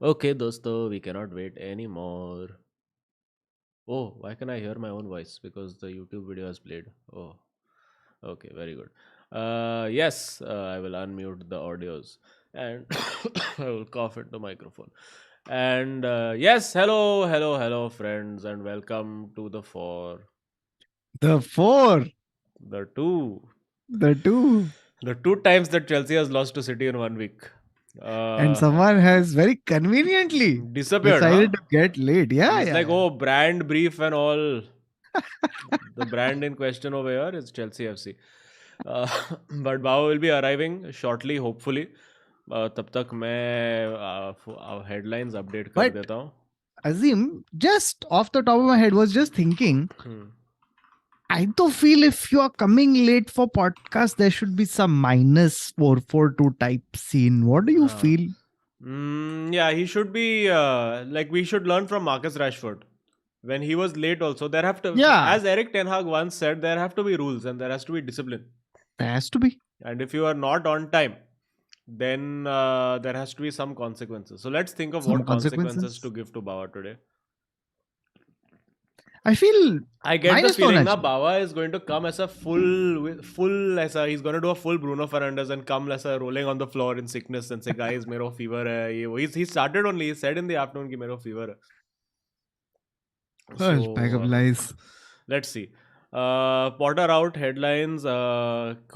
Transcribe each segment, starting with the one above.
Okay, dosto, we cannot wait anymore. Oh, why can I hear my own voice? Because the YouTube video has played. Oh, okay, very good. Yes, I will unmute the audios and I will cough into the microphone. And yes, hello, friends, and welcome to the four, The four, the two, the two, the two times that Chelsea has lost to City in 1 week. and Uh, someone has very conveniently Disappeared, huh? decided to get late. Yeah, He's yeah, like, yeah. oh, brand brief and all. The brand in question over here is Chelsea FC. Uh, but Bao will be arriving shortly, hopefully. तब तक मैं headlines update कर But देता हूँ. Azim, just off the top of my head, was just thinking. Hmm. I don't feel if you are coming late for podcast, there should be some minus 442 type scene. What do you feel? Yeah, he should be like we should learn from Marcus Rashford. When he was late, also there have to, Yeah, as Eric Ten Hag once said, there have to be rules and there has to be discipline. there has to be. And if you are not on time, then there has to be some consequences. So let's think of Some what consequences to consequences. give to Bawa today. I feel I get the minus one feeling now actually. Bawa is going to come as a full as a, he's going to do a full Bruno Fernandes and come as a rolling on the floor in sickness and say, guys, mero fever hai. He started only, he said in the afternoon ki mero fever hai. Oh, bag of So lies. let's see. Potter out headlines.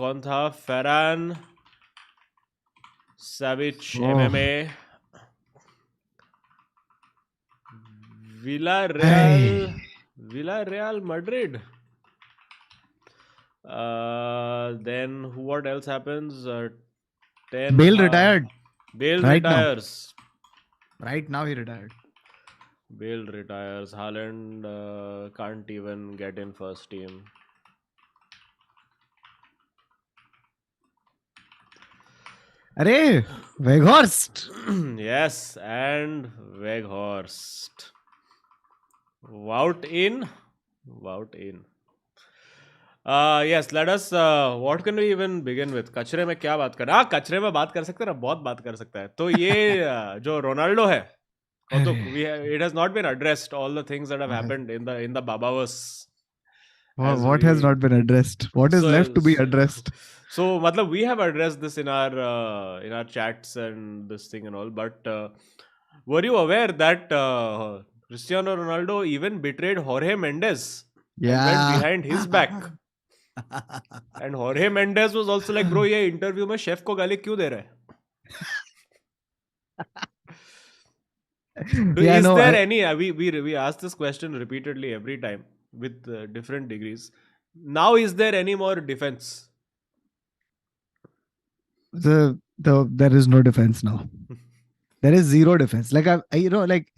कौन था? Ferran, Savic, Oh, MMA, Villarreal, hey. Villarreal, Madrid. Then what else happens? Ten Bale Ha retired Bale right now. retires. Right now he retired. Bale retires. Haaland can't even get in first team. Arey, Weghorst. Yes, and Weghorst. Wout in. Wout in. Yes, let us. What can we even begin with? कचरे में क्या बात कर? कचरे में बात कर सकते हैं ना, बहुत बात कर सकता है. तो ये जो रोनाल्डो है, तो it has not been addressed all the things that have happened in the Babaverse. As What has we not been addressed? What is left to be addressed? so matlab we have addressed this in our chats and this thing and all, but were you aware that Cristiano Ronaldo even betrayed Jorge Mendes and went Yeah. behind his back? And Jorge Mendes was also like, bro, ये interview में chef को गाली क्यों दे रहा है? Yeah, Is no, there any? We ask this question repeatedly every time with different degrees. Now, is there any more defense? there is no defense now. There is zero defense. Like like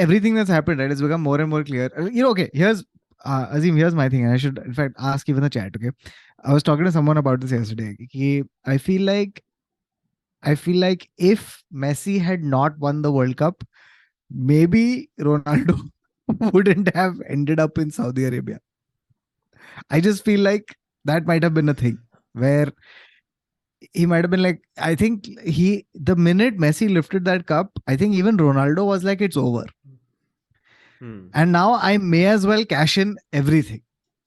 everything that's happened, right, has become more and more clear. Okay, here's Azim, here's my thing, and I should in fact ask even the chat. Okay, I was talking to someone about this yesterday. I feel like if Messi had not won the World Cup, maybe Ronaldo wouldn't have ended up in Saudi Arabia. I just feel like that might have been a thing where he might have been like, I think the minute Messi lifted that cup, I think even Ronaldo was like, it's over. And now I may as well cash in everything,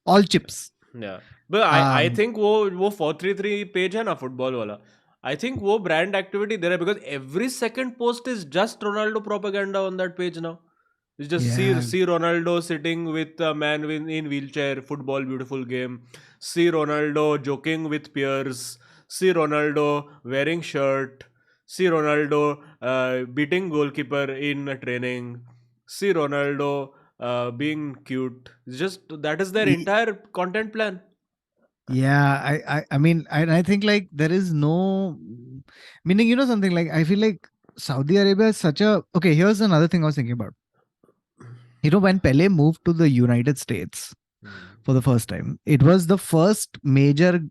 all chips. Yeah, but I think वो 433 page है ना football वाला. I think वो brand activity there है because every second post is just Ronaldo propaganda on that page now. It's just see Ronaldo sitting with a man in wheelchair, football, beautiful game. See Ronaldo joking with peers. See Ronaldo wearing shirt. See Ronaldo beating goalkeeper in training. See Ronaldo being cute. It's just that is their entire content plan. Yeah, I mean, I think like there is no meaning, something like I feel like Saudi Arabia is such a okay. Here's another thing I was thinking about. When Pele moved to the United States for the first time, it was the first major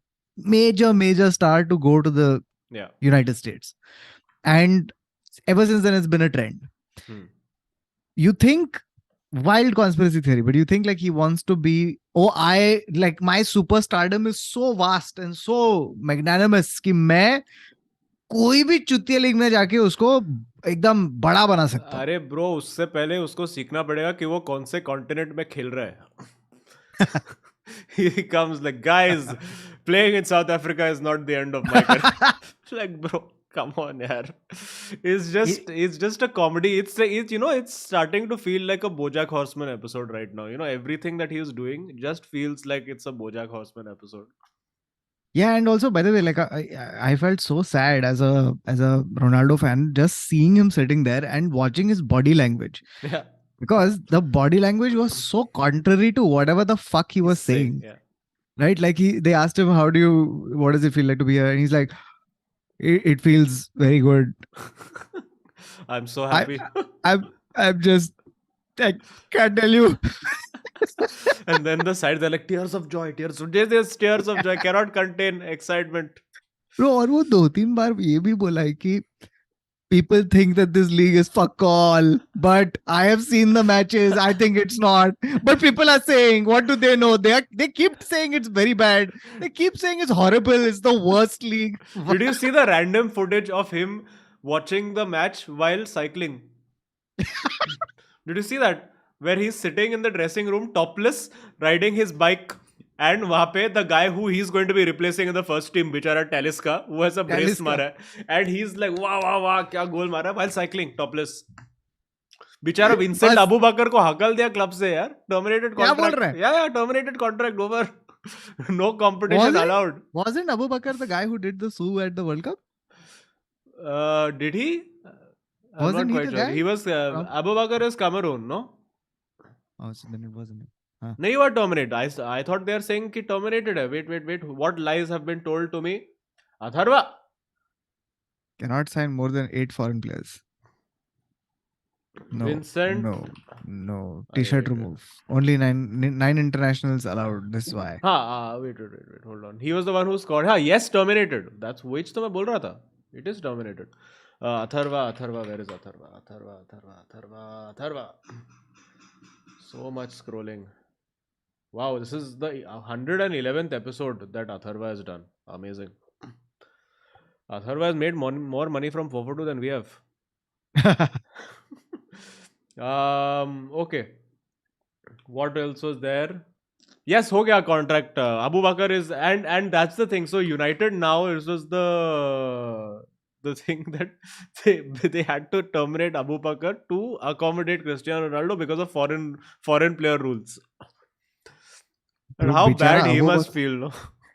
star to go to the United States. And ever since then, it's been a trend. You think wild conspiracy theory, but you think like he wants to be, my superstardom is so vast and so magnanimous कि मैं कोई भी चुतिया league में जाके उसको एकदम बड़ा बना सकता हूँ. अरे ब्रो, उससे पहले उसको सीखना पड़ेगा कि वो कौन से कॉन्टिनेंट में खेल रहा है. He comes like, guys, playing in South Africa is not the end of my career. Like, bro, come on, yaar. It's just a comedy. It's starting to feel like a BoJack Horseman episode right now. Everything that he is doing just feels like it's a BoJack Horseman episode. Yeah, and also by the way, like I felt so sad as a Ronaldo fan just seeing him sitting there and watching his body language. Yeah. Because the body language was so contrary to whatever the fuck he was saying. Yeah. Right? Like they asked him, what does it feel like to be here? And he's like, it feels very good. I'm so happy. I'm just, I can't tell you. And then the side, they're like, tears of joy, tears of joy, cannot contain excitement. Bro, और वो 2-3 बार ये भी बोला है कि people think that this league is fuck all, but I have seen the matches. I think it's not. But people are saying, what do they know? They keep saying it's very bad. They keep saying it's horrible. It's the worst league. Did you see the random footage of him watching the match while cycling? Did you see that? Where he's sitting in the dressing room topless, riding his bike. And वहाँ पे the guy who he's going to be replacing in the first team, बेचारा Talisca, who has a brace मारा है, and he's like वाह क्या गोल मारा while cycling topless. बेचारा Vincent Abu बकर को हकल दिया क्लब से यार, terminated contract. क्या बोल रहा है? Yeah, terminated contract over. No competition allowed. Wasn't Abu Bakar the guy who did the Sue at the World Cup? Did he? I'm Wasn't not he quite the sure. guy? He was Abu Bakar is Cameroon, no? Oh, so then it wasn't him. Huh. नहीं हुआ terminate. I thought they are saying कि terminated है. Wait. What lies have been told to me? Atharva. Cannot sign more than 8 foreign players. No. Vincent. No. T-shirt remove. Only 9 internationals allowed. This is why. Wait. Hold on. He was the one who scored. Yes, terminated. That's which तो मैं बोल रहा था. It is terminated. Atharva. Where is Atharva? So much scrolling. Wow, this is the 111th episode that Atharva has done. Amazing. Atharva has made more money from 442 than we have. Okay. What else was there? Yes, ho gaya contract. Abu Bakar is and that's the thing. So United now it was the thing that they had to terminate Abu Bakar to accommodate Cristiano Ronaldo because of foreign player rules. And how bad he must feel, no?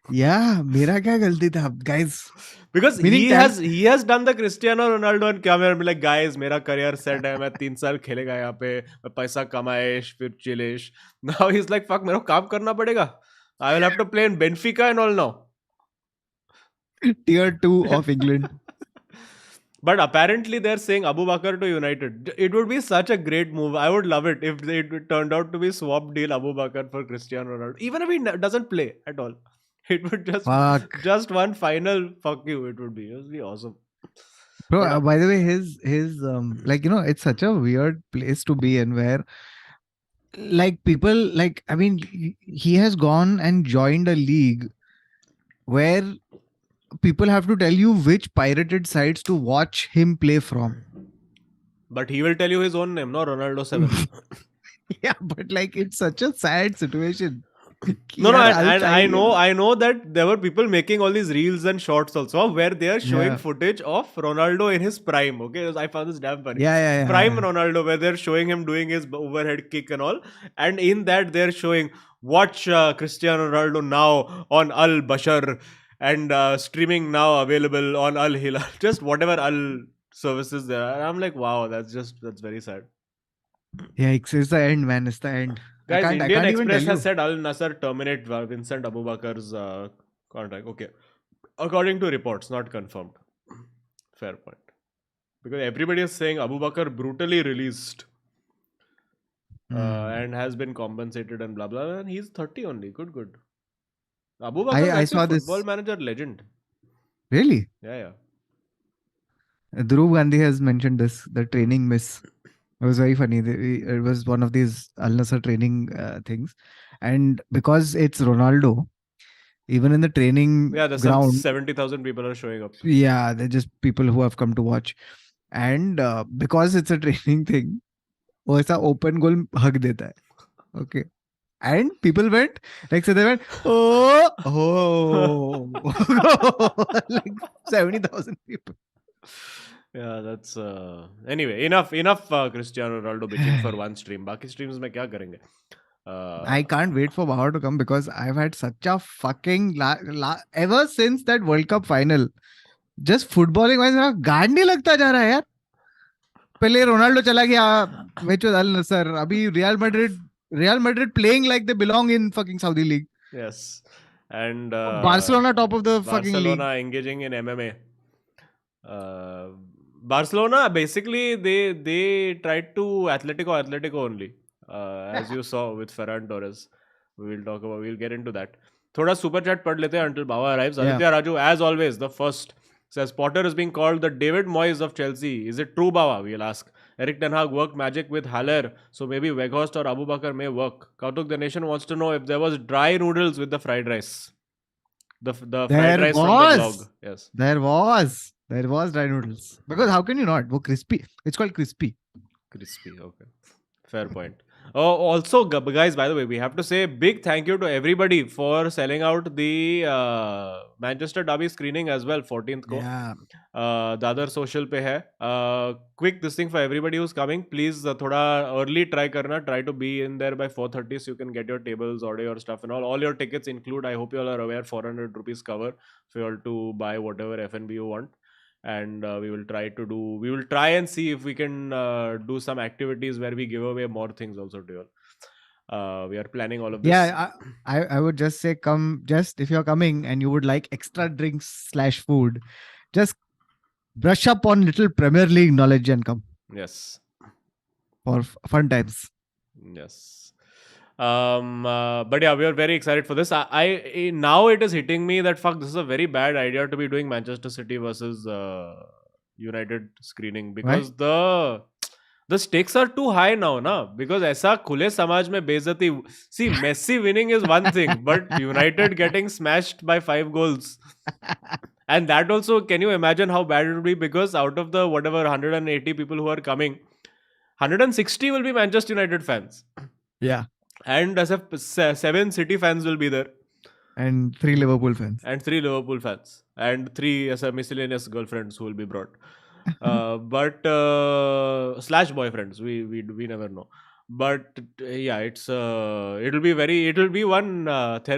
Yeah, मेरा क्या गलती था, guys? Because he has done the Cristiano Ronaldo and क्या मैं like guys मेरा career set है, मैं 3 साल खेलेगा यहाँ पे, मैं पैसा कमाएश फिर चिलेश. Now he's like fuck मेरे को काम करना पड़ेगा. I will have to play in Benfica and all now. Tier 2 of England. But apparently they're saying Abu Bakar to United. It would be such a great move. I would love it if it turned out to be swap deal Abu Bakar for Cristiano Ronaldo. Even if he doesn't play at all. It would just one final fuck you. It would be awesome. Bro, by the way, his like it's such a weird place to be in where like people like I mean he has gone and joined a league where people have to tell you which pirated sites to watch him play from. But he will tell you his own name, no? Ronaldo 7. Yeah, but like it's such a sad situation. No, I know that there were people making all these reels and shorts also where they are showing footage of Ronaldo in his prime. Okay, I found this damn funny. Yeah. Prime Ronaldo, where they're showing him doing his overhead kick and all, and in that they're showing watch Cristiano Ronaldo now on Al Bashar and streaming now available on Al Hilal. Just whatever Al services there are. And I'm like, wow, that's very sad. Yeah, it's the end, man. It's the end. Guys, Indian Express has said Al Nassr terminate Vincent Abu Bakar's contract. Okay. According to reports, not confirmed. Fair point. Because everybody is saying Abu Bakar brutally released and has been compensated and blah blah. And he's 30 only. Good. Abu Bakar is a football manager legend. Really? Yeah. Dhruv Gandhi has mentioned this, the training miss. It was very funny. It was one of these Al Nassr training things. And because it's Ronaldo, even in the training ground... 70,000 people are showing up. Yeah, they're just people who have come to watch. and because it's a training thing, वो ऐसा open goal hug देता है. Okay. And people went, like, so they went, oh, like 70,000 people. Yeah, that's anyway. Enough. Cristiano Ronaldo bitching for one stream. बाकी streams में क्या करेंगे? I can't wait for Bauer to come because I've had such a fucking ever since that World Cup final. Just footballing wise, मेरा गांड नहीं लगता जा रहा है यार. पहले रोनाल्डो चला गया, मेचो अल नसर, अभी Real Madrid playing like they belong in fucking Saudi League. Yes, and Barcelona top of the fucking league. Barcelona engaging in MMA. Barcelona basically they tried to Atletico only, as you saw with Ferran Torres. We'll get into that. Thoda super chat pad lete until Baba arrives. Yeah. Aditya Raju, as always, the first, says Potter is being called the David Moyes of Chelsea. Is it true, Baba? We'll ask. Eric Ten Hag worked magic with Haller, so maybe Weghorst or Abu Bakar may work. Kautuk the Nation wants to know if there was dry noodles with the fried rice. The fried rice from the vlog. Yes. There was dry noodles. Because how can you not? Wo crispy. It's called crispy. Crispy, okay. Fair point. Oh, also, guys, by the way, we have to say big thank you to everybody for selling out the Manchester Derby screening as well, 14th ko. Yeah. Dadar social pe hai. Quick this thing for everybody who's coming. Please, thoda early try karna. Try to be in there by 4:30 so you can get your tables, order your stuff and all. All your tickets include, I hope you all are aware, 400 rupees cover for you all to buy whatever F&B you want. And we will try and see if we can do some activities where we give away more things also to you all. We are planning all of this. Yeah, I would just say just if you're coming and you would like extra drinks / food, just brush up on little Premier League knowledge and come. Yes. For fun times. Yes. But yeah, we are very excited for this. I now it is hitting me that this is a very bad idea to be doing Manchester City versus United screening because the stakes are too high now, na? Because ऐसा खुले समाज में बेइज्जती. See, Messi winning is one thing, but United getting smashed by 5 goals. And that also, can you imagine how bad it will be? Because out of the whatever 180 people who are coming, 160 will be Manchester United fans. Yeah. And as 7 City fans will be there. And 3 Liverpool fans. And 3 Liverpool fans. And 3 miscellaneous girlfriends who will be brought. But / boyfriends. We never know. But yeah, it'll be one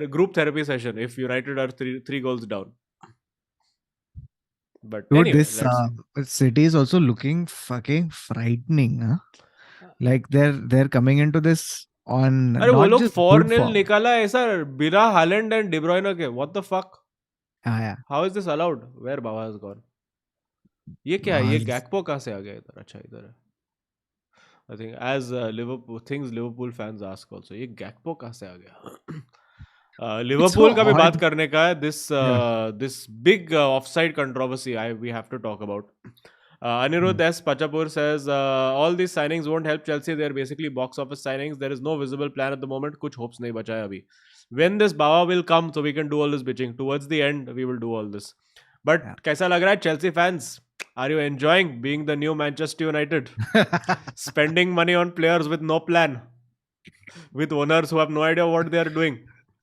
group therapy session if United are 3 goals down. But dude, anyway, this City is also looking fucking frightening, huh? Like they're coming into this on. अरे वो लोग 4-0 निकाला ऐसा बिना Haaland and De Bruyne के. What the fuck? Yeah. How is this allowed? Where Baba has gone? ये क्या है? ये Gakpo कहाँ से आ गया इधर? अच्छा इधर है. I think as Liverpool fans ask also, ये Gakpo कहाँ से आ गया? Liverpool का भी बात करने का है. This big offside controversy we have to talk about. Anirudh S. Pachapur says, all these signings won't help Chelsea. They're basically box office signings. There is no visible plan at the moment. Kuch hopes nahi bacha hai abhi. When this Baba will come, so we can do all this bitching. Towards the end, we will do all this. But kaisa lag raha hai, Chelsea fans? Are you enjoying being the new Manchester United? Spending money on players with no plan. With owners who have no idea what they are doing.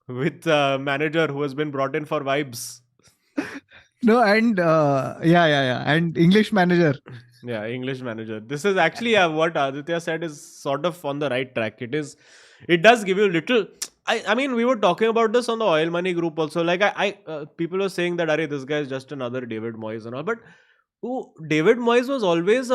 With a manager who has been brought in for vibes. No, and and English manager. Yeah, English manager. This is actually what Aditya said is sort of on the right track. It does give you little. I mean, we were talking about this on the Oil Money group also. Like people were saying that this guy is just another David Moyes and all. But David Moyes was always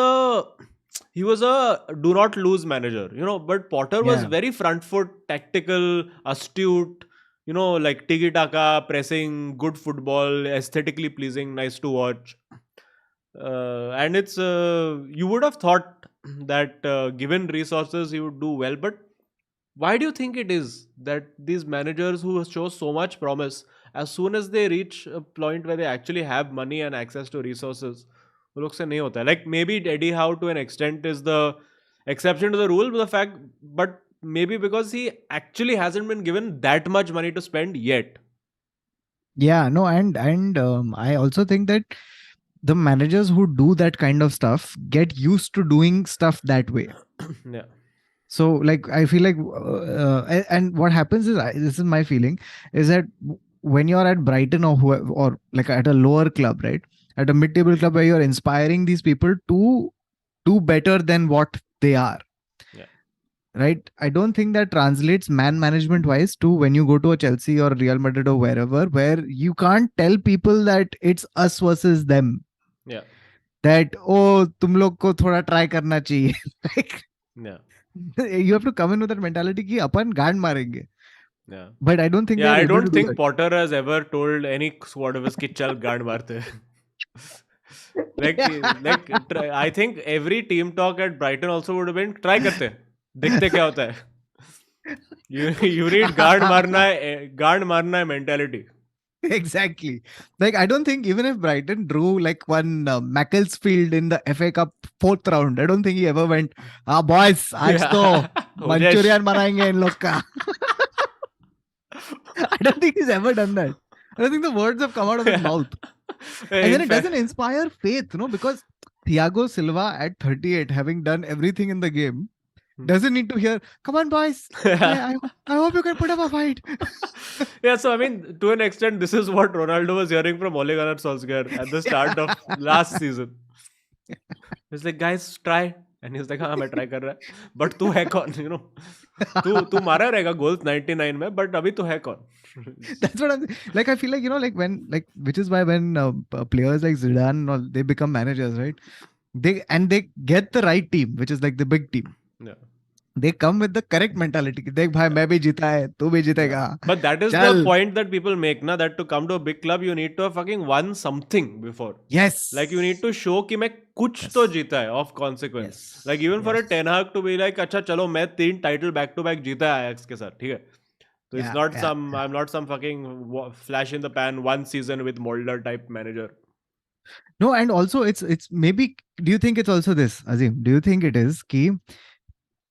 he was a do not lose manager, But Potter was very front foot, tactical, astute. Like tiki-taka, pressing, good football, aesthetically pleasing, nice to watch. And it's, you would have thought that given resources, he would do well. But why do you think it is that these managers who show so much promise, as soon as they reach a point where they actually have money and access to resources, वो लोग से नहीं होता है? Like maybe Eddie Howe to an extent is the exception to the rule, but maybe because he actually hasn't been given that much money to spend yet. Yeah, no, and I also think that the managers who do that kind of stuff get used to doing stuff that way. Yeah. So like I feel like and what happens is this is my feeling is that when you're at Brighton or like at a lower club, right, at a mid-table club where you're inspiring these people to do better than what they are, Yeah. right? I don't think that translates man management wise to when you go to a Chelsea or Real Madrid or wherever, where you can't tell people that it's us versus them. Yeah. That oh तुम लोग को थोड़ा try करना चाहिए. Like Yeah. you have to come in with that mentality कि अपन गांड मारेंगे. Yeah. But I don't think Yeah, they're I able to don't do think that. Potter has ever told any squad of his ki chal gaand marte. like I think every team talk at Brighton also would have been try karte हैं, देखते क्या होता है. You need गांड मारना है mentality. Exactly. Like I don't think even if Brighton drew like one Macclesfield in the FA Cup 4th round, I don't think he ever went, boys, आज तो Manchurian बनाएंगे इन लोग का. I don't think he's ever done that. I don't think the words have come out of his mouth. And then it doesn't inspire faith, because Thiago Silva at 38, having done everything in the game, doesn't need to hear, come on, boys. I hope you can put up a fight. Yeah, so I mean, to an extent, this is what Ronaldo was hearing from Ole Gunnar Solskjaer at the start of last season. He's like, guys, try. And he's like, हाँ मैं try कर रहा है. But तू है कौन, तू मारा रहेगा goals 99 में, but अभी तू है कौन? That's what I'm like. I feel like like when which is why when players like Zidane or they become managers, right? They get the right team, which is like the big team. Yeah. They come with the correct mentality. देख भाई मैं भी जीता है, तू भी जीतेगा. But that is the point that people make, na, that to come to a big club, you need to have fucking won something before. Yes. Like you need to show कि मैं कुछ तो जीता है of consequence. Like even for a Ten Hag to be like, अच्छा चलो मैं 3 title back to back जीता है Ajax के साथ, ठीक है? So it's not I'm not some fucking flash in the pan one season with Mulder type manager. No, and also it's maybe. Do you think it's also this, Azim? Do you think it is key?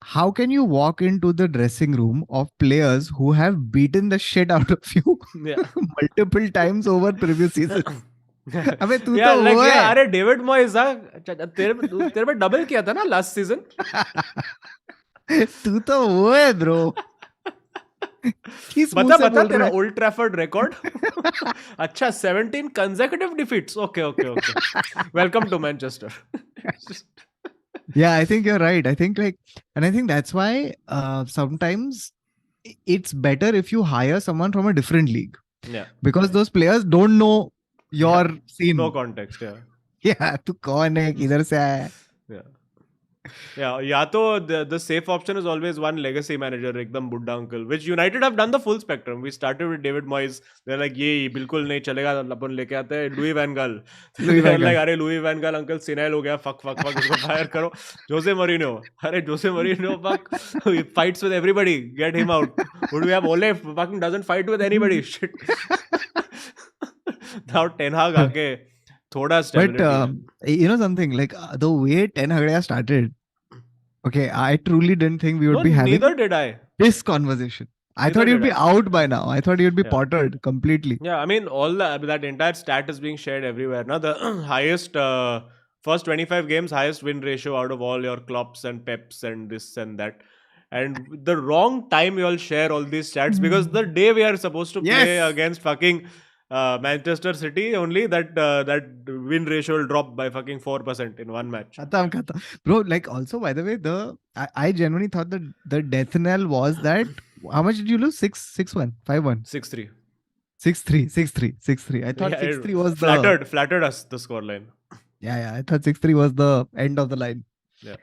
How can you walk into the dressing room of players who have beaten the shit out of you multiple times over previous season? अबे तू तो वो है. अरे David मॉयस तेरे पे double किया था ना लास्ट सीजन. तू तो वो है ब्रो. बता तेरा ओल्ड ट्रैफर्ड रिकॉर्ड. अच्छा 17 consecutive defeats. Okay. Welcome to Manchester. Yeah, I think you're right. I think and I think that's why sometimes it's better if you hire someone from a different league. Yeah. Because those players don't know your scene. No context, yeah. Yeah, तू कौन है, किधर से आया है? Yeah, या तो the safe option is always one legacy manager, एकदम बुड्ढा uncle, which United have done the full spectrum. We started with David Moyes. They're like, ये बिल्कुल नहीं चलेगा, अपन लेके आते हैं Louis van Gaal. They're like, अरे Louis van Gaal uncle senile हो गया, fuck, इसको fire करो. Jose Mourinho, अरे Jose Mourinho, fuck, he fights with everybody, get him out. Would we have Ole, fucking doesn't fight with anybody, shit. Now Ten Hag आके थोड़ा stability. But you know something, like the way Ten Hag started, okay, I truly didn't think we would be having neither did I. This conversation. I thought you'd be out by now. I thought you'd be pottered completely. Yeah, I mean, all that entire stat is being shared everywhere. Now, the highest, first 25 games, highest win ratio out of all your Klopps and Peps and this and that. And the wrong time you all share all these stats, because the day we are supposed to play against fucking Manchester City, only that win ratio will drop by fucking 4% in one match. Khatam. Bro, like also, by the way, I genuinely thought that the death knell was that, how much did you lose? 6-1, 5-1? 6-3. 6-3. I thought 6-3 was flattered us, the scoreline. Yeah, I thought 6-3 was the end of the line. Yeah.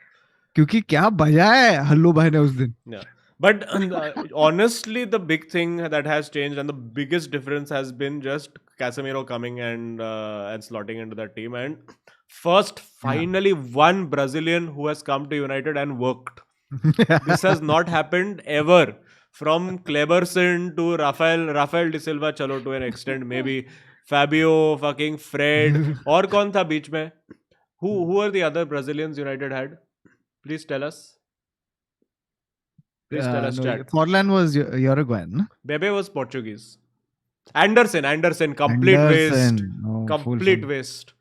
क्योंकि क्या बजा है हल्लू भाई ने उस दिन. Yeah. But honestly, the big thing that has changed and the biggest difference has been just Casemiro coming and slotting into that team. And first, finally, one Brazilian who has come to United and worked. This has not happened ever. From Kleberson to Rafael De Silva, chalo, to an extent, maybe Fabio, fucking Fred. और कौन था बीच में? Who are the other Brazilians United had? Please tell us. Forlan was Uruguayan. Bebe was Portuguese. Anderson, complete waste. Complete waste.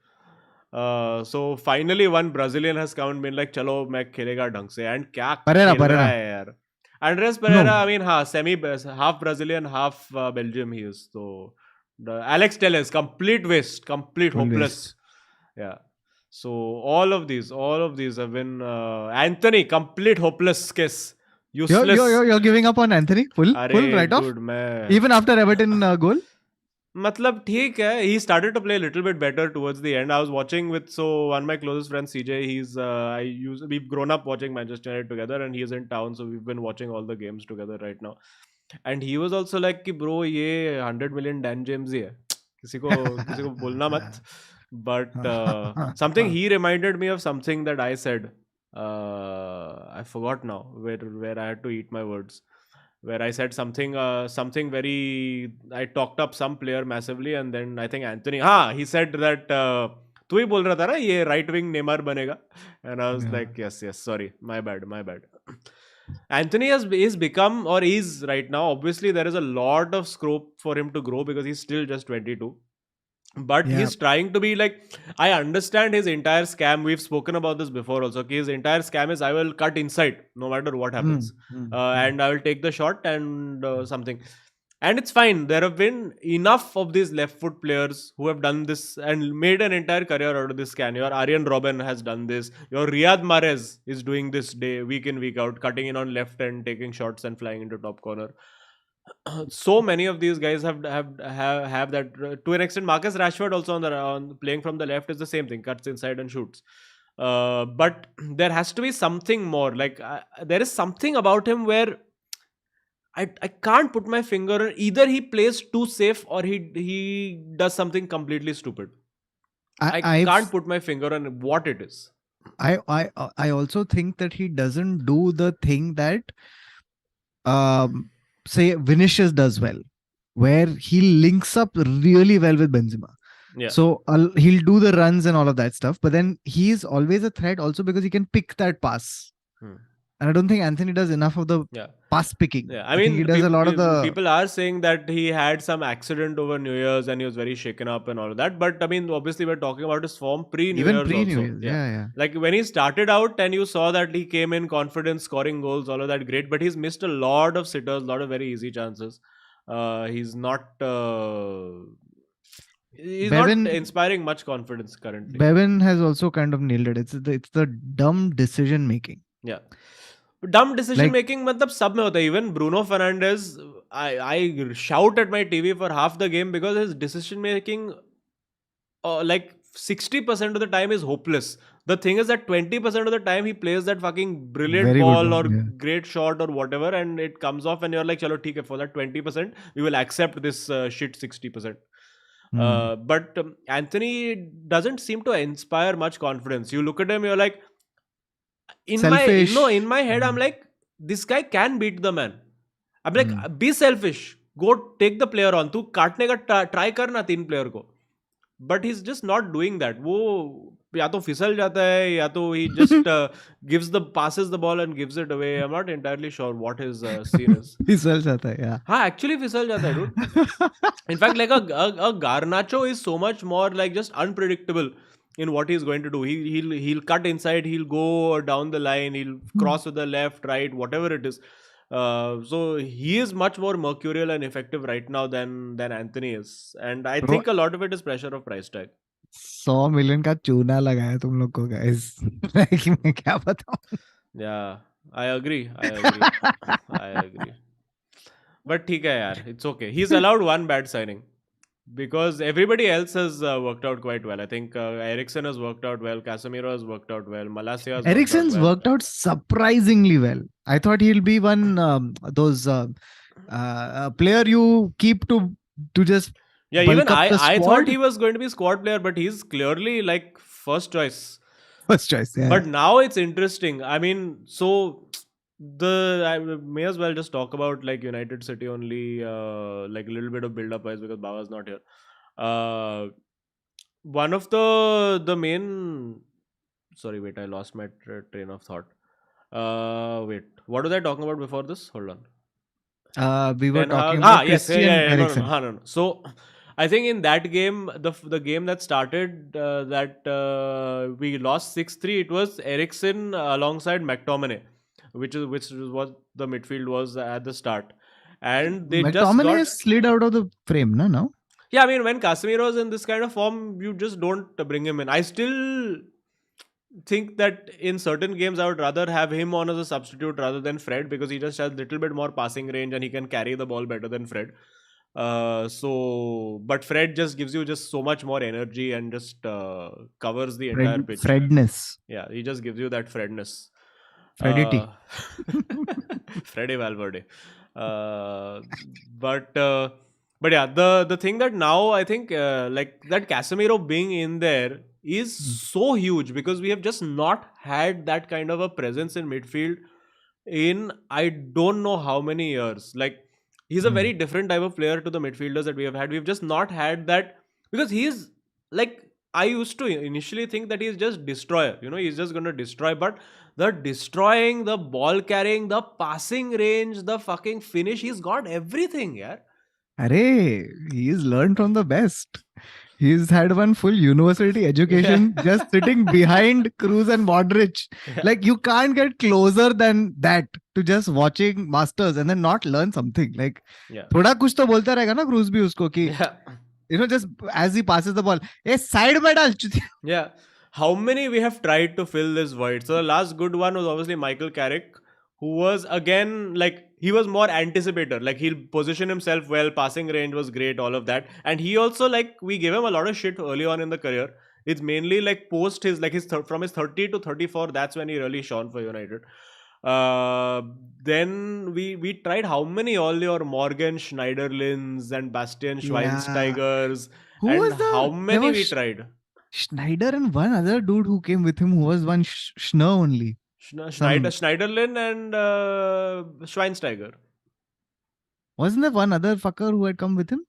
So finally one Brazilian has come and been like, "चलो मैं खेलेगा ढंग से," and क्या Pereira, खेल रहा Pereira. है यार. Andres No, Pereira, I mean, half Brazilian, half Belgium he is. So Alex Telles, complete waste, complete full waste. hopeless. Yeah. So all of these have been Anthony, complete hopeless case, You're, you're, useless. you're, you're giving up on Anthony? Full अरे write off? dude, मैं Even after Everton goal? मतलब ठीक है. He started to play a little bit better towards the end. I was watching with one of my closest friends, CJ. We've grown up watching Manchester United together, and he's in town, so we've been watching all the games together right now. And he was also like कि bro ये 100 million Dan James ही है. किसी को बोलना मत. But something he reminded me of something that I said. I forgot now where I had to eat my words. Where I said something very. I talked up some player massively, and then I think Anthony. He said that तू ही बोल रहा था ना ये right wing Neymar बनेगा, and I was Yeah. like yes, sorry, my bad. Anthony is become or is right now. Obviously, there is a lot of scope for him to grow because he's still just 22. But Yeah. he's trying to be like, I understand his entire scam. We've spoken about this before also. His entire scam is I will cut inside no matter what happens, and I will take the shot and something. And it's fine. There have been enough of these left foot players who have done this and made an entire career out of this scam. Your Arjen Robben has done this. Your Riyad Mahrez is doing this week in, week out, cutting in on left and taking shots and flying into top corner. So many of these guys have that to an extent. Marcus Rashford also on playing from the left is the same thing, cuts inside and shoots. But there has to be something more. Like there is something about him where I can't put my finger on. Either he plays too safe or he does something completely stupid. I can't put my finger on what it is. I also think that he doesn't do the thing that say Vinicius does well, where he links up really well with Benzema. Yeah. So he'll do the runs and all of that stuff, but then he's always a threat also because he can pick that pass. And I don't think Anthony does enough of the pass picking. Yeah, I think he does a lot of the. People are saying that he had some accident over New Year's and he was very shaken up and all of that. But I mean, obviously, we're talking about his form pre-New Year's also. Yeah. Like when he started out and you saw that he came in confident, scoring goals, all of that, great. But he's missed a lot of sitters, a lot of very easy chances. He's not. He's Bevan, not inspiring much confidence currently. Bevan has also kind of nailed it. It's the dumb decision making. Yeah. Dumb decision making मतलब सब में होता है. Even Bruno Fernandes, I shout at my TV for half the game because his decision making like 60% of the time is hopeless. The thing is that 20% of the time he plays that fucking brilliant Very ball good or one, yeah. great shot or whatever, and it comes off and you're like chalo theek hai, for that 20% we will accept this shit 60%. But Anthony doesn't seem to inspire much confidence. You look at him, you're like, selfish. in my head, I'm like, this guy can beat the man. I'm like, be selfish. Go take the player on. तू काटने का try करना 3 player को. But he's just not doing that. वो या तो फिसल जाता है या तो he just passes the ball and gives it away. I'm not entirely sure what his scene is. फिसल जाता है, yeah. Actually फिसल जाता है, dude. In fact, like a Garnacho is so much more like just unpredictable in what he's going to do. He'll cut inside, he'll go down the line, he'll cross with the left, right, whatever it is. So he is much more mercurial and effective right now than Anthony is. And I think a lot of it is pressure of price tag. 100 million का चूना लगाया तुम लोग को guys. मैं क्या बताऊं? Yeah, I agree. But ठीक है यार, it's okay. He's allowed one bad signing. Because everybody else has worked out quite well. I think Eriksen has worked out well. Casemiro has worked out well. Malacia has Eriksen's worked out surprisingly well. I thought he'll be one those player you keep to just. Yeah, even I thought he was going to be squad player, but he's clearly like first choice. First choice, yeah. But now it's interesting. I mean, so I may as well just talk about like United City only, like a little bit of build-up wise because Baba's not here. One of the main. Sorry, wait, I lost my train of thought. Wait, what was I talking about before this? Hold on. We were talking about Christian Eriksen. No. So I think in that game, the game that started that we lost 6-3, it was Ericsson alongside McTominay, which is what the midfield was at the start, and they just McTominay got. has slid out of the frame, no? Now? Yeah, I mean, when Casemiro is in this kind of form, you just don't bring him in. I still think that in certain games I would rather have him on as a substitute rather than Fred, because he just has a little bit more passing range and he can carry the ball better than Fred. But Fred just gives you just so much more energy and just covers the entire pitch. Fredness. Yeah, he just gives you that Fredness. Fredity. Uh, Freddy Valverde. Uh, but uh, but yeah, the thing that now I think like that Casemiro being in there is so huge, because we have just not had that kind of a presence in midfield in I don't know how many years. Like, he's a very different type of player to the midfielders that we have had. We've just not had that, because he's like, I used to initially think that he's just destroyer. He's just going to destroy, but the destroying, the ball carrying, the passing range, the fucking finish, he's got everything, yeah. Arey, he's learned from the best. He's had one full university education just sitting behind Cruz and Modric. Yeah. Like, you can't get closer than that to just watching masters and then not learn something. Like, Yeah. थोड़ा कुछ तो बोलता रहेगा ना Cruz भी उसको कि, Yeah. just as he passes the ball, A side में डाल चुतिया. Yeah. How many we have tried to fill this void? So the last good one was obviously Michael Carrick, who was again like, he was more anticipator. Like, he'll position himself well, passing range was great, all of that. And he also, like, we gave him a lot of shit early on in the career. It's mainly like post his, like, from his 30 to 34, that's when he really shone for United. Then we tried how many, all your Morgan Schneiderlins and Bastian Schweinsteigers, Who and was the- how there many was we tried. Schneider and one other dude who came with him who was one Schner only. Schneiderlin and Schweinsteiger. Wasn't there one other fucker who had come with him?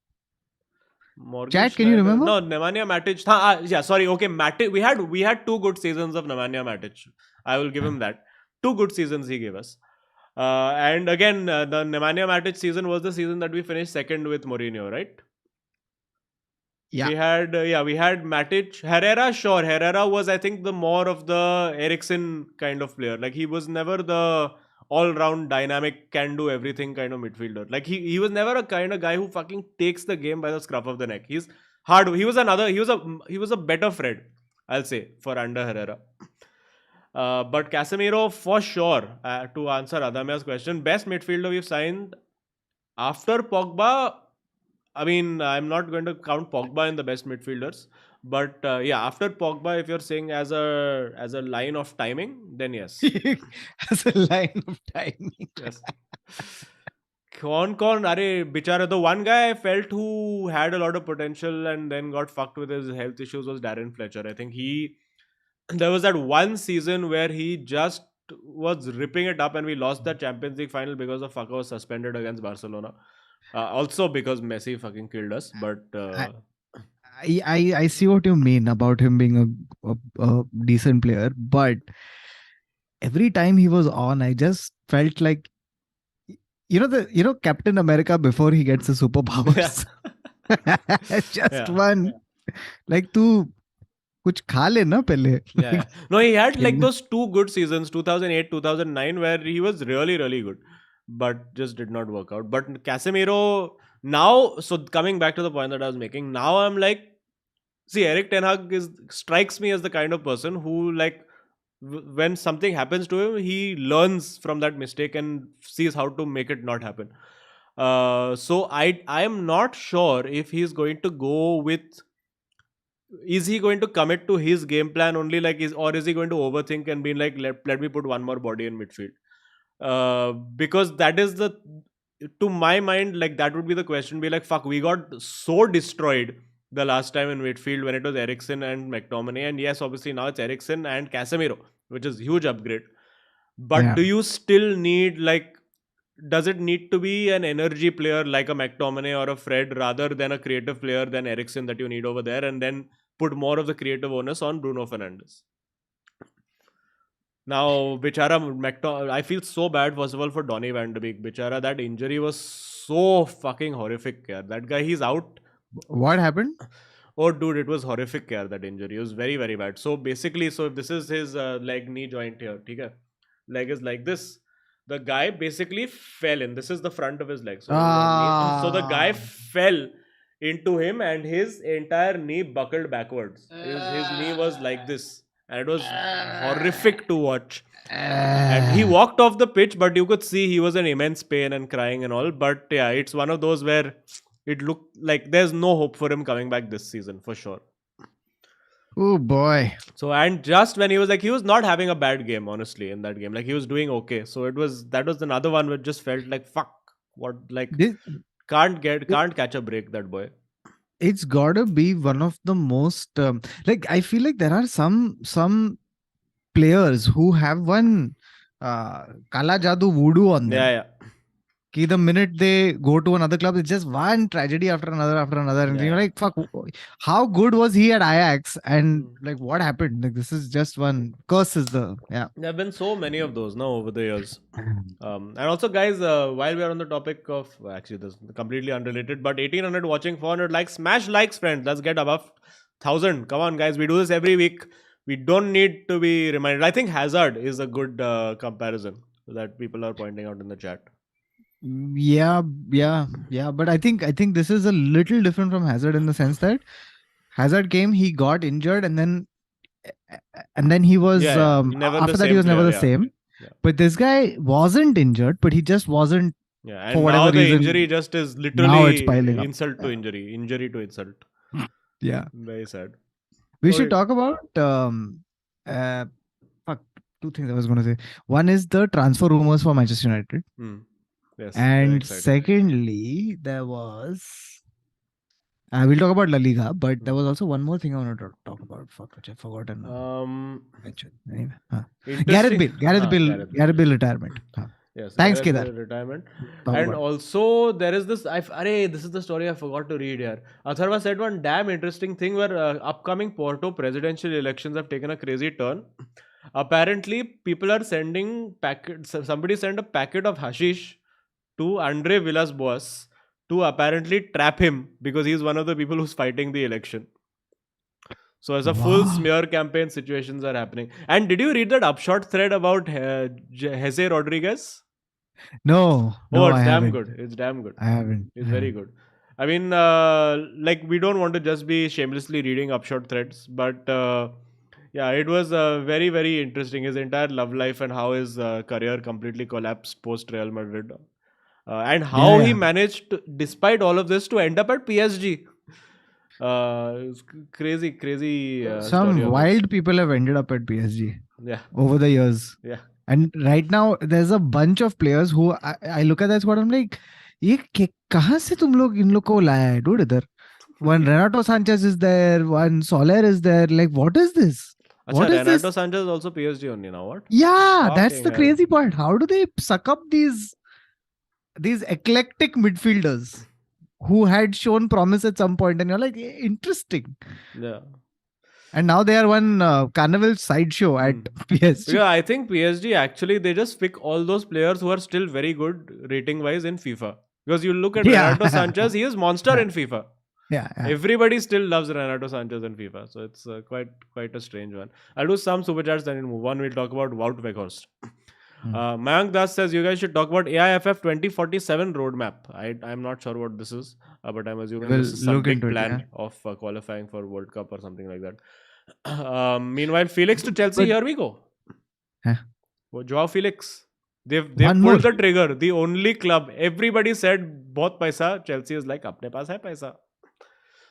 Morgan Chat, can you Schneider. remember? No, Nemanja Matic. Yeah, sorry. Okay, Matic. We had 2 good seasons of Nemanja Matic. I will give him that. 2 good seasons he gave us. And again, the Nemanja Matic season was the season that we finished second with Mourinho, right? Yeah. We had Matic. Herrera, sure. Herrera was, I think, the more of the Eriksen kind of player. Like, he was never the all-round dynamic, can do everything kind of midfielder. Like, he was never a kind of guy who fucking takes the game by the scruff of the neck. He's hard. He was a better Fred, I'll say, for under Herrera. But Casemiro, for sure, to answer Adamia's question, best midfielder we've signed after Pogba. I mean, I'm not going to count Pogba in the best midfielders, but yeah, after Pogba, if you're saying as a line of timing, then yes. As a line of timing. Yes. Con, are bichara, the one guy I felt who had a lot of potential and then got fucked with his health issues was Darren Fletcher. I think there was that one season where he just was ripping it up and we lost that Champions League final because the fucker was suspended against Barcelona. Also because Messi fucking killed us, but I see what you mean about him being a decent player, but every time he was on, I just felt like, Captain America before he gets the superpowers. Just one. Like, tu kuch kha le na pehle. Yeah. No, he had like those 2 good seasons, 2008, 2009, where he was really, really good, but just did not work out. But Casemiro now, so coming back to the point that I was making, now I'm like, see, Eric Ten Hag strikes me as the kind of person who, like, when something happens to him, he learns from that mistake and sees how to make it not happen. So I am not sure if he's going to go with. Is he going to commit to his game plan only, like, or is he going to overthink and be like, let me put one more body in midfield? Because that is to my mind, like, that would be the question. Be like, fuck, we got so destroyed the last time in midfield when it was Eriksen and McTominay, and yes, obviously now it's Eriksen and Casemiro, which is huge upgrade. But do you still need, like, does it need to be an energy player like a McTominay or a Fred rather than a creative player than Eriksen that you need over there, and then put more of the creative onus on Bruno Fernandes? Now, bichara, I feel so bad, first of all, for Donny van de Beek. Bichara, that injury was so fucking horrific. Yeah. That guy, he's out What happened? Oh, dude, it was horrific, yeah, that injury. It was very, very bad. So basically, so if this is his leg knee joint here, okay? Leg is like this. The guy basically fell in. This is the front of his leg. So this is one knee. So the guy Ah. fell into him and his entire knee buckled backwards. His knee was like this. And it was horrific to watch. And he walked off the pitch, but you could see he was in immense pain and crying and all. But yeah, it's one of those where it looked like there's no hope for him coming back this season for sure. Oh boy. So, and just when he was not having a bad game, honestly, in that game. Like he was doing okay. So that was another one which just felt like fuck. What, like, This, can't catch a break, that boy. it's gotta be one of the most like, I feel like there are some players who have one kala jadoo voodoo on them. Yeah. Ki the minute they go to another club, it's just one tragedy after another, and you're Yeah. like, fuck, how good was he at Ajax? And like, what happened? Like, this is just one curse. There have been so many of those now over the years. And also, guys, while we are on the topic of, actually, this is completely unrelated, but 1800 watching, 400 likes, smash likes, friends. Let's get above 1000. Come on, guys, we do this every week. We don't need to be reminded. I think Hazard is a good comparison that people are pointing out in the chat. Yeah. But I think this is a little different from Hazard in the sense that Hazard came, he got injured, and then he was never after the that same he was never player, the same. Yeah. But this guy wasn't injured, but he just wasn't. Yeah, and for whatever now the reason, injury just is now it's literally piling up. insult to injury, injury to insult. Yeah. Very sad. We should talk about two things I was going to say. One is the transfer rumors for Manchester United. Yes. And secondly, there was we'll talk about La Liga, but there was also one more thing I wanted to talk about. Fuck, which I've forgotten. Anyway, Gareth Bale retirement. Yes. Thanks, Kedar. Retirement. And also there is this. This is the story I forgot to read here. Atharva said one damn interesting thing where upcoming Porto presidential elections have taken a crazy turn. Apparently, people are sending packets. Somebody sent a packet of hashish to Andre Villas-Boas to apparently trap him because he's one of the people who's fighting the election. So as a full smear campaign, situations are happening. And did you read that upshot thread about Jose Rodriguez? No, it's I damn haven't. good. It's damn good. I haven't. It's very good. I mean, like, we don't want to just be shamelessly reading upshot threads, but yeah, it was very, very interesting. His entire love life and how his career completely collapsed post Real Madrid. And how he managed, despite all of this, to end up at PSG. Crazy. Some wild people have ended up at PSG. Yeah. Over the years. Yeah. And right now, there's a bunch of players who I look at that squad. I'm like, ये कहाँ से तुम लोग इन लोग को लाया है, dude? इधर one Renato Sanchez is there, one Soler is there. Like, what is this? What is Renato Sanchez is also PSG only now. What? Yeah, that's the crazy part. How do they suck up these eclectic midfielders who had shown promise at some point, and you're like, interesting. Yeah. And now they are one carnival sideshow at PSG. Yeah, I think PSG actually, they just pick all those players who are still very good rating wise in FIFA. Because you look at Renato Sanchez, he is monster in FIFA. Yeah. Everybody still loves Renato Sanchez in FIFA. So it's quite a strange one. I'll do some super chats, then we'll move on. We'll talk about Wout Weghorst. Mayank Das says you guys should talk about AIFF 2047 roadmap. I'm not sure what this is, but I'm assuming this is some big plan of qualifying for World Cup or something like that. Meanwhile, Felix to Chelsea, here we go. Joao Felix. They've pulled the trigger. The only club. Everybody said, bahut paisa. Chelsea is like, apne paas hai paisa.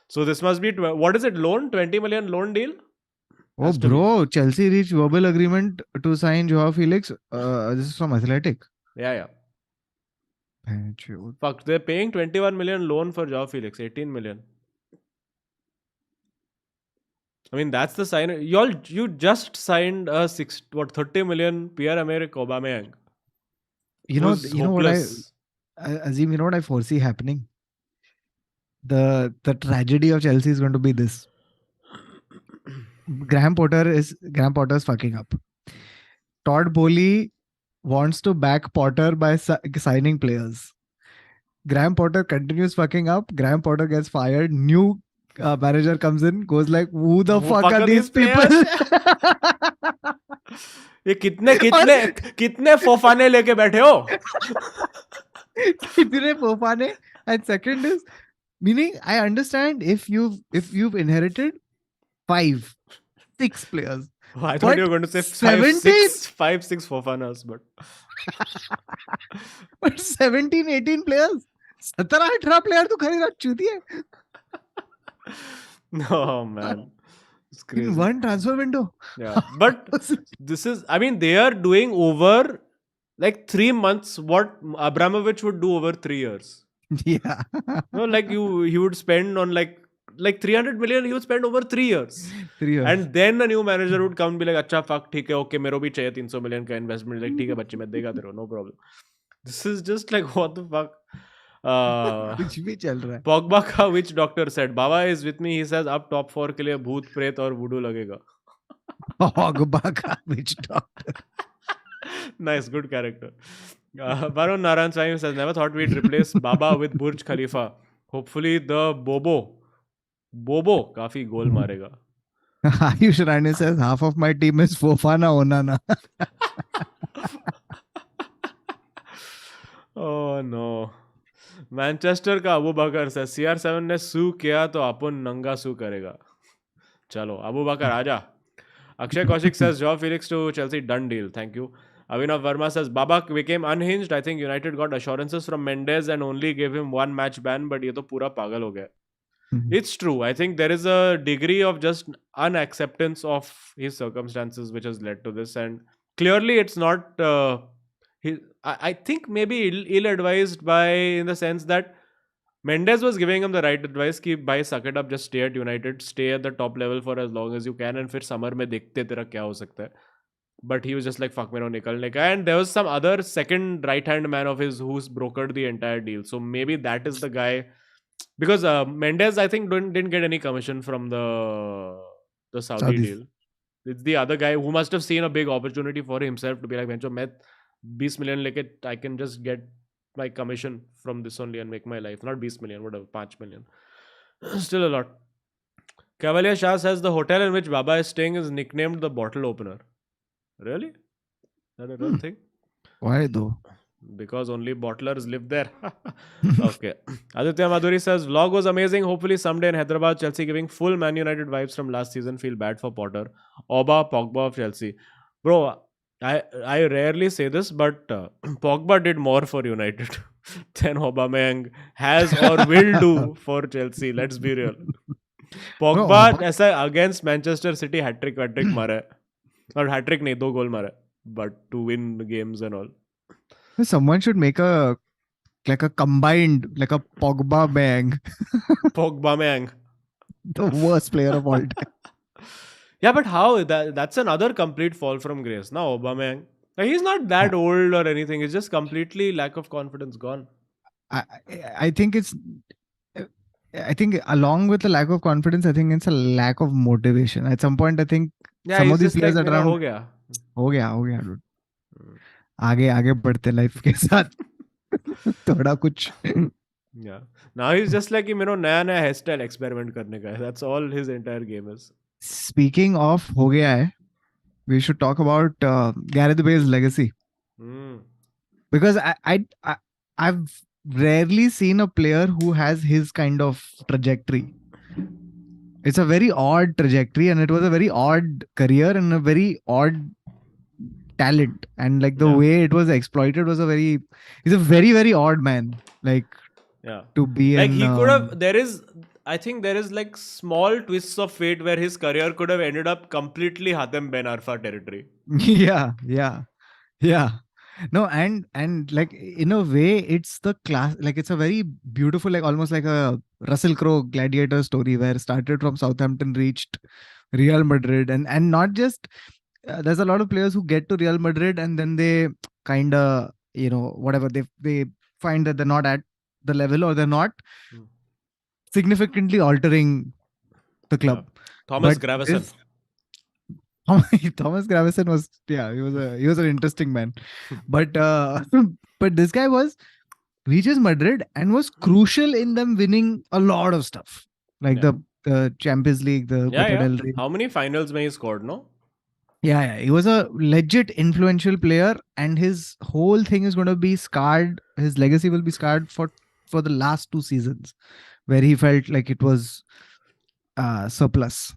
So this must be, what is it, loan? 20 million loan deal? Oh, bro, Chelsea reached verbal agreement to sign Joao Felix. This is from Athletic. Yeah. Fuck, they're paying 21 million loan for Joao Felix, 18 million. I mean, that's the sign. You just signed a 30 million Pierre-Emerick Aubameyang. You know what Azim, you know what I foresee happening? The tragedy of Chelsea is going to be this. Graham Potter's fucking up. Todd Boehly wants to back Potter by signing players. Graham Potter continues fucking up. Graham Potter gets fired. New manager comes in, goes like, "Who the Who fuck fuck are are these these people?" players? ये कितने और कितने कितने फोफाने लेके बैठे हो? कितने Fofana. And second is, meaning I understand if you've inherited 5, 6 players, I thought you but were going to say 17, 5, 6 Fofanas, but but 17, 18 players. 17, 18 player तो खरीदा चूती है no, man, it's in crazy. one transfer window. Yeah, but this is, I mean, they are doing over like 3 months what Abramovich would do over 3 years. Yeah. No, like he would spend on like 300 million. He would spend over 3 years. 3 years. And then a new manager would come and be like, अच्छा fuck ठीक है okay मेरे को भी चाहिए 300 million का investment. Like ठीक है बच्चे मैं देगा तेरे को no problem. This is just like what the fuck. कुछ भी चल रहा है. Pogba का which doctor said Baba is with me. He says अब top 4 के लिए भूत प्रेत और वुडू लगेगा. Pogba का which doctor? Nice, good character. Varun Narayan Swami says never thought we'd replace Baba with Burj Khalifa. Hopefully the Bobo काफी गोल मारेगा. Ayush Rane says half of my team is Fofana Onana. Oh no. Manchester का अबू बकर से CR7 ने सू किया तो अपन नंगा सू करेगा. चलो अबू बकर आजा. Akshay Kaushik says Joao Felix to Chelsea done deal. Thank you. Avinav Verma says Baba became unhinged. I think United got assurances from Mendes and only gave him 1 match ban. But ये तो पूरा पागल हो गया. It's true. I think there is a degree of just unacceptance of his circumstances which has led to this, and clearly it's not. I think maybe ill-advised by in the sense that Mendes was giving him the right advice कि भाई suck it up, just stay at United, stay at the top level for as long as you can, and फिर summer में देखते तेरा क्या हो सकता है. But he was just like fuck मेरे को निकलने का, and there was some other second right hand man of his who's brokered the entire deal. So maybe that is the guy. Because Mendes, I think, didn't get any commission from the Saudi Saudis. deal. It's the other guy who must have seen a big opportunity for himself to be like, "Bencho, मैं 20 million लेके I can just get my commission from this only and make my life." Not 20 million, whatever, 5 million. Still a lot. Cavalier Shah says the hotel in which Baba is staying is nicknamed the Bottle Opener. Really? Is that a real thing? Why though? Because only bottlers live there. Okay. Aditya Madhuri says vlog was amazing. Hopefully someday in Hyderabad, Chelsea giving full Man United vibes from last season. Feel bad for Potter. Oba, Pogba of Chelsea. Bro, I rarely say this, but Pogba did more for United than Aubameyang has or will do for Chelsea. Let's be real. Pogba ऐसा against Manchester City hat-trick मारा है. और hat-trick नहीं 2 गोल मारा है. But to win games and all. Someone should make a combined a Pogba bang. Pogba Mang. The worst player of all time. Yeah, but how? That's another complete fall from grace. Now Aubameyang. Like, he's not that old or anything. It's just completely lack of confidence gone. I think it's. I think along with the lack of confidence, I think it's a lack of motivation. At some point, I think some of these players like, around. हो गया, dude. आगे बढ़ते life के साथ थोड़ा कुछ. Yeah. Now he's just like कि मेरे नया hair style experiment करने का है. That's all his entire game is. Speaking of हो गया है, we should talk about Gareth Bale's legacy. Because I've rarely seen a player who has his kind of trajectory. It's a very odd trajectory, and it was a very odd career and a very odd talent, and like the way it was exploited was he's a very, very odd man. Like, to be like he could have. I think there is like small twists of fate where his career could have ended up completely Hatem Ben Arfa territory. Yeah. No, and like in a way, it's the class. Like it's a very beautiful, like almost like a Russell Crowe gladiator story where started from Southampton, reached Real Madrid, and not just. There's a lot of players who get to Real Madrid and then they kind of, whatever, they find that they're not at the level, or they're not significantly altering the club. Thomas Gravesen. Thomas Gravesen was, he was an interesting man. But this guy was reaches Madrid and was crucial in them winning a lot of stuff, like Yeah. the Champions League, the Copa del Rey. How many finals may he scored, no? Yeah, he was a legit influential player, and his whole thing is going to be scarred. His legacy will be scarred for the last 2 seasons, where he felt like it was surplus.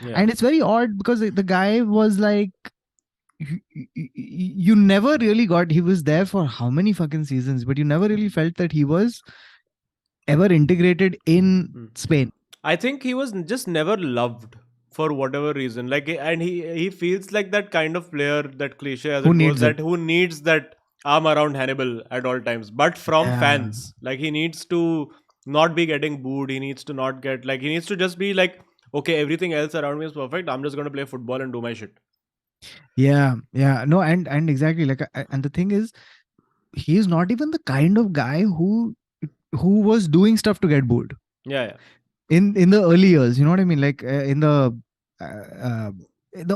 Yeah. And it's very odd because the guy was like, you never really got. He was there for how many fucking seasons, but you never really felt that he was ever integrated in Spain. I think he was just never loved for whatever reason. Like, and he feels like that kind of player, that cliche as Who it goes, needs that it? who needs that arm around Hannibal at all times, but from Yeah. fans. Like, he needs to not be getting booed. He needs to not get, like, he needs to just be like, okay, everything else around me is perfect. I'm just going to play football and do my shit. Yeah, no, and exactly, like, and the thing is, he's not even the kind of guy who was doing stuff to get booed. Yeah. In the early years, you know what I mean? Like the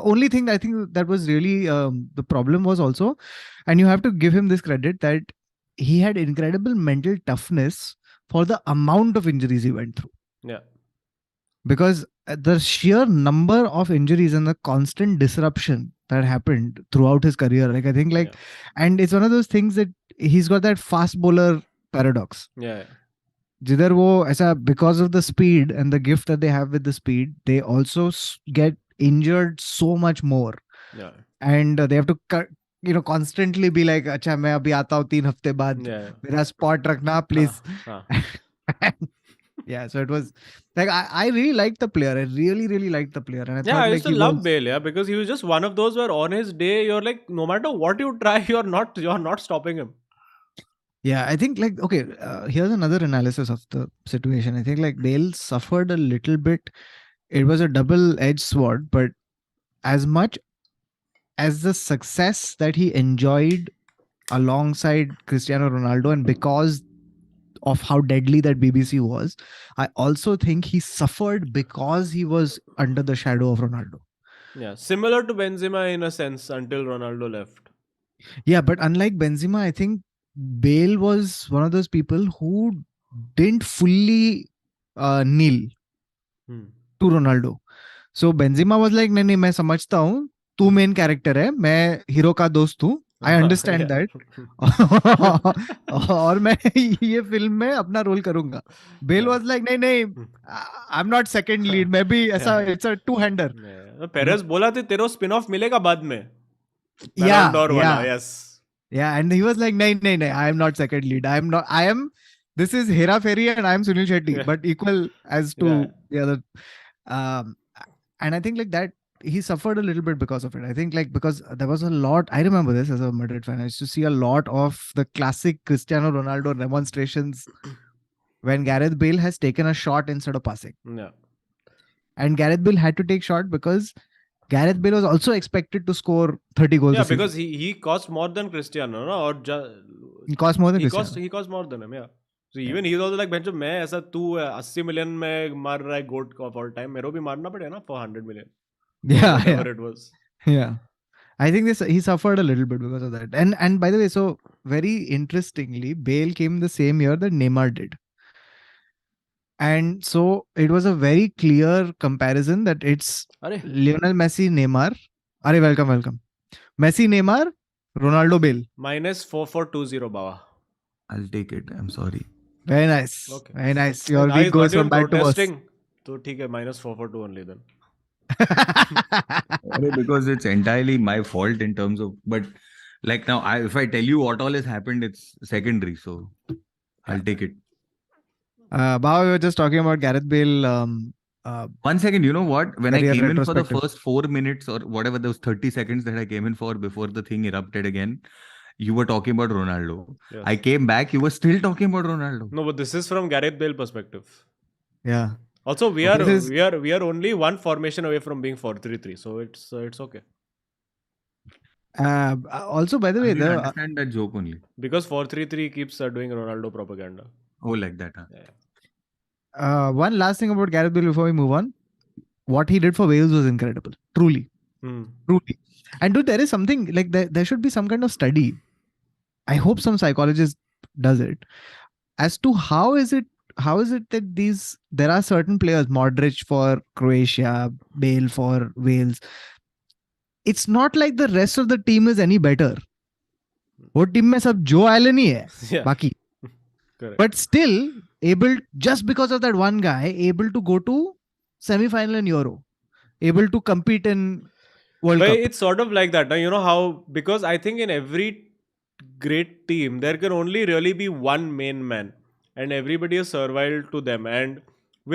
only thing I think that was really the problem was also, and you have to give him this credit, that he had incredible mental toughness for the amount of injuries he went through. Yeah. Because the sheer number of injuries and the constant disruption that happened throughout his career, like I think, like, and it's one of those things that he's got that fast bowler paradox. Yeah. जिधर वो ऐसा, because of the speed and the gift that they have with the speed, they also get injured so much more. Yeah. And they have to constantly be like, अच्छा मैं अभी आता हूँ 3 हफ्ते बाद, मेरा spot रखना please. Yeah, so it was like, I really liked the player. I really liked the player, and I thought, I like, used to love Bale, because he was just one of those where on his day you're like, no matter what you try, you're not stopping him. Yeah, I think, like, okay, here's another analysis of the situation. I think, like, Bale suffered a little bit. It was a double-edged sword, but as much as the success that he enjoyed alongside Cristiano Ronaldo, and because of how deadly that BBC was, I also think he suffered because he was under the shadow of Ronaldo. Yeah, similar to Benzema in a sense until Ronaldo left. Yeah, but unlike Benzema, I think Bale was one of those people who didn't fully kneel to Ronaldo. So Benzema was like, नहीं मैं समझता हूँ, तू main character है, मैं hero का दोस्त हूँ, आई अंडरस्टैंड दैट, और मैं ये फिल्म में अपना रोल करूंगा. बेल वाज लाइक, नहीं I am not second lead, मैं भी ऐसा, it's a two hander. Perez बोला था तेरे स्पिन ऑफ मिलेगा बाद में, yeah, and he was like, नहीं I am not second lead, this is Hera Fairy and I am Sunil Shetty, but equal as to the other. And I think, like, that he suffered a little bit because of it. I think, like, because there was a lot, I remember this as a Madrid fan, I used to see a lot of the classic Cristiano Ronaldo demonstrations when Gareth Bale has taken a shot instead of passing. Yeah. And Gareth Bale had to take shot because Gareth Bale was also expected to score 30 goals. Yeah, because he cost more than Cristiano, no? Or he cost more than Cristiano. He cost more than him, yeah. So even he's also like, bench मैं ऐसा तू 80 million में मार रहा है goat of all time, मेरे को भी मारना पड़ेगा ना for 100 million. Whatever it was. Yeah. I think he suffered a little bit because of that. And by the way, so very interestingly, Bale came the same year that Neymar did. And so it was a very clear comparison that it's Lionel Messi, Neymar. Are welcome. Messi, Neymar, Ronaldo, Bale. Minus 4420, Bawa. I'll take it. I'm sorry. Very nice. Okay. Very nice. Your week goes from bad to worse. So ठीक है, minus 442 only then. Because it's entirely my fault in terms of, but like now, if I tell you what all has happened, it's secondary. So I'll take it. Bawa, we were just talking about Gareth Bale. 1 second, you know what? When I came in for the first 4 minutes or whatever, those 30 seconds that I came in for before the thing erupted again, you were talking about Ronaldo. Yes. I came back, you were still talking about Ronaldo. No, but this is from Gareth Bale perspective. Yeah. Also, we are only one formation away from being 4-3-3, so it's okay. Also, by the way, I understand that joke only because 4-3-3 keeps doing Ronaldo propaganda. Oh, like that, huh? Yeah. One last thing about Gareth Bale before we move on. What he did for Wales was incredible. Truly. Truly. And dude, there is something like there should be some kind of study. I hope some psychologist does it. As to how is it that there are certain players, Modric for Croatia, Bale for Wales. It's not like the rest of the team is any better. वो team में सब जो Elon ही है बाकी. Correct. But still able, just because of that one guy, able to go to semi-final in Euro, able to compete in World But Cup. it's sort of like that, you know how, because I think in every great team there can only really be one main man, and everybody is servile to them. And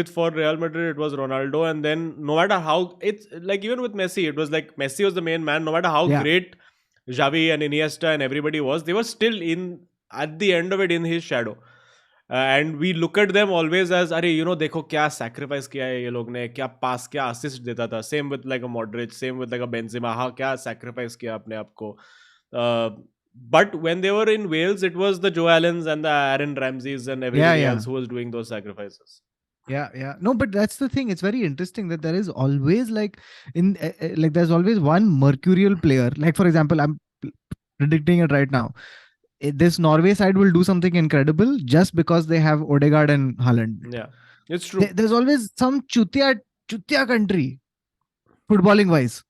for Real Madrid it was Ronaldo, and then no matter how, it's like even with Messi, it was like Messi was the main man. No matter how great Xavi and Iniesta and everybody was, they were still at the end of it in his shadow. And we look at them always as, अरे you know देखो क्या sacrifice किया है ये लोग ने, क्या pass, क्या assist देता था. Same with like a Modric, same with like a Benzema, हाँ क्या sacrifice किया अपने आप को. But when they were in Wales, it was the Joe Allens and the Aaron Ramseys and everybody else who was doing those sacrifices. Yeah. No, but that's the thing. It's very interesting that there is always like there's always one mercurial player. Like for example, I'm predicting it right now. This Norway side will do something incredible just because they have Odegaard and Haaland. Yeah, it's true. There's always some chutia country, footballing wise,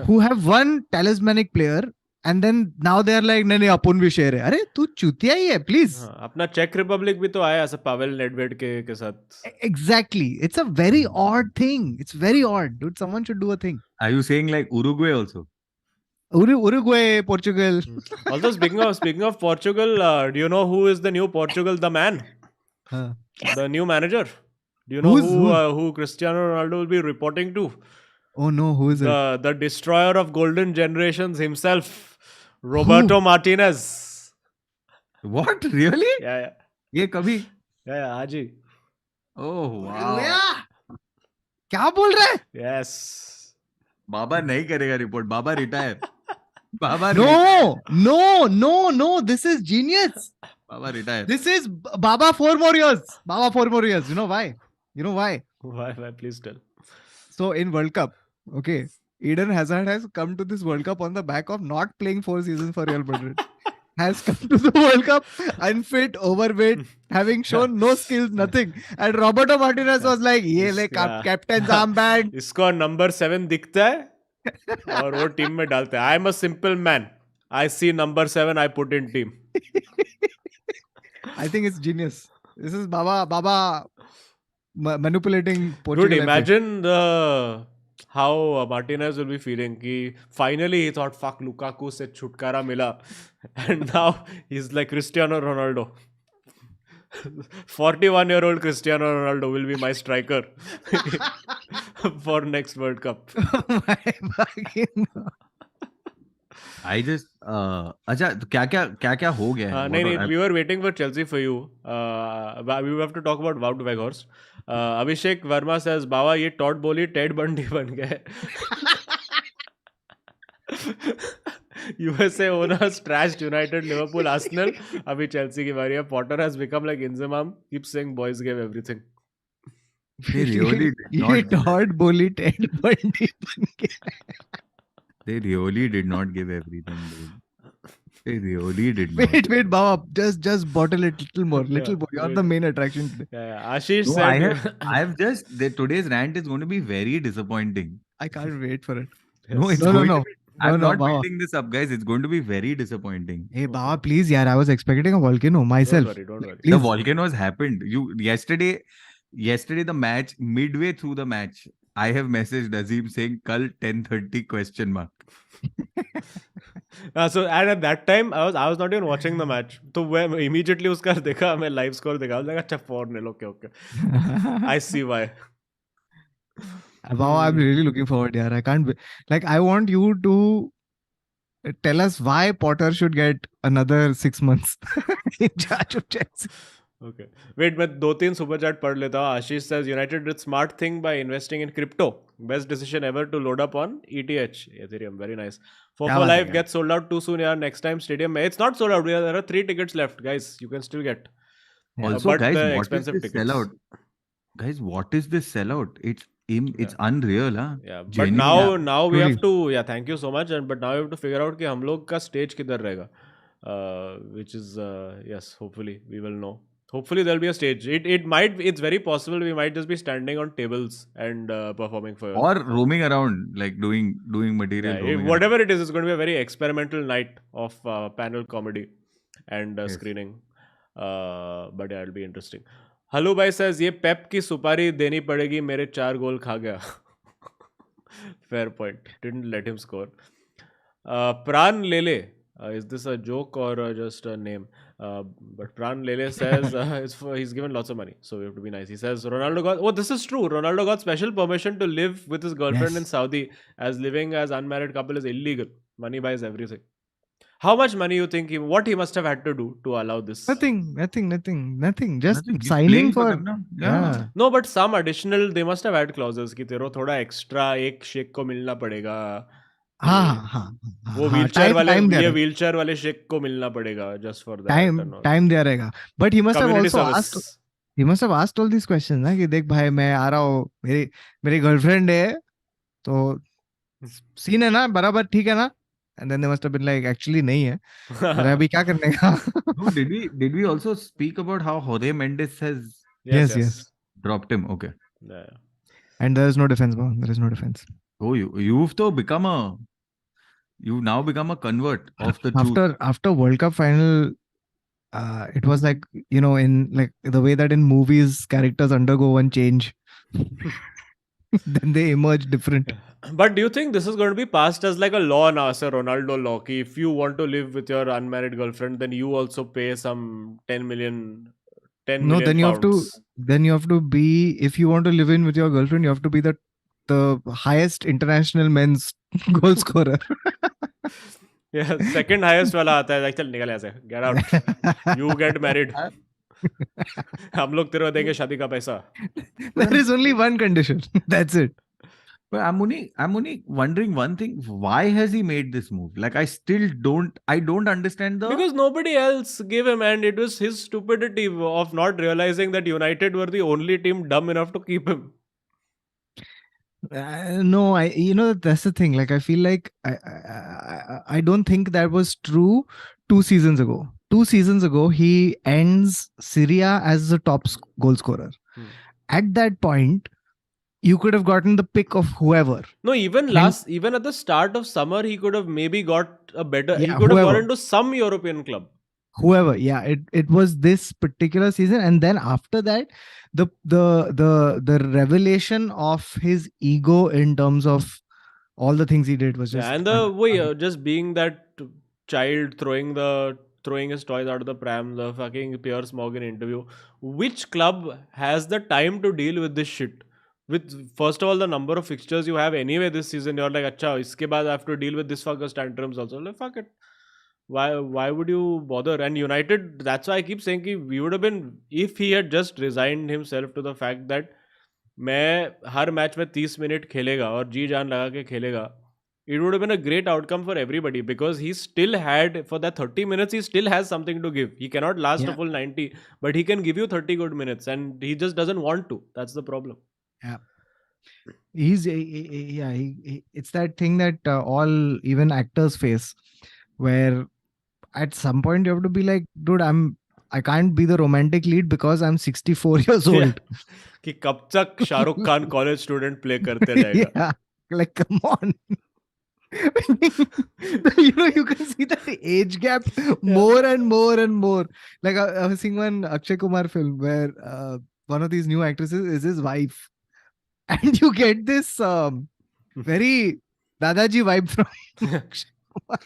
who have one talismanic player, and then now they are like, नहीं अपन भी शेर है. अरे तू चुतिया ही है, please. अपना check Republic भी तो आया ऐसा पावेल नेडवेड के साथ. Exactly. It's a very odd thing. It's very odd, dude. Someone should do a thing. Are you saying like Uruguay also? Uruguay, Portugal. Also, speaking of Portugal, do you know who is the new Portugal, the man? The new manager. Do you know who Cristiano Ronaldo will be reporting to? Oh no, who is it? The destroyer of golden generations himself, Roberto Martinez. What? Really? Yeah. ये कभी? Yeah, आज ही. Oh wow. क्या बोल रहा है? Yes. बाबा नहीं करेगा report. Baba retire. No. This is genius. Baba retire. This is Baba 4 more years. Baba 4 more years. You know why? Why? Please tell. So in World Cup, okay, Eden Hazard has come to this World Cup on the back of not playing 4 seasons for Real Madrid. Has come to the World Cup unfit, overweight, having shown no skills, nothing. And Roberto Martinez was like, ये ले captain's armband. इसको number 7 दिखता है और वो team में डालते हैं. I am a simple man. I see number 7, I put in team. I think it's genius. This is Baba manipulating Portugal. Dude, imagine how Martinez will be feeling. Ki finally he thought, fuck, Lukaku se chutkara mila. And now he's like Cristiano Ronaldo. 41-year-old Cristiano Ronaldo will be my striker for next World Cup. I just अच्छा तो क्या हो गया है? नहीं, we were waiting for Chelsea for you. We have to talk about Wout Weghorst. Abhishek Verma says, बाबा ये Todd Boehly Ted Bundy बन गए. USA owners trashed United, Liverpool, Arsenal. अभी Chelsea की बारी है. Potter has become like Inzamam. Keeps saying boys gave everything. They really did not. ये Todd Boehly Ted Bundy बन गए. They really did not give everything. They really did not. Wait, Baba, just bottle it little more. You're the main attraction today. Yeah. Ashish said, I've just today's rant is going to be very disappointing. I can't wait for it. No, it's going to be. I'm not building this up, guys. It's going to be very disappointing. Hey, Baba, please, yaar. I was expecting a volcano myself. Don't worry. The volcano has happened. Yesterday, the match, midway through the match, I have messaged Azim saying, "Kal 10:30 question mark." So and at that time, I was not even watching the match. So when immediately उसका देखा, मैं live score देखा, I was like, अच्छा 4-0, okay. I see why. Wow, I'm really looking forward, yaar. I can't I want you to tell us why Potter should get another 6 months in charge of Chelsea. Okay. Wait, मैं 2-3 super chat पढ़ लेता हूँ. Ashish says United did smart thing by investing in crypto. Best decision ever to load up on ETH. Ethereum, very nice. For Live gets sold out too soon. Yeah, next time stadium. It's not sold out. There are 3 tickets left, guys. You can still get. Also, but guys, the what expensive is this tickets. sellout? Guys, what is this sellout? It's unreal, huh? Yeah, but now we have to. Yeah, thank you so much. But now we have to figure out कि हम लोग का stage किधर रहेगा. which is yes. Hopefully, we will know. Hopefully, there'll be a stage. It's very possible we might just be standing on tables and performing for. Or roaming around, like doing material. Whatever it is, it's going to be a very experimental night of panel comedy and screening. But yeah, it'll be interesting. Hello Bhai says, ये पेप की सुपारी देनी पड़ेगी, मेरे 4 गोल खा गया. Fair point. Didn't let him score. Pran Lele. Is this a joke or just a name? But Pran Lele says he's given lots of money, so we have to be nice. He says Ronaldo got. Oh, this is true. Ronaldo got special permission to live with his girlfriend in Saudi, as living as unmarried couple is illegal. Money buys everything. How much money you think what he must have had to do to allow this? Nothing. Just signing for them, yeah. No, but some additional they must have had clauses कि तेरो थोड़ा extra एक शेख को मिलना पड़ेगा. वो wheelchair वाले शेख को मिलना पड़ेगा just for that. Time दिया रहेगा. But he must have also asked. He must have asked all these questions ना कि देख भाई मैं आ रहा हूँ, मेरी girlfriend है, तो सीन है ना, बराबर ठीक है ना? And then they must have been like, actually nahi hai. But abhi kya karne ka? No, did we also speak about how Jorge Mendes has Yes. dropped him? Okay. Yeah. And there is no defense, bro. There is no defense. Oh, you've now become a convert of the truth. After World Cup final, it was like, in like the way that in movies characters undergo one change. Then they emerge different. But do you think this is going to be passed as like a law now, as a Ronaldo law? Ki if you want to live with your unmarried girlfriend, then you also pay some 10 million then pounds. you have to be, if you want to live in with your girlfriend, you have to be the highest international men's goal scorer. Yeah, second highest wala aata hai. Like, chal nikal aise, get out. You get married. हम लोग तेरे को देंगे शादी का पैसा. There is only one condition. That's it. But I'm only wondering one thing. Why has he made this move? Like, I don't understand because nobody else gave him, and it was his stupidity of not realizing that United were the only team dumb enough to keep him. No, that's the thing. Like, I feel like I don't think that was true 2 seasons ago. 2 seasons ago, he ends Syria as the top goal scorer. At that point, you could have gotten the pick of whoever. No, even at the start of summer, he could have maybe got a better. He could have got into some European club. Whoever, yeah. It was this particular season, and then after that, the revelation of his ego in terms of all the things he did was just. Yeah, and the way just being that child throwing his toys out of the pram, the fucking Piers Morgan interview. Which club has the time to deal with this shit? With first of all the number of fixtures you have anyway this season, you're like, acha, iske baad I have to deal with this fucker's tantrums also. Like, fuck it. Why would you bother? And United, that's why I keep saying we would have been, if he had just resigned himself to the fact that मैं हर match में 30 minute खेलेगा और जी जान लगा के खेलेगा, it would have been a great outcome for everybody, because he still had, for that 30 minutes, he still has something to give. He cannot last a full 90, but he can give you 30 good minutes, and he just doesn't want to. That's the problem. Yeah. It's that thing that all even actors face, where at some point you have to be like, dude, I can't be the romantic lead because I'm 64 years old. कि कब तक Shahrukh Khan college student play करते रहेगा. Yeah, like come on. You can see that age gap more and more. Like I was seeing one Akshay Kumar film where one of these new actresses is his wife, and you get this very Dadaji vibe from Akshay Kumar.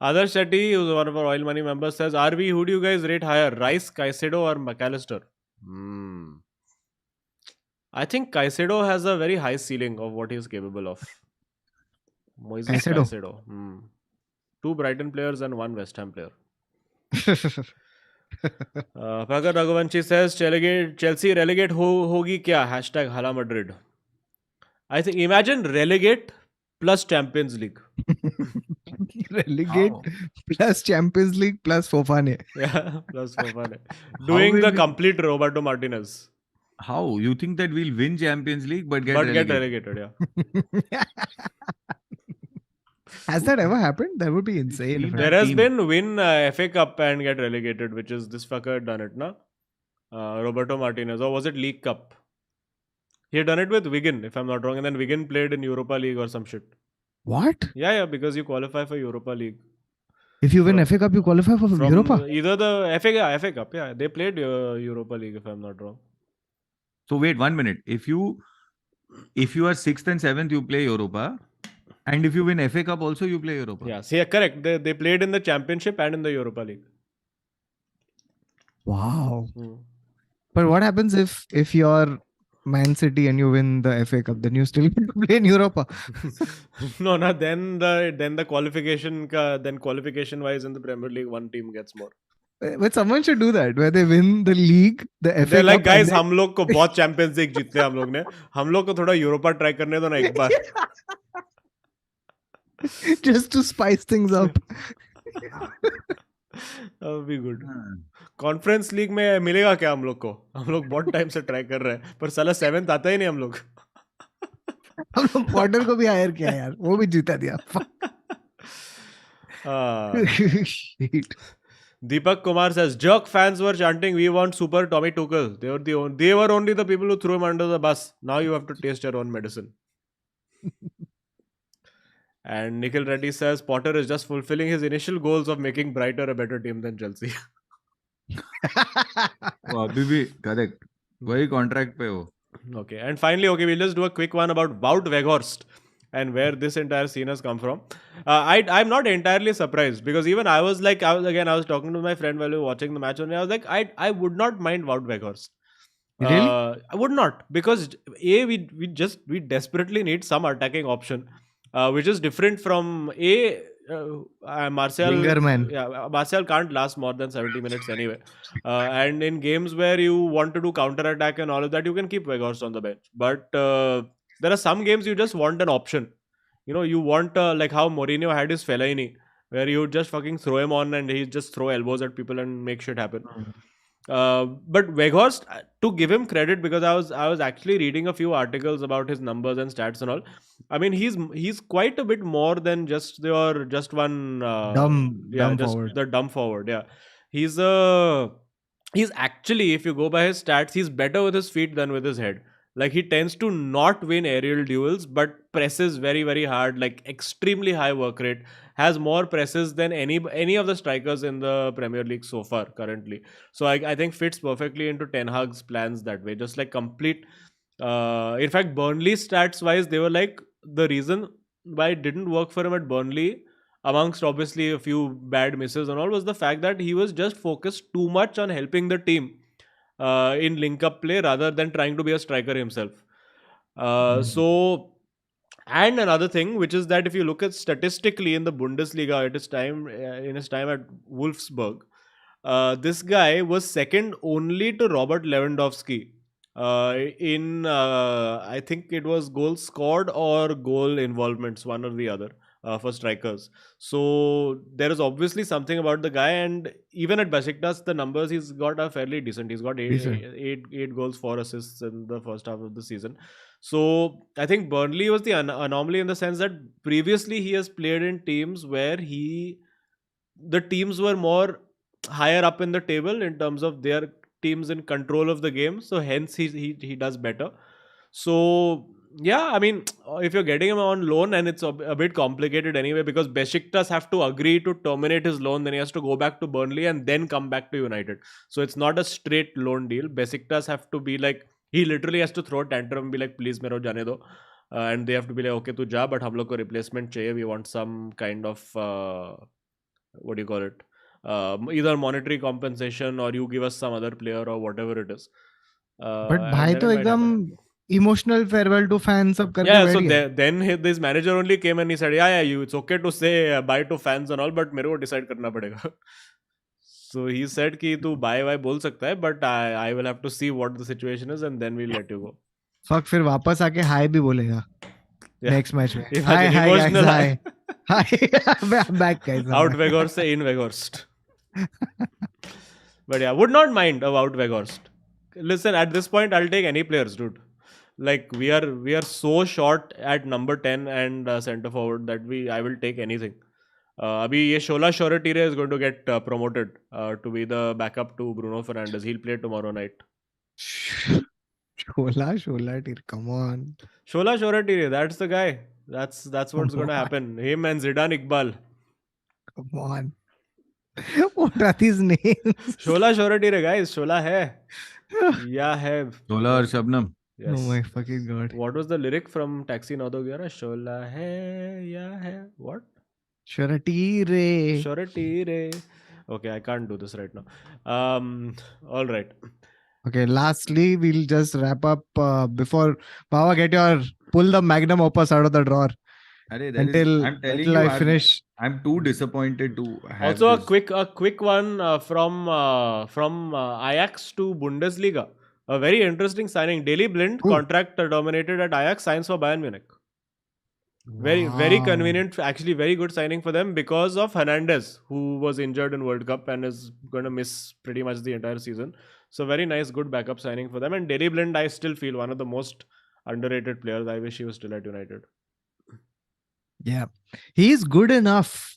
Adarsh Shetty, who's one of our Oil Money members, says, who do you guys rate higher, Rice, Caicedo or McAllister? I think Caicedo has a very high ceiling of what he is capable of. Moises Caicedo. 2 Brighton players and 1 West Ham player. Pagar Raghuvanshi says, Chelsea relegate hogi kya? # Hala Madrid. I think, imagine relegate plus Champions League. Relegate plus Champions League plus Fofane. Yeah, plus Fofane. Doing the complete Roberto Martinez. How? You think that we'll win Champions League but get relegated? Yeah. Has that ever happened? That would be insane. If There has been win FA Cup and get relegated, which is this fucker done it, na? Roberto Martinez, or was it League Cup? He had done it with Wigan, if I'm not wrong, and then Wigan played in Europa League or some shit. What? Yeah, because you qualify for Europa League. If you win FA Cup, you qualify for Europa? Either the FA Cup, yeah. They played Europa League, if I'm not wrong. So wait 1 minute. If you are 6th and 7th, you play Europa. And if you win FA Cup also, you play Europa. Yeah, see, correct. They played in the Championship and in the Europa League. Wow. But what happens if you're Man City and you win the FA Cup? Then you still get to play in Europa. No, then the qualification wise in the Premier League, one team gets more. But someone should do that, where they win the league, the FA They're like, Cup. guys, हम लोग को बहुत Champions League जीते हम लोग ने. हम लोग को थोड़ा Europa try करने दो ना एक बार. Just to spice things up. That would be good. Conference League में मिलेगा क्या हम लोग को? हम लोग बहुत टाइम से ट्राई कर रहे हैं, पर साला 7th आता ही नहीं हम लोग. हम लोग पॉटर को भी हायर किया यार, वो भी जीता दिया. Shit. Deepak Kumar says, Jerk fans were chanting, we want Super Tommy Tuchel. They were only the people who threw him under the bus. Now you have to taste your own medicine. And Nikhil Reddy says, Potter is just fulfilling his initial goals of making Brighton a better team than Chelsea. अभी भी correct. वही contract पे हो. Okay, and finally, we'll just do a quick one about Wout Weghorst and where this entire scene has come from. I'm not entirely surprised, because even I was talking to my friend while we were watching the match, and I was like, I would not mind Wout Weghorst. Really? I would not, because we desperately need some attacking option, which is different from Martial. Yeah, Martial can't last more than 70 minutes anyway. And in games where you want to do counter attack and all of that, you can keep Weghorst on the bench. But there are some games you just want an option. You want like how Mourinho had his Fellaini, where you just fucking throw him on and he just throw elbows at people and make shit happen. But Weghorst, to give him credit, because I was actually reading a few articles about his numbers and stats and all. I mean, he's quite a bit more than just one dumb forward. The dumb forward. Yeah, he's actually, if you go by his stats, he's better with his feet than with his head. Like, he tends to not win aerial duels, but presses very, very hard, like extremely high work rate, has more presses than any of the strikers in the Premier League so far currently. So I think fits perfectly into Ten Hag's plans that way. Just like complete. In fact, Burnley stats wise, they were like, the reason why it didn't work for him at Burnley, amongst obviously a few bad misses and all, was the fact that he was just focused too much on helping the team in link-up play rather than trying to be a striker himself. So, and another thing, which is that if you look at statistically in the Bundesliga in his time at Wolfsburg, this guy was second only to Robert Lewandowski in I think it was goals scored or goal involvements, one or the other, for strikers. So there is obviously something about the guy, and even at Besiktas, the numbers he's got are fairly decent. He's got eight goals, 4 assists in the first half of the season. So I think Burnley was the anomaly in the sense that previously he has played in teams where the teams were more higher up in the table in terms of their teams in control of the game, so hence he does better. So yeah, I mean, if you're getting him on loan, and it's a bit complicated anyway, because Besiktas have to agree to terminate his loan, then he has to go back to Burnley and then come back to United. So it's not a straight loan deal. Besiktas have to be like, he literally has to throw a tantrum and be like, please mero jane do, and they have to be like, okay tu ja, but hum log ko replacement chahiye, we want some kind of what do you call it, either monetary compensation, or you give us some other player, or whatever it is. But bhai to ekdam emotional farewell to fans sab karke yeah, so then this manager only came and he said, it's okay to say bye to fans and all, but mere ko decide karna padega. So he said ki tu bye bol sakta hai, but I will have to see what the situation is and then we'll let you go. Fuck, फिर वापस आके hi भी बोलेगा next match में. Hi guys, hi. Back guys. Out Weghorst se in Weghorst. But yeah, would not mind about Weghorst. Listen, at this point, I'll take any players, dude. Like we are so short at number 10 and center forward that I will take anything. Abhi ye Shola Shoretire is going to get promoted to be the backup to Bruno Fernandes. He'll play tomorrow night. Shola, come on. Shola Shoretire, that's the guy. That's what's going to happen. Him and Zidane Iqbal. Come on. What are these names? Shola Shoretire, guys. Shola hai. Yeah, hai. Shola or Shabnam. Yes. Oh my fucking god. What was the lyric from Taxi Naudo Gyara? Shola hai, yeah hai. What? Shoretire. Shoretire. Okay, I can't do this right now. All right. Okay, lastly, we'll just wrap up before Baba, pull the magnum opus out of the drawer. Until I finish. I'm too disappointed to have also this. a quick one from Ajax to Bundesliga. A very interesting signing. Daley Blind, contract terminated at Ajax, signs for Bayern Munich. Very convenient, actually very good signing for them because of Hernandez, who was injured in World Cup and is going to miss pretty much the entire season. So very nice, good backup signing for them. And Daley Blind, I still feel one of the most underrated players. I wish he was still at United. Yeah, he is good enough.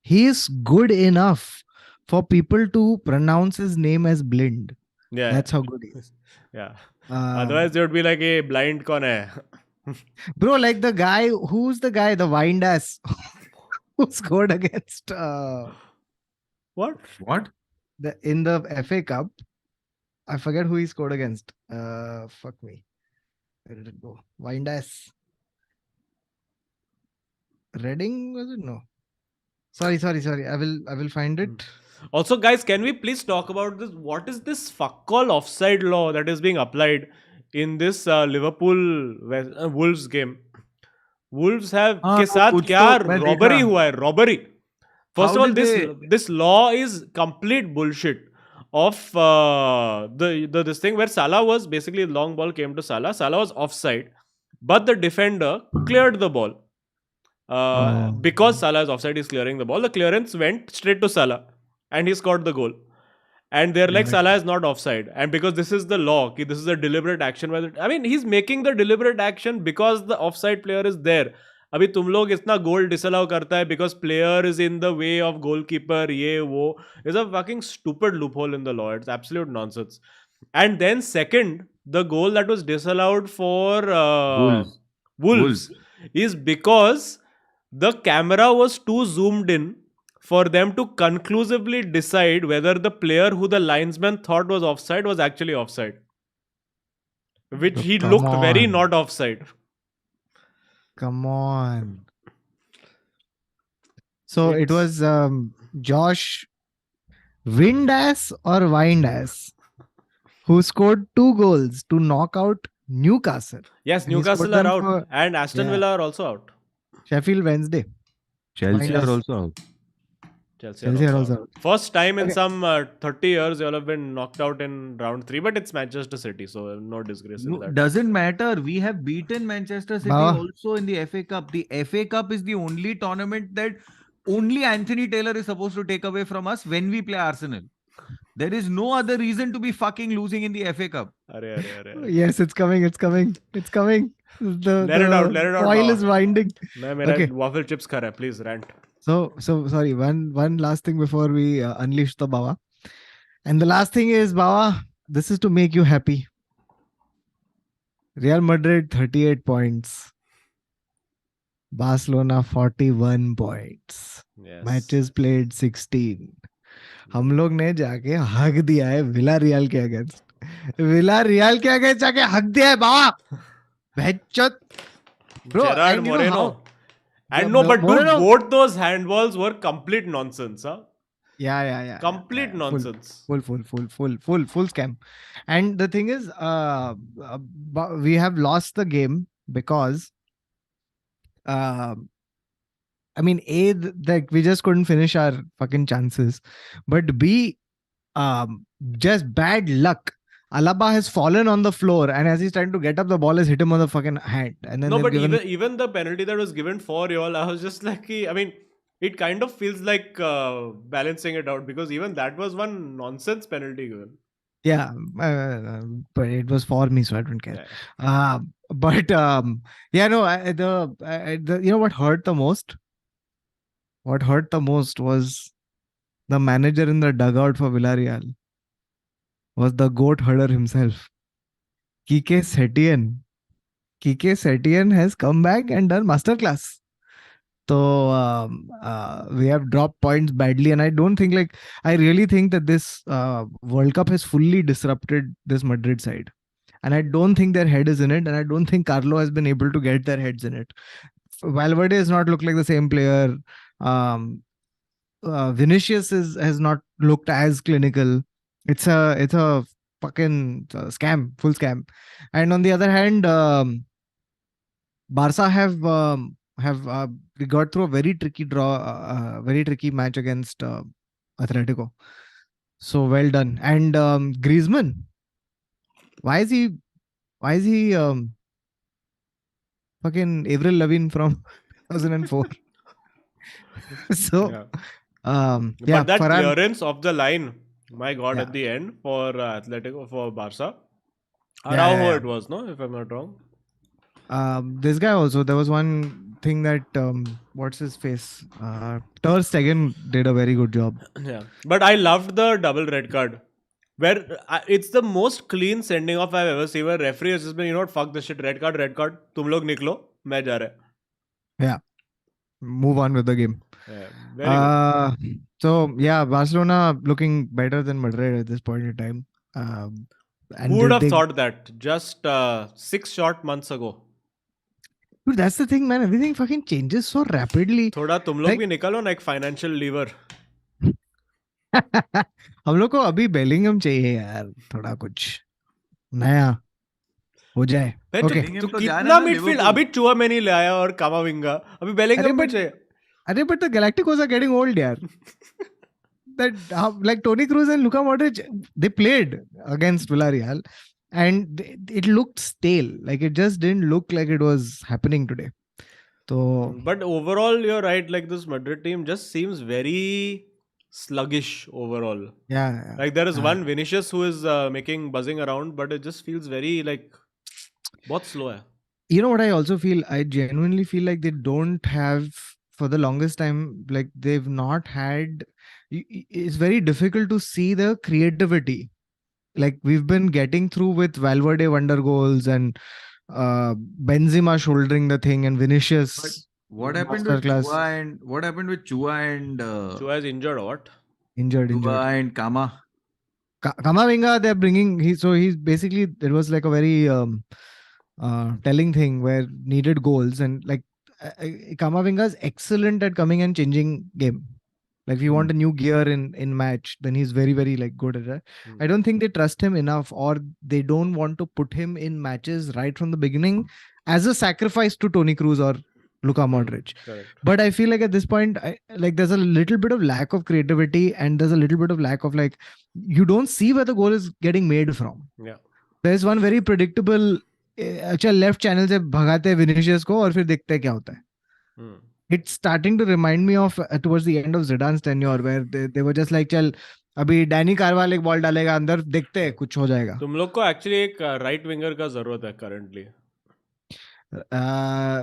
He is good enough for people to pronounce his name as Blind. Yeah, that's how good he is. Yeah. Otherwise, they would be like, "Hey, blind kon hai?" Bro, like the guy, the wind ass who scored against what? In the FA Cup. I forget who he scored against. Fuck me. Where did it go? Wind ass. Reading, was it? No. Sorry. I will find it. Also, guys, can we please talk about this? What is this fuck all offside law that is being applied in this Liverpool Wolves game? Wolves have के साथ क्या robbery हुआ है? Robbery. First of all, this law is complete bullshit. Of this thing where Salah was basically, long ball came to Salah. Salah was offside, but the defender cleared the ball. Because Salah is offside, he's clearing the ball. The clearance went straight to Salah and he scored the goal. And they're like, Salah is not offside. And because this is the law, this is a deliberate action. I mean, he's making the deliberate action because the offside player is there. अभी तुम लोग इतना गोल disallow करता है because player is in the way of goalkeeper, ये वो. It's a fucking stupid loophole in the law. It's absolute nonsense. And then second, the goal that was disallowed for Wolves is because the camera was too zoomed in for them to conclusively decide whether the player who the linesman thought was offside was actually offside. Which he looked very not offside. Come on. So it was Josh Windass or Windass who scored 2 goals to knock out Newcastle. Yes, Newcastle are out. And Aston Villa are also out. Sheffield Wednesday. Chelsea are also out. Chelsea are also out. First time in some 30 years you all have been knocked out in round 3, but it's Manchester City, so no disgrace in that. Doesn't matter. We have beaten Manchester City also in the FA Cup. The FA Cup is the only tournament that only Anthony Taylor is supposed to take away from us when we play Arsenal. There is no other reason to be fucking losing in the FA Cup. Yes, it's coming. Let it out. Oil is winding. Okay. Waffle chips kha raha hai. Please rant. So sorry. One last thing before we unleash the Baba. And the last thing is, Baba, this is to make you happy. Real Madrid 38 points. Barcelona 41 points. Yes. Matches played 16. हम लोग ने जाके हक दिया है villa real के against जाके हक दिया है बाबा भेचत bro. Gerard Moreno. And no, but dude, both those handballs were complete nonsense, huh? Yeah. Complete nonsense. Full scam. And the thing is, we have lost the game because, I mean, A, like we just couldn't finish our fucking chances. But B, just bad luck. Alaba has fallen on the floor, and as he's trying to get up, the ball has hit him on the fucking hand. And then no, but even the penalty that was given for y'all, I was just like, I mean, it kind of feels like balancing it out because even that was one nonsense penalty given. Yeah, but it was for me, so I don't care. Yeah. But yeah, no, you know what hurt the most? What hurt the most was the manager in the dugout for Villarreal was the goat herder himself, Kike Setien. Kike Setien has come back and done masterclass. So we have dropped points badly, and I don't think I really think that this World Cup has fully disrupted this Madrid side, and I don't think their head is in it, and I don't think Carlo has been able to get their heads in it. Valverde has not looked like the same player. Um, Vinicius has not looked as clinical. It's a fucking scam, full scam. And on the other hand, Barca have we got through a very tricky very tricky match against Atletico. So well done. And Griezmann, why is he why is he fucking Avril Lavigne from 2004? So Yeah. yeah, But that Farhan. clearance of the line, my God, Yeah, at the end for Atletico, for Barca. yeah. Araujo it was, no? If I'm not wrong. This guy also, there was one thing that what's his face? Ter Stegen did a very good job. Yeah. But I loved the double red card. Where it's the most clean sending off I've ever seen. Where referee has just been, you know what, fuck this shit, red card, तुम लोग निकलो, मैं जा रहा. Yeah, move on with the game. Yeah, very good. So yeah, Barcelona looking better than Madrid at this point in time. Who And would have thought that just 6 short months ago? dude, that's the thing, man. Everything fucking changes so rapidly. थोड़ा तुम लोग Like भी निकालो ना एक financial liver. हम लोग को अभी बेलिंगम चाहिए यार, थोड़ा कुछ नया हो जाए. Okay. तो तो जाना कितना ना मिडफील्ड लिवरपूल. अभी चुआमेनी ले आया और कामाविंगा, अभी बेलिंगम भी चाहिए. but the Galacticos are getting old, yaar. That like Toni Kroos and Luka Modric, they played against Villarreal, and it looked stale. Like it just didn't look like it was happening today. So, But overall, you're right. Like this Madrid team just seems very sluggish overall. yeah. Like there is one Vinicius who is making buzzing around, but it just feels very like बहुत slow है. You know what I also feel? I genuinely feel like they don't have, for the longest time, like they've not had. It's very difficult to see the creativity. Like we've been getting through with Valverde wonder goals and Benzema shouldering the thing and Vinicius. But what happened with Chua and Chua is injured or what? Injured. Chua and Kama? Kamavinga, they're bringing. He's basically, it was like a very telling thing where needed goals, and like Kamavinga is excellent at coming and changing game. Like if you want a new gear in match, then he's very, very like good at it. I don't think they trust him enough, or they don't want to put him in matches right from the beginning as a sacrifice to Toni Kroos or Luka Modric. Correct. But I feel like at this point, there's a little bit of lack of creativity, and there's a little bit of lack of like, you don't see where the goal is getting made from. Yeah. There's one very predictable, अच्छा left channel से भगाते हैं Vinicius को और फिर देखते हैं क्या होता है. It's starting to remind me of towards the end of Zidane's tenure where they were just like, चल अभी डैनी कारवाल एक बॉल डालेगा अंदर, देखते हैं कुछ हो जाएगा. तुम लोग को एक्चुअली एक राइट विंगर का जरूरत है currently.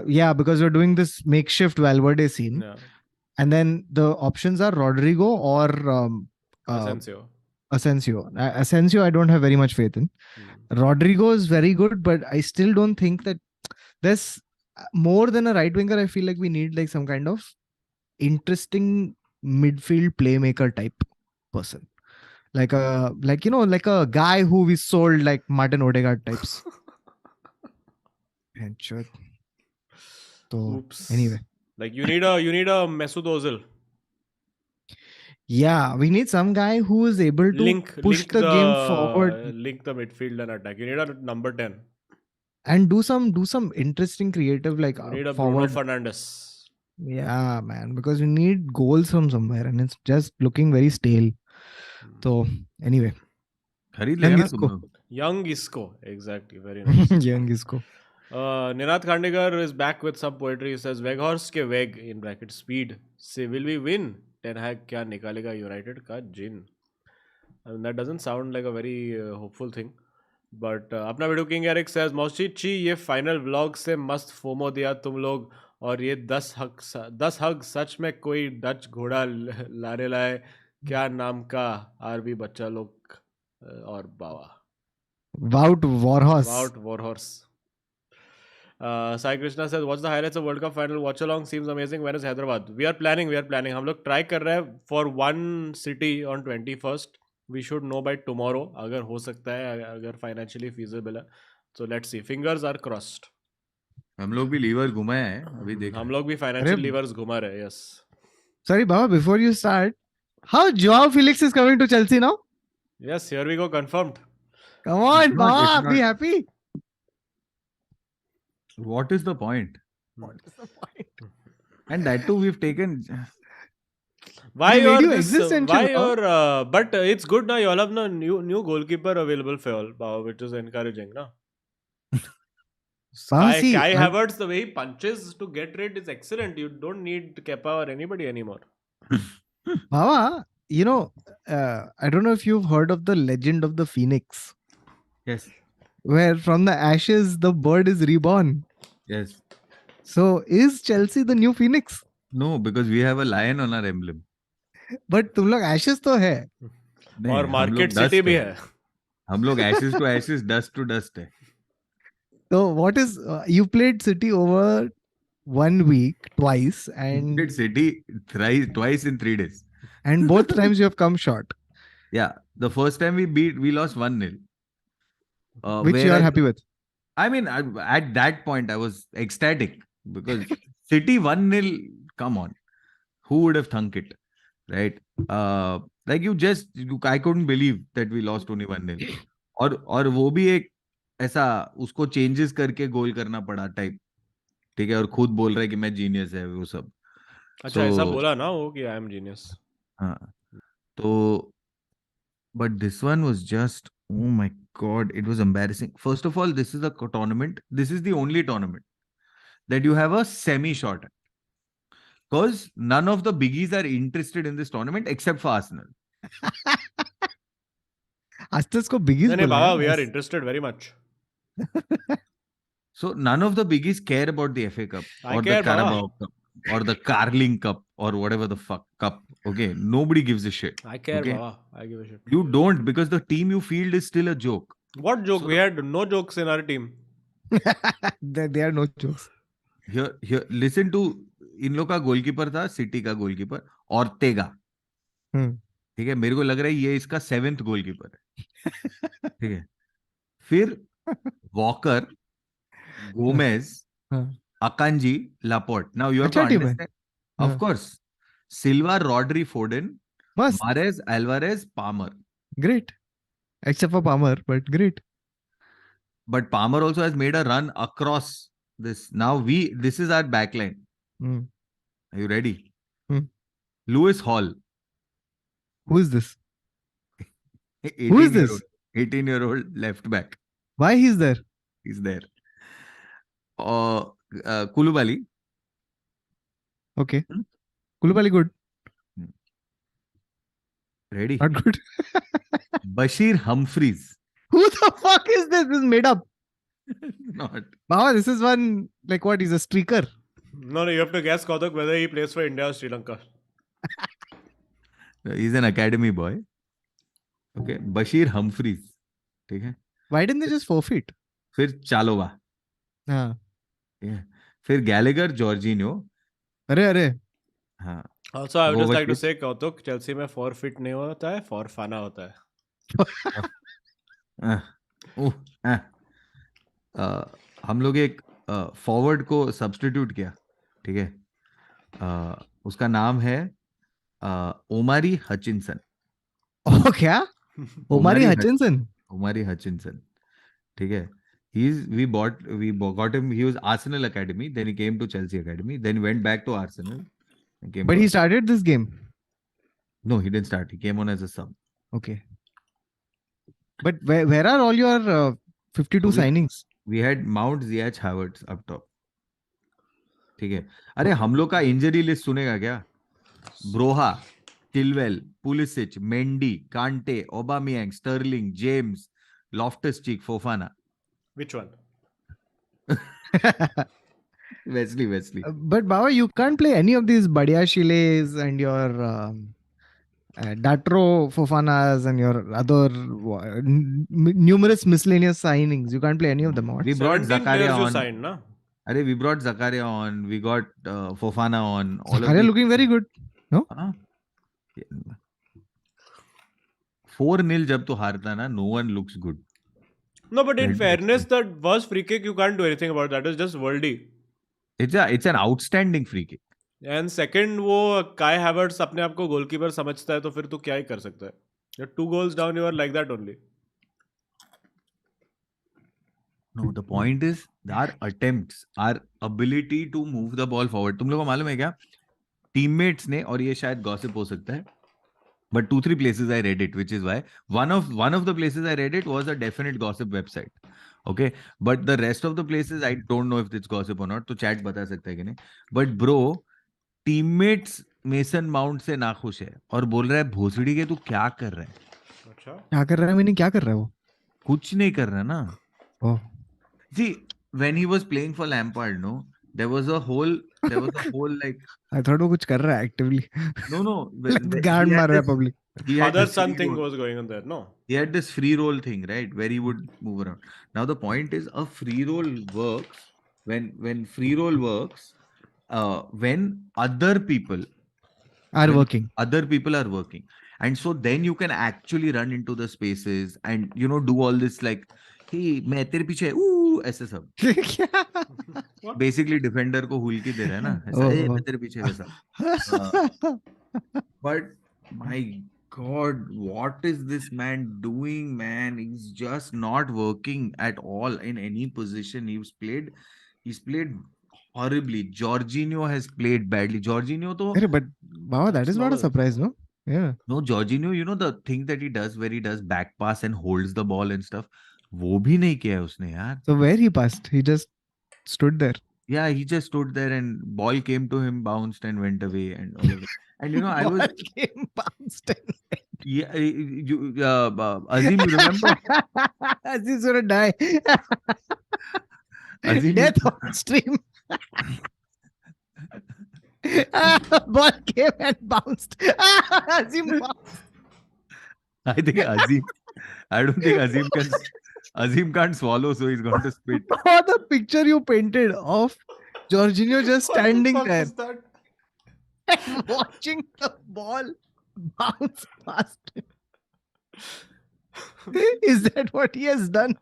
Yeah, because we're doing this makeshift Valverde scene. Yeah. And then the options are Rodrigo or Asensio. Asensio, I don't have very much faith in. Rodrigo is very good, but I still don't think that there's more than a right winger. I feel like we need like some kind of interesting midfield playmaker type person, like a guy who we sold like Martin Odegaard types. And sure. So Oops. anyway, like you need a Mesut Ozil. Yeah, we need some guy who is able to push the game forward, link the midfield and attack. You need a number 10 and do some interesting creative like you need a forward. Bruno Fernandes. Yeah, man, because we need goals from somewhere, and it's just looking very stale. So anyway, Young Isco, exactly, very nice. Young Isco. Ninath Khandekar is back with some poetry. He says, Weghorst ke Weg in bracket speed. Say, will we win? Ten Hag kya nikalega United ka gin? I mean, that doesn't sound like a very hopeful thing. But अपना video king Eric says मौशीद ची ये final vlog से मस्त FOMO दिया तुम लोग और ये 10 हग सच में कोई डच घोड़ा लाने लाए क्या नाम का आरबी बच्चा लोग और बावा Wout Weghorst. Wout Weghorst. Sai Krishna says, "What's the highlights of World Cup final? Watch along seems amazing. When is Hyderabad? We are planning. हम लोग try कर रहे हैं for one city on 21st. We should know by tomorrow. अगर हो सकता है, अगर financially feasible है. So let's see. Fingers are crossed. हम लोग भी लीवर घुमाए हैं अभी देख हम लोग भी financial levers घुमा रहे हैं. Yes. Sorry, Baba. Before you start, how Joao Felix is coming to Chelsea now? Yes, here we go. Confirmed. Come on, Baba. Be happy. What is the point? What is the point? And that too we've taken. Why They made you're you this? existential, Why huh? you're? But it's good now. You all have no new goalkeeper available for all, which is encouraging, na. Kai Havertz, the way he punches to get rid is excellent. You don't need Kepa or anybody anymore. Baba, you know, I don't know if you've heard of the legend of the Phoenix. Yes. Where from the ashes the bird is reborn. Yes. So is Chelsea the new Phoenix? No, because we have a lion on our emblem. But तुम लोग ashes तो है. और market city भी है. हम लोग ashes to ashes, dust to dust है. So what is you played City over 1 week twice and you played City twice in 3 days. And both times you have come short. Yeah, the first time we lost 1-0. Which you are happy with? I mean, at that point I was ecstatic because City 1-0. Come on, who would have thunk it, right? Like I couldn't believe that we lost only 1-0. और वो भी एक ऐसा उसको changes करके गोल करना पड़ा type, ठीक है, और खुद बोल रहा है कि मैं जीनियस है वो सब. अच्छा ऐसा बोला ना वो कि आई एम जीनियस. हाँ तो but this one was just, oh my god, it was embarrassing. First of all, this is a tournament. This is the only tournament that you have a semi shot, because none of the biggies are interested in this tournament except for Arsenal. Astas ko biggies no, Baba, we are interested very much. So none of the biggies care about the FA Cup or the Carabao Cup or the Carling Cup or whatever the fuck cup. Okay, nobody gives a shit. I care, okay? Baba. I give a shit. You don't, because the team you field is still a joke. What joke? So we had no jokes in our team. There are no jokes. Here, listen to इन लोग का goalkeeper था, city का goalkeeper Ortega. ठीक है, मेरे को लग रहा है ये इसका 7th गोलकीपर है. ठीक है, फिर walker, Gomez, अकांजी, Laporte. Now you have to understand. Of course, Silva, Rodri, Foden, Mahrez, Alvarez, Palmer. Great. Except for Palmer, but great. But Palmer also has made a run across this. Now this is our backline. Are you ready? Lewis Hall. Who is this? Who is this? 18-year-old left back. Why he's there? He's there. Koulibaly. Okay. Koulibaly good. Ready? Not good. Bashir Humphreys. Who the fuck is this? This is made up. Not. Baba, this is one, like what? He's a streaker. No, you have to guess, Kautuk, whether he plays for India or Sri Lanka. He's an academy boy. Okay. Bashir Humphreys. Okay. Why didn't they just forfeit? फिर चालोवा. हाँ. Yeah. फिर Gallagher, Jorginho. अरे. हाँ. Also, I would just like to say, Kautuk, Chelsea में forfeit नहीं होता है, forfana होता है. हम लोग एक फॉरवर्ड को सब्स्टिट्यूट किया, ठीक है. उसका नाम है ओमारी हचिनसन. क्या? ओमारी हचिनसन. ओमारी हचिनसन, ठीक है. We got him. He was Arsenal Academy. Then he came to Chelsea Academy. Then he went back to Arsenal. But he started this game. No, he didn't start. He came on as a sub. Okay. But where are all your 52 signings? We had Mount, Ziyech, Havertz up top. ठीक है. अरे हम लोग का injury list सुनेगा क्या? ब्रोहा, Chilwell, Pulisic, Mendy, Kante, Aubameyang, Sterling, James, Loftus-Cheek, Fofana. Which one? Wesley. But Baba, you can't play any of these Badia Chiles and your Datro Fofanas and your other numerous miscellaneous signings. You can't play any of them. What? We brought 17 Zakaria players you on. signed, na? We brought Zakaria on. We got Fofana on. All Zakaria of these. looking very good. No? 4-0 जब तो हारता ना, no one looks good. No, but in fairness, that was free kick. You can't do anything about that. It's just worldy. It's an outstanding free kick. And second, वो Kai Havertz अपने आप को goalkeeper समझता है तो फिर तू क्या ही कर सकता है? You're 2 goals down. You are like that only. No, the point is our attempts, our ability to move the ball forward. तुम लोगों को मालूम है क्या? Teammates ने, और ये शायद gossip हो सकता है, but 2-3 places I read it, which is why one of the places I read it was a definite gossip website. Okay, but the rest of the places I don't know if it's gossip or not. तो chat बता सकता है कि नहीं? But bro, teammates mason mount से नाखुश है और बोल रहा है भोसड़ी के तू क्या कर रहा है? अच्छा, क्या कर रहा है? मैंने क्या कर रहा है वो? कुछ नहीं कर रहा ना. Oh. See, when he was playing for Lampard, no, there was a whole like. I thought वो कुछ कर रहा है actively. No. गार्ड मार रहा है public. father son thing was going on there, no? He had this free roll thing, right, where he would move around. Now the point is, a free roll works when free roll works when other people are working. Other people are working, and so then you can actually run into the spaces and do all this like, hey, मैं तेरे पीछे ऐसे सब. Basically defender को हुलकी दे रहा है ना, ऐसा, hey, मैं तेरे पीछे वैसा. But my God, what is this man doing, man? He's just not working at all in any position. He's played horribly. Jorginho has played badly. Jorginho to... But Baba, that is not a surprise, no? Yeah. No, Jorginho, the thing that he does where he does back pass and holds the ball and stuff, वो भी नहीं किया है उसने यार. So where he passed, he just stood there. Yeah, he just stood there and ball came to him, bounced and went away and all of that. And I was... came, bounced and went. Yeah, Azim, you remember? Azim's gonna die. Azim, death on stream. Ball came and bounced. Azim bounced. I don't think Azim can't swallow, so he's going to spit. Oh, the picture you painted of Jorginho just standing there and watching the ball bounce past him. Is that what he has done?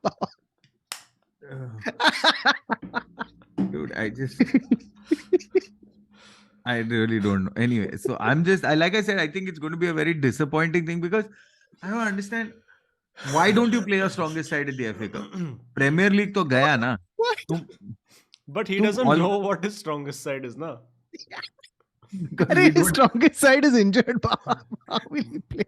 Dude, I really don't know. Anyway, so like I said, I think it's going to be a very disappointing thing because I don't understand. Why don't you play your strongest side in the FA Cup? Premier League to gaya na. But he doesn't know what his strongest side is, na? His strongest side is injured. How will he play?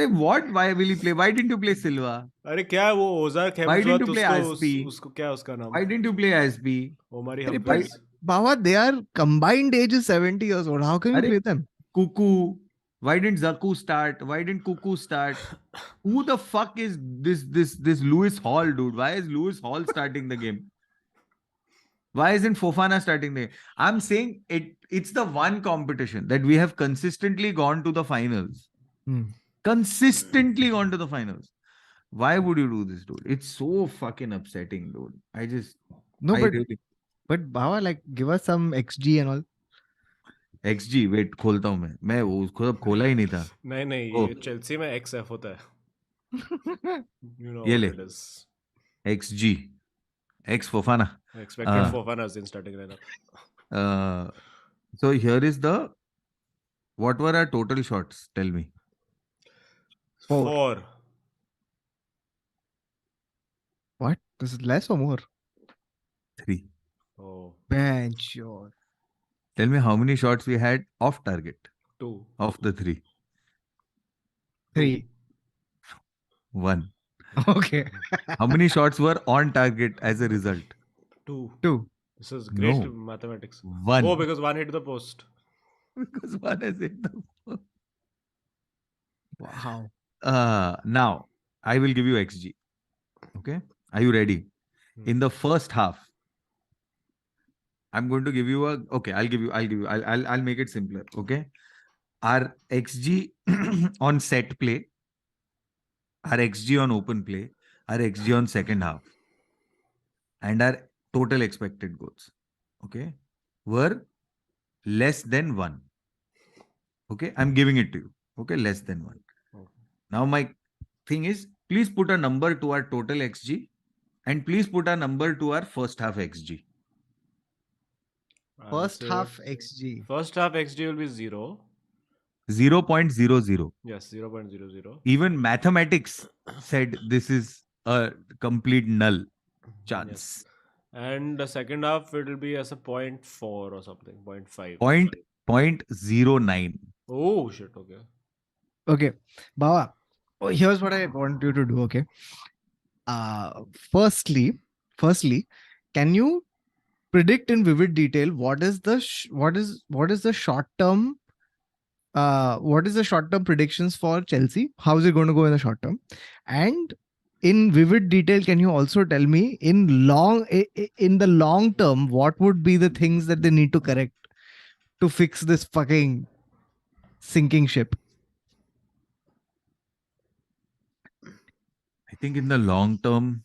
What? Why will he play? Why didn't you play Silva? क्या है वो Ozark Why didn't you play ISP? उसको क्या उसका नाम? Why didn't you play ISP? Omari Humphries. Baba, they are combined age is 70 years old. How can you play them? Cuckoo. Why didn't Zaku start? Why didn't Cuckoo start? Who the fuck is this Lewis Hall, dude? Why is Lewis Hall starting the game? Why isn't Fofana starting the game? I'm saying it's the one competition that we have consistently gone to the finals. Consistently gone to the finals. Why would you do this, dude? It's so fucking upsetting, dude. But Baba, like, give us some XG and all. XG, wait, खोलता हूँ मैं वो उसको अब खोला ही नहीं था. नहीं ये चेल्सी में XF होता है. You know ये ले. what it is. XG. X Fofana. Expected Fofana as in starting lineup. So here is what were our total shots? Tell me. 4. What? This is less or more? 3. Oh. Bench shot. Tell me how many shots we had off target. 2. Of the 3. 3. 1. Okay. How many shots were on target as a result? 2. Two. This is great No. mathematics. 1. Oh, because one hit the post. because one has hit the post. Wow. Now, I will give you XG. Okay? Are you ready? In the first half, I'm going to give you a. Okay, I'll make it simpler. Okay? Our XG on set play, our XG on open play, our XG on second half, and our total expected goals, okay, were less than 1. Okay, I'm giving it to you. Okay, less than 1. Now, my thing is, please put a number to our total XG and please put a number to our first half XG. First half XG. First half XG will be 0. 0.00. Yes, 0.00. Even mathematics said this is a complete null chance. Yes. And the second half, it will be as a 0.4 or something, 0.5. 0.09. Oh, shit, okay. Okay, Baba, here's what I want you to do, okay? Firstly, can you predict in vivid detail what is the short term predictions for Chelsea? How is it going to go in the short term? And in vivid detail, can you also tell me in the long term what would be the things that they need to correct to fix this fucking sinking ship? I think in the long term,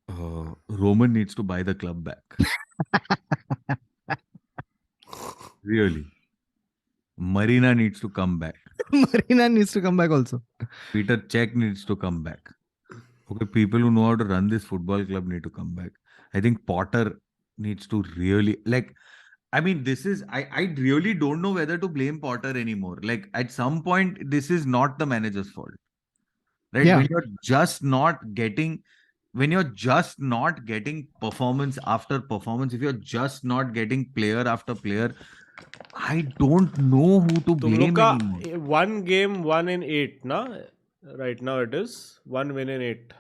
Roman needs to buy the club back. Really. Marina needs to come back. Marina needs to come back also. Peter Cech needs to come back. Okay, people who know how to run this football club need to come back. I think Potter needs to really, like, I mean, this is, I really don't know whether to blame Potter anymore. Like, at some point, this is not the manager's fault. Right? Yeah. When you're just not getting performance after performance, if you're just not getting player after player, I don't know who to blame anymore. One game, 1 in 8, na? Right now it is 1 win in 8.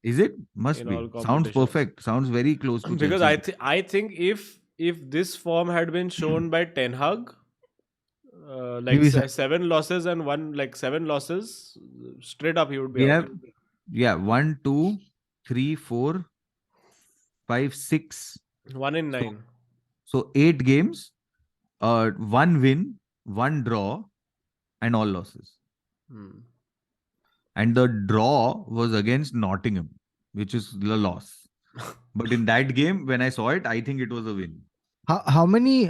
Is it? Must in be. all Sounds competitions. perfect. Sounds very close to Because Chelsea. I think if this form had been shown by Ten Hag, like Maybe 7 losses and 7 losses, straight up he would be We out. have 1, 2, 3, 4, 5, 6. 1 in 9. So 8 games, 1 win, 1 draw, and all losses. And the draw was against Nottingham, which is the loss. But in that game, when I saw it, I think it was a win. How many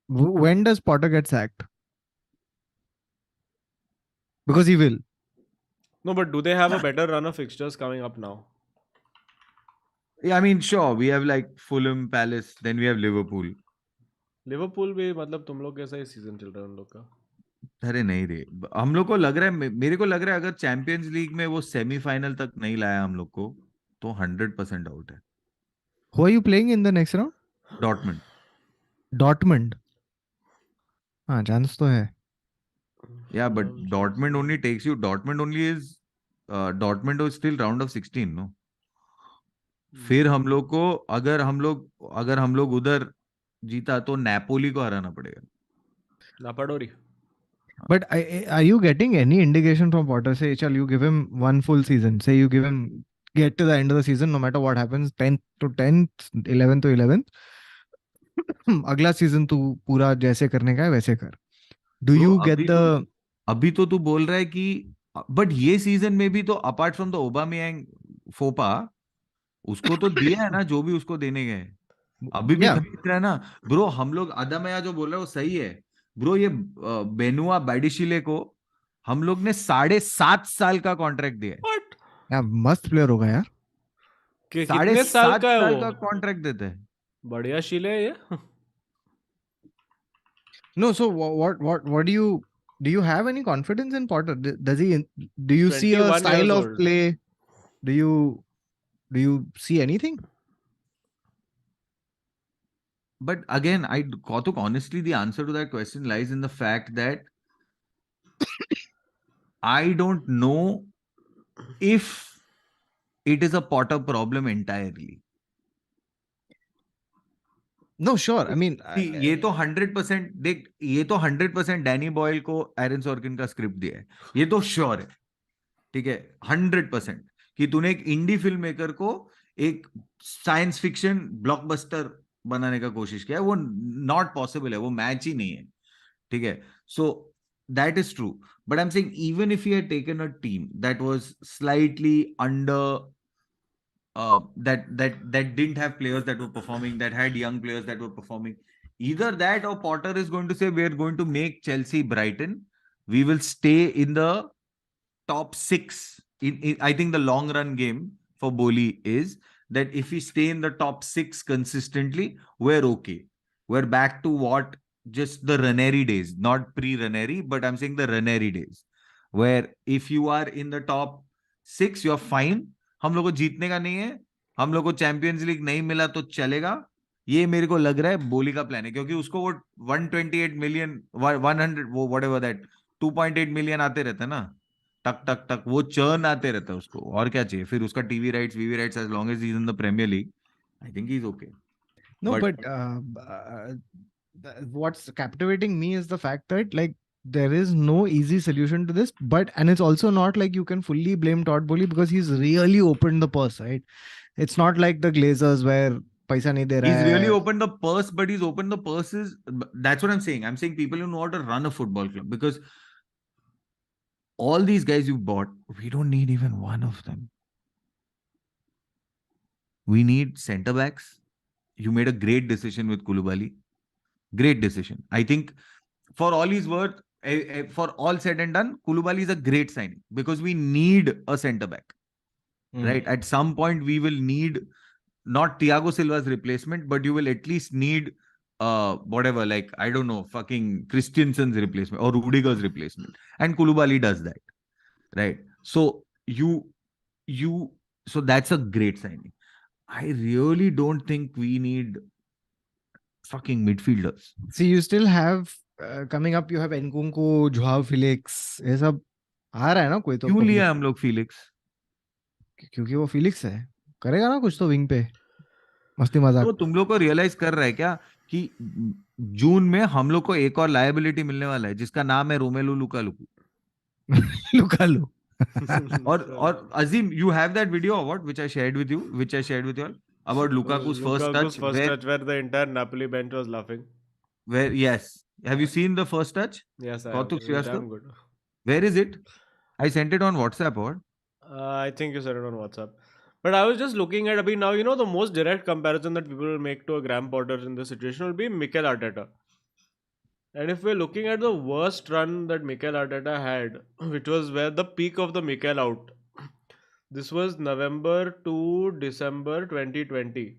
when does Potter get sacked? Because he will. No, but do they have a better run of fixtures coming up now? Yeah, I mean, sure. We have like Fulham, Palace, then we have Liverpool. Liverpool भी मतलब तुम लोग कैसा ही season चल रहा है उन लोग का? अरे नहीं रे, हम लोग को लग रहा है, मेरे को लग रहा है अगर चैंपियंस लीग में वो सेमीफाइनल तक नहीं लाया हम लोग को, तो 100% आउट है. Who are you playing in the next round? Dortmund. हाँ, chance तो है. Yeah, but Dortmund only takes you. Dortmund is still round of 16, no? फिर हम लोग को अगर हम लोग उधर जीता तो नेपोली को हराना पड़ेगा. नापाडोरी. But are you getting any indication from Potter? Say, chal, you give him one full season. Say you get to the end of the season, no matter what happens, 10th to 10th, 11th to 11th. अगला season तू पूरा जैसे करने का है वैसे कर. Do you get the? अभी तो तू बोल रहा है कि बट ये सीजन में भी तो अपार्ट फ्रॉम द ओबामेयांग फोपा उसको तो दिया है ना जो भी उसको देने गए. अभी भी खरीद रहा है ना ब्रो. हम लोग अदमया जो बोल रहे हैं वो सही है ब्रो. ये बेनुआ बैडिशिले को हम लोग ने 7.5 साल का कॉन्ट्रैक्ट दिया है. यार मस्त प्लेयर होगा यार. कितने साल का है वो? कॉन्ट्रैक्ट देते हैं. बढ़िया शिले है ये. No, so what do you have any confidence in Potter? Do you see a style of play? Do you see anything? But again, Kautuk, honestly, the answer to that question lies in the fact that I don't know if it is a Potter problem entirely. No, sure. I mean, ये तो 100% देख, ये तो 100% Danny Boyle को एरन Sorkin का script दिया है, ये तो श्योर है, ठीक है, 100% कि तूने एक इंडी फिल्म मेकर को एक साइंस फिक्शन ब्लॉकबस्टर बनाने का कोशिश किया है, वो नॉट पॉसिबल है, वो मैच ही नहीं है, ठीक है. So that is true, but I am saying even if you had taken a team that was slightly under that didn't have players that were performing, that had young players that were performing. Either that or Potter is going to say, we're going to make Chelsea Brighton. We will stay in the top six. I think the long run game for BOEHLY is that if we stay in the top six consistently, we're okay. We're back to what just the Ranieri days, not pre-Ranieri, but I'm saying the Ranieri days, where if you are in the top six, you're fine. हम लोग को जीतने का नहीं है, हम लोग को चैंपियंस लीग नहीं मिला तो चलेगा. ये मेरे को लग रहा है बोली का प्लान है, क्योंकि उसको वो 128 मिलियन 100 वो व्हाटएवर दैट 2.8 मिलियन आते रहते हैं ना, टक टक टक, वो चर्न आते रहता है उसको, और क्या चाहिए फिर उसका. टीवी राइट्स, वीवी rights, as long as he is in the Premier League, I think he is okay. no, But- but what's captivating me is the fact that like there is no easy solution to this, and it's also not like you can fully blame Todd Bowley because he's really opened the purse, right? It's not like the Glazers where paisa nahi de raha He's really hai. opened the purse, but he's opened the purses. That's what I'm saying. I'm saying people who know how to run a football club, because all these guys you bought, we don't need even one of them. We need centre backs. You made a great decision with Koulibaly. Great decision. I think for all he's worth, for all said and done, Koulibaly is a great signing because we need a centre back. Right? At some point, we will need not Thiago Silva's replacement, but you will at least need whatever, like, I don't know, fucking Christensen's replacement or Rudiger's replacement. And Koulibaly does that. Right? So so that's a great signing. I really don't think we need fucking midfielders. See, you still have coming up, you have Nkunku, Joao Felix. ये सब आ रहा है ना कोई तो. क्यों लिया हम लोग फिलिक्स? क्योंकि वो फिलिक्स है, करेगा ना कुछ तो विंग पे, मस्ती मजाक. तो तुम लोग को रियलाइज कर रहा है क्या कि जून में हम लोग को एक और लायबिलिटी मिलने वाला है जिसका नाम है रोमेलू लुकाकू. लुकालू. और अजीम, you have that video or what, which I shared with you all about Lukaku's first touch, where the entire Napoli bench was laughing. Where, yes, have you seen the first touch? Yes, I Kautuk have. Srivastava? Damn good. Where is it? I sent it on WhatsApp or? I think you said it on WhatsApp. But I was just looking at, now, the most direct comparison that people will make to a Graham Potter in this situation will be Mikel Arteta. And if we're looking at the worst run that Mikel Arteta had, which was where the peak of the Mikel out, this was November to December 2020,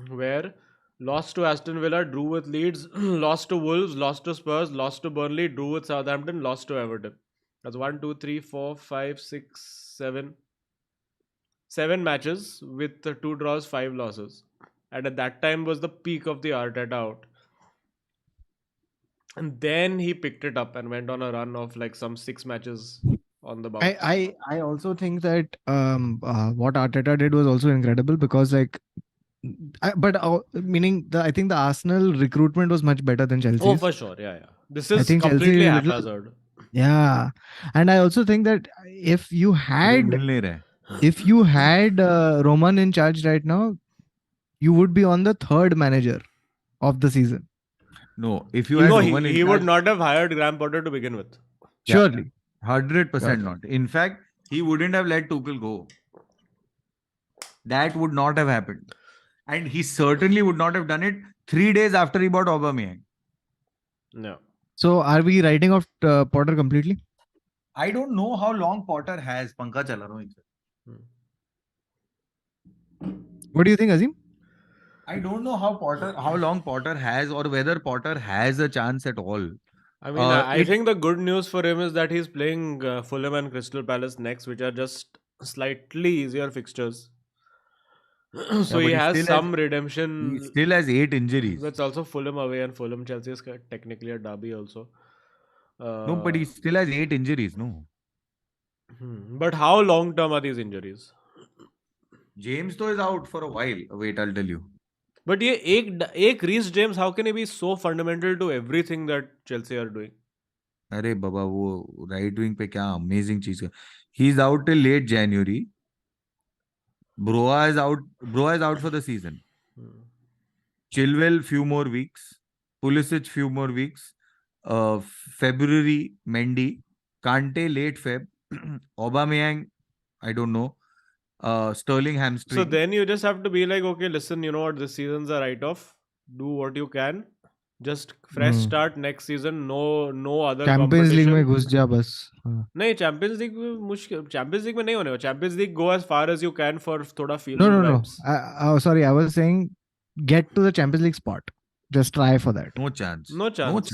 where lost to Aston Villa, drew with Leeds, lost to Wolves, lost to Spurs, lost to Burnley, drew with Southampton, lost to Everton. That's 1, 2, 3, 4, 5, 6, 7. 7 matches with 2 draws, 5 losses. And at that time was the peak of the Arteta out. And then he picked it up and went on a run of like some 6 matches on the bounce. I also think that what Arteta did was also incredible because meaning I think the Arsenal recruitment was much better than Chelsea's. Oh, for sure. Yeah. This is completely haphazard. Yeah. And I also think that if you had Roman in charge right now, you would be on the third manager of the season. No, if you had Roman in charge, he would not have hired Graham Potter to begin with. Surely. 100% not. In fact, he wouldn't have let Tuchel go. That would not have happened. And he certainly would not have done it 3 days after he bought Aubameyang. No. So are we writing off Potter completely? I don't know how long Potter has. Pankha chala raha hu. What do you think, Azim? I don't know how long Potter has, or whether Potter has a chance at all. I think the good news for him is that he's playing Fulham and Crystal Palace next, which are just slightly easier fixtures. So he has some redemption. He still has 8 injuries. It's also Fulham away, and Fulham Chelsea is technically a derby also. No, but he still has 8 injuries, no? But how long term are these injuries? James though is out for a while. Wait, I'll tell you. But ये एक Reece James, how can he be so fundamental to everything that Chelsea are doing? अरे बाबा वो right wing पे क्या amazing चीज है. He is out till late January. Broa is out for the season. Chilwell few more weeks. Pulisic few more weeks. February Mendy. Kante late Feb. Aubameyang I don't know. Sterling So hamstring. then you just have to be like, okay, listen, you know what, this season's a write-off. Do what you can. Just fresh start next season. No other champions league में competition. घुस जा बस. हाँ. नहीं champions league में मुश्किल. Champions league में नहीं होने. Champions league go as far as you can for थोड़ा feel No, good no, no. vibes. Sorry, I was saying get to the Champions League spot. Just try for that. No chance. No chance.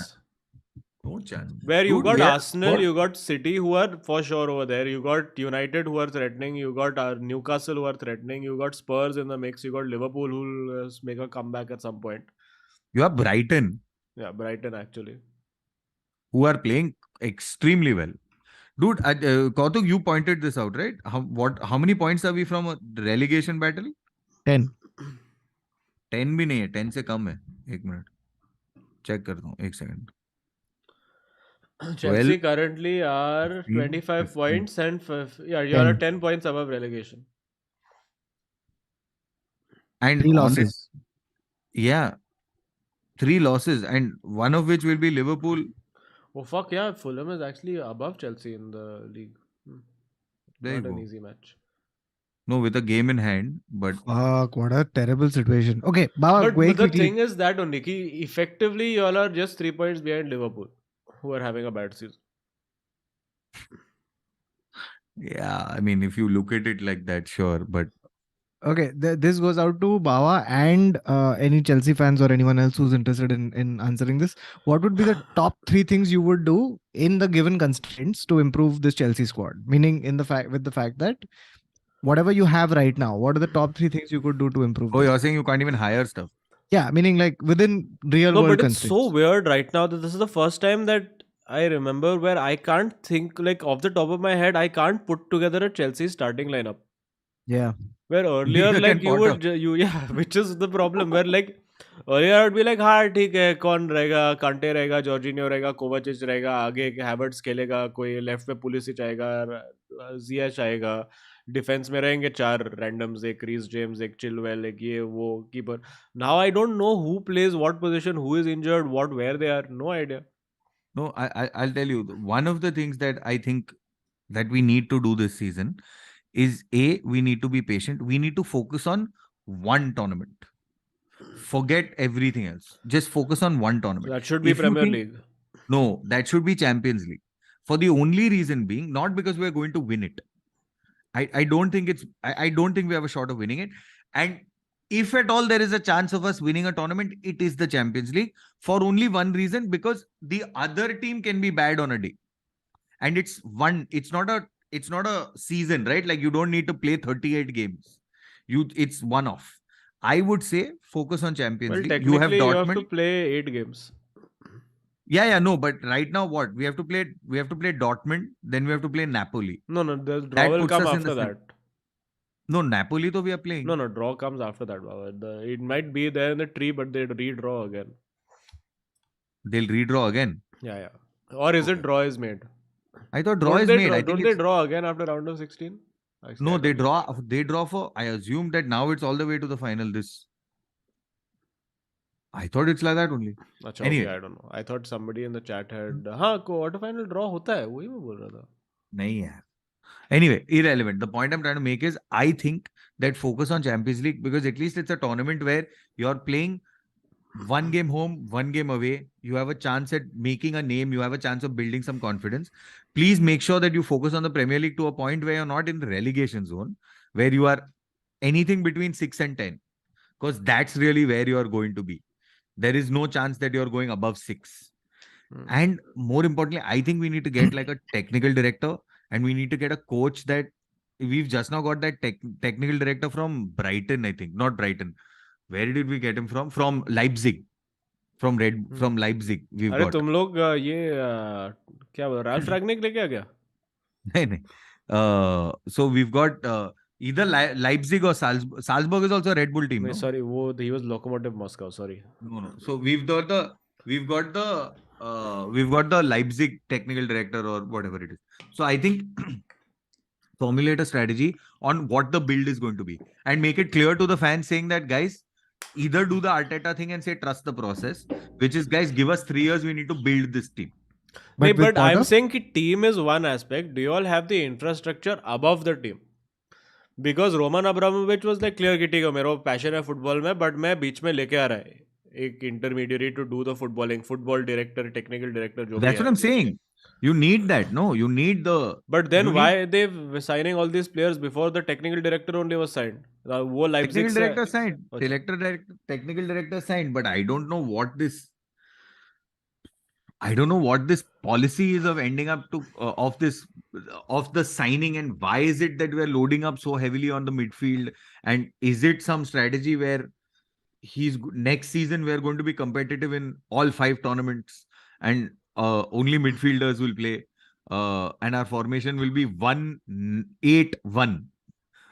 No chance. Where you Dude, got yeah, Arsenal, what? you got City who are for sure over there. You got United who are threatening. You got Newcastle who are threatening. You got Spurs in the mix. You got Liverpool who will make a comeback at some point. You have Brighton. Yeah, Brighton actually. Who are playing extremely well. Dude, Kautuk, you pointed this out, right? How many points are we from a relegation battle? 10. 10 भी नहीं है, 10 से कम है. एक minute check करता हूँ, एक second. Chelsea currently are 25 points and you are 10 points above relegation. And 3 losses. Yeah, 3 losses, and one of which will be Liverpool. Oh fuck yeah, Fulham is actually above Chelsea in the league. There Not you an go. easy match. No, with a game in hand, but Fuck, what a terrible situation. Okay, Baba, But very the quickly. thing is that only ki effectively you all are just 3 points behind Liverpool, who are having a bad season. yeah, I mean, if you look at it like that, sure, but Okay, this goes out to Bawa and any Chelsea fans or anyone else who's interested in answering this. What would be the top 3 things you would do in the given constraints to improve this Chelsea squad? Meaning, with the fact that whatever you have right now, what are the top 3 things you could do to improve? oh, you're saying you can't even hire stuff? Yeah, meaning like within real No, world but it's constraints. so weird right now that this is the first time that I remember where I can't think, like off the top of my head, I can't put together a Chelsea starting lineup. Yeah. Where earlier, Neither like can you would, Potter. yeah, which is the problem. Where like earlier I would be like, हाँ ठीक है, कौन रहेगा, कांटे रहेगा, Jorginho रहेगा, कोवाचिच रहेगा, आगे हैवर्ट्स खेलेगा, कोई लेफ्ट में पुलिसिच आएगा, जियाच आएगा, डिफेंस में रहेंगे 4 रैंडम्स, एक रीस जेम्स, एक चिलवेल, एक ये वो keeper. Now I don't know who plays what position, who is injured, where they are, no idea. No, I'll tell you, one of the things that I think that we need to do this season is we need to be patient. We need to focus on one tournament. Forget everything else. Just focus on one tournament. So that should be Premier League. No, that should be Champions League. For the only reason being, not because we're going to win it. I don't think I don't think we have a shot of winning it. And if at all there is a chance of us winning a tournament, it is the Champions League for only one reason, because the other team can be bad on a day. And it's not a season, right? Like you don't need to play 38 games. It's one off. I would say focus on Champions League. You have Technically, you Dortmund. have to play 8 games. Yeah, no, but right now what? We have to play Dortmund, then we have to play Napoli. No, the draw will come after that. No, Napoli though we are playing. No, draw comes after that, Baba. It might be there in the tree, but they'd redraw again. They'll redraw again. Yeah. Or is it draw is made? I thought draw is made. Don't they draw again after round of 16? Actually, no, they draw for. I assume that now it's all the way to the final. I thought it's like that only. Achha, Anyway. okay, I don't know. I thought somebody in the chat had. हाँ, quarter final draw होता है. वही मैं बोल रहा था. नहीं है. Anyway, irrelevant. The point I'm trying to make is, I think that focus on Champions League, because at least it's a tournament where you're playing one game home, one game away. You have a chance at making a name. You have a chance of building some confidence. Please make sure that you focus on the Premier League to a point where you're not in the relegation zone, where you are anything between 6 and 10, because that's really where you are going to be. There is no chance that you're going above 6. And more importantly, I think we need to get like a technical director, and we need to get a coach that we've just now got that technical director from Brighton, I think. Not Brighton. Where did we get him from? From Leipzig. From Leipzig. We've got. तुम लोग ये क्या बोल Ralph रैग्निक लेके आ गया? नहीं. So we've got Either Leipzig or Salzburg. Salzburg is also a Red Bull team. No, no? sorry, he was Lokomotiv Moscow. Sorry. No. So we've got the Leipzig technical director or whatever it is. So I think formulate a strategy on what the build is going to be and make it clear to the fans, saying that guys, either do the Arteta thing and say trust the process, which is guys, give us 3 years, we need to build this team. But I'm saying that team is one aspect. Do you all have the infrastructure above the team? Because Roman Abramovich was like clear कि ठीक है मेरा passion है football में but मैं बीच में लेके आ रहा है एक intermediate to do the footballing football director technical director जो That's what I'm saying. You need that. No, you need the. But then why they signing all these players before the technical director only was signed? वो Leipzig technical director signed. Technical director signed, but I don't know what this. I don't know what this policy is of ending up to of the signing, and why is it that we're loading up so heavily on the midfield, and is it some strategy where next season we're going to be competitive in all 5 tournaments and only midfielders will play and our formation will be 1-8-1.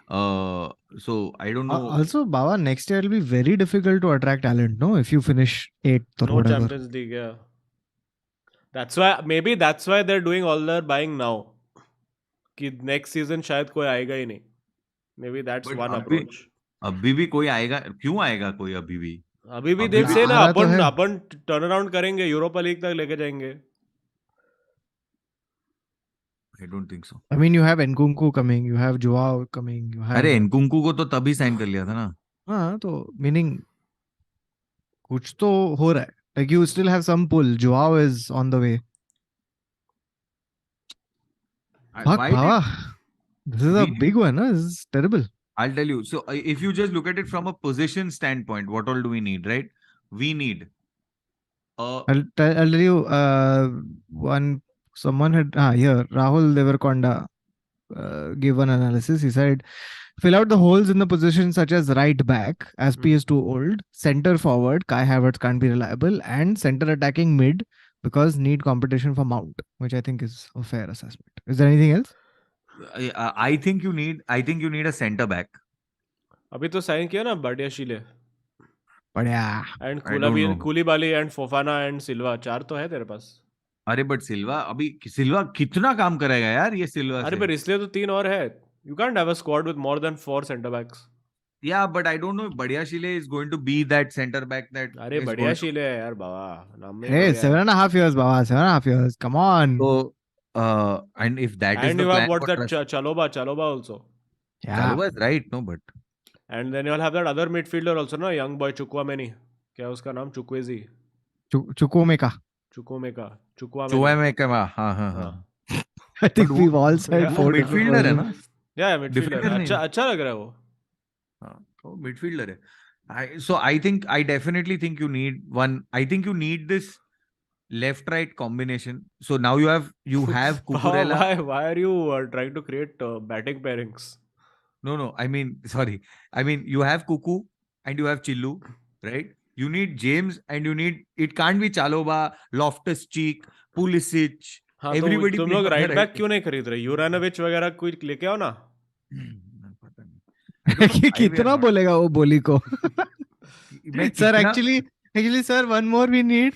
So I don't know. Also, Baba, next year will be very difficult to attract talent, no? If you finish 8th or no whatever. Champions League, yeah. That's why they're doing all their buying now. कि next season शायद कोई आएगा ही नहीं. Maybe that's But one approach. अभी भी कोई आएगा? क्यों आएगा कोई अभी भी? अभी भी देख से ना अपन टर्न अराउंड करेंगे यूरोपा लीग तक लेके जाएंगे. I don't think so. I mean, you have Nkunku coming, you have Joao coming, you have. अरे Nkunku को तो तभी साइन कर लिया था ना. हाँ तो meaning कुछ तो हो रहा है. Like you still have some pull. Joao is on the way. Fuck, Baba. This is a big one. Huh? This is terrible. I'll tell you. So if you just look at it from a position standpoint, what all do we need, right? We need. I'll tell you. Someone had here Rahul Devarkonda gave an analysis. He said, fill out the holes in the positions such as right back, as P is too old, center forward, Kai Havertz can't be reliable, and center attacking mid because need competition for Mount, which I think is a fair assessment. Is there anything else? I think you need a center back. अभी तो sign किया ना बाडियाशीले. बढ़िया. And Koulibaly and Fofana and Silva 4 तो है तेरे पास. अरे but सिल्वा कितना काम करेगा यार ये सिल्वा से. अरे पर इसलिए तो 3 और है. You can't have a squad with more than 4 center backs. Yeah, but I don't know if Badiashile is going to be that center back that. अरे Badiashile है यार बाबा. Hey, 7.5 years, Baba. 7.5 years. Come on. So, and if that is and the you plan, have what that Chaloba also. Yeah, Chaloba is right, no, but. And then you'll have that other midfielder also, no, young boy Chukwuemeka. क्या उसका नाम? Chukwueze. Chukwuemeka. हाँ. I think we've all said 4 midfielder है ना? Yeah, midfielder. अच्छा लग रहा है वो. हाँ, midfielder है. So I definitely think you need one. I think you need this left-right combination. So now you have Cucurella. Why are you trying to create batting pairings? No. I mean, sorry. I mean, you have Cuckoo and you have Chillu, right? You need James and it can't be Chaloba, Loftus-Cheek, Pulisic. हाँ, everybody. तुम लोग right back क्यों नहीं खरीद रहे? यूरानोविच वगैरह कोई लेके आओ ना. कितना बोलेगा वो बोली को? Sir, actually, sir, one more we need.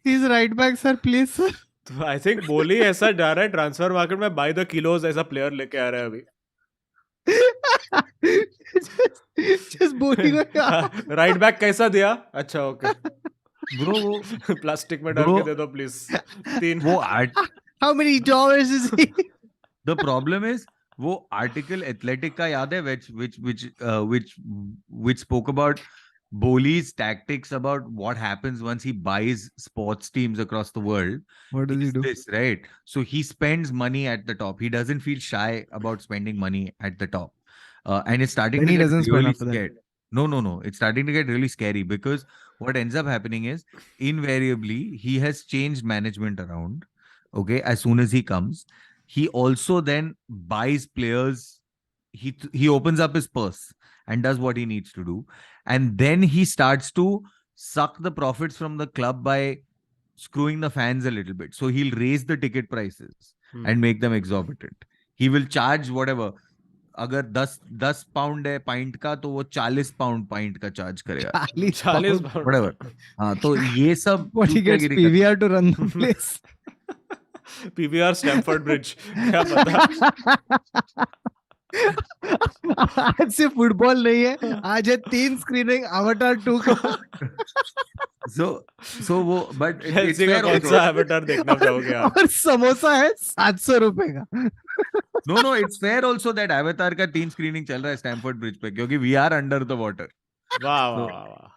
He's right back, sir, please, sir. तो I think बोली ऐसा जा रहा है ट्रांसफर मार्केट में by the kilos ऐसा प्लेयर लेके आ रहा है अभी. just बोली को राइट बैक कैसा दिया? अच्छा ओके. ब्रो वो प्लास्टिक में डाल के दे दो प्लीज. 3 वो how many dollars is he? The problem is वो आर्टिकल एथलेटिक का याद है which spoke about BOEHLY's tactics about what happens once he buys sports teams across the world. What does he do? This, right? So he spends money at the top. He doesn't feel shy about spending money at the top. And it's starting to get really scared. No. It's starting to get really scary because what ends up happening is invariably he has changed management around. Okay, as soon as he comes, he also then buys players. He opens up his purse and does what he needs to do. And then he starts to suck the profits from the club by screwing the fans a little bit. So he'll raise the ticket prices and make them exorbitant. He will charge whatever. अगर 10 pound है point का तो वो 40 pound point का charge करेगा 40 whatever. हाँ तो ये सब But he gets चूतियागिरी करता PVR to run the place. PVR Stamford bridge, क्या पता. आज से फुटबॉल नहीं है, आज है 3 स्क्रीनिंग अवतार 2 का. so वो but it's चेल्सी का fair कौन also. सा एवेटर देखना चाहोगे आप? और समोसा है 700 रुपए का. No, it's fair also that Avatar का 3 स्क्रीनिंग चल रहा है स्टैमफोर्ड ब्रिज पे क्योंकि we are under the water. वाह वाह वाह वाह.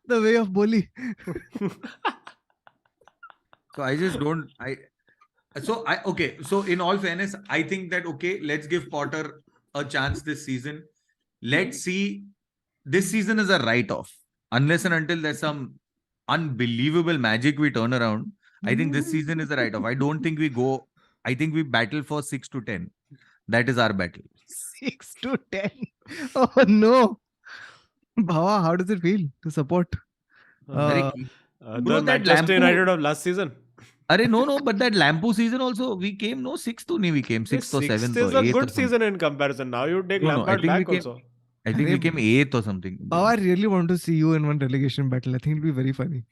The way of BOEHLY. So I just don't. Okay. So in all fairness, I think that okay, let's give Potter a chance this season. Let's see. This season is a write-off unless and until there's some unbelievable magic we turn around. I think this season is a write-off. I don't think we go. I think we battle for 6 to 10. That is our battle. 6 to 10. Oh no. Bhava, how does it feel to support? Bro, The that Manchester Lampu- United of last season. no, but that Lampu season also we came 6th to we came 6th or 7th Sixth is or a 8th or good something. season in comparison. Now you take No, I Lampard think we back came- also. I think we came 8th or something. Oh, I really want to see you in one relegation battle. I think it'll be very funny.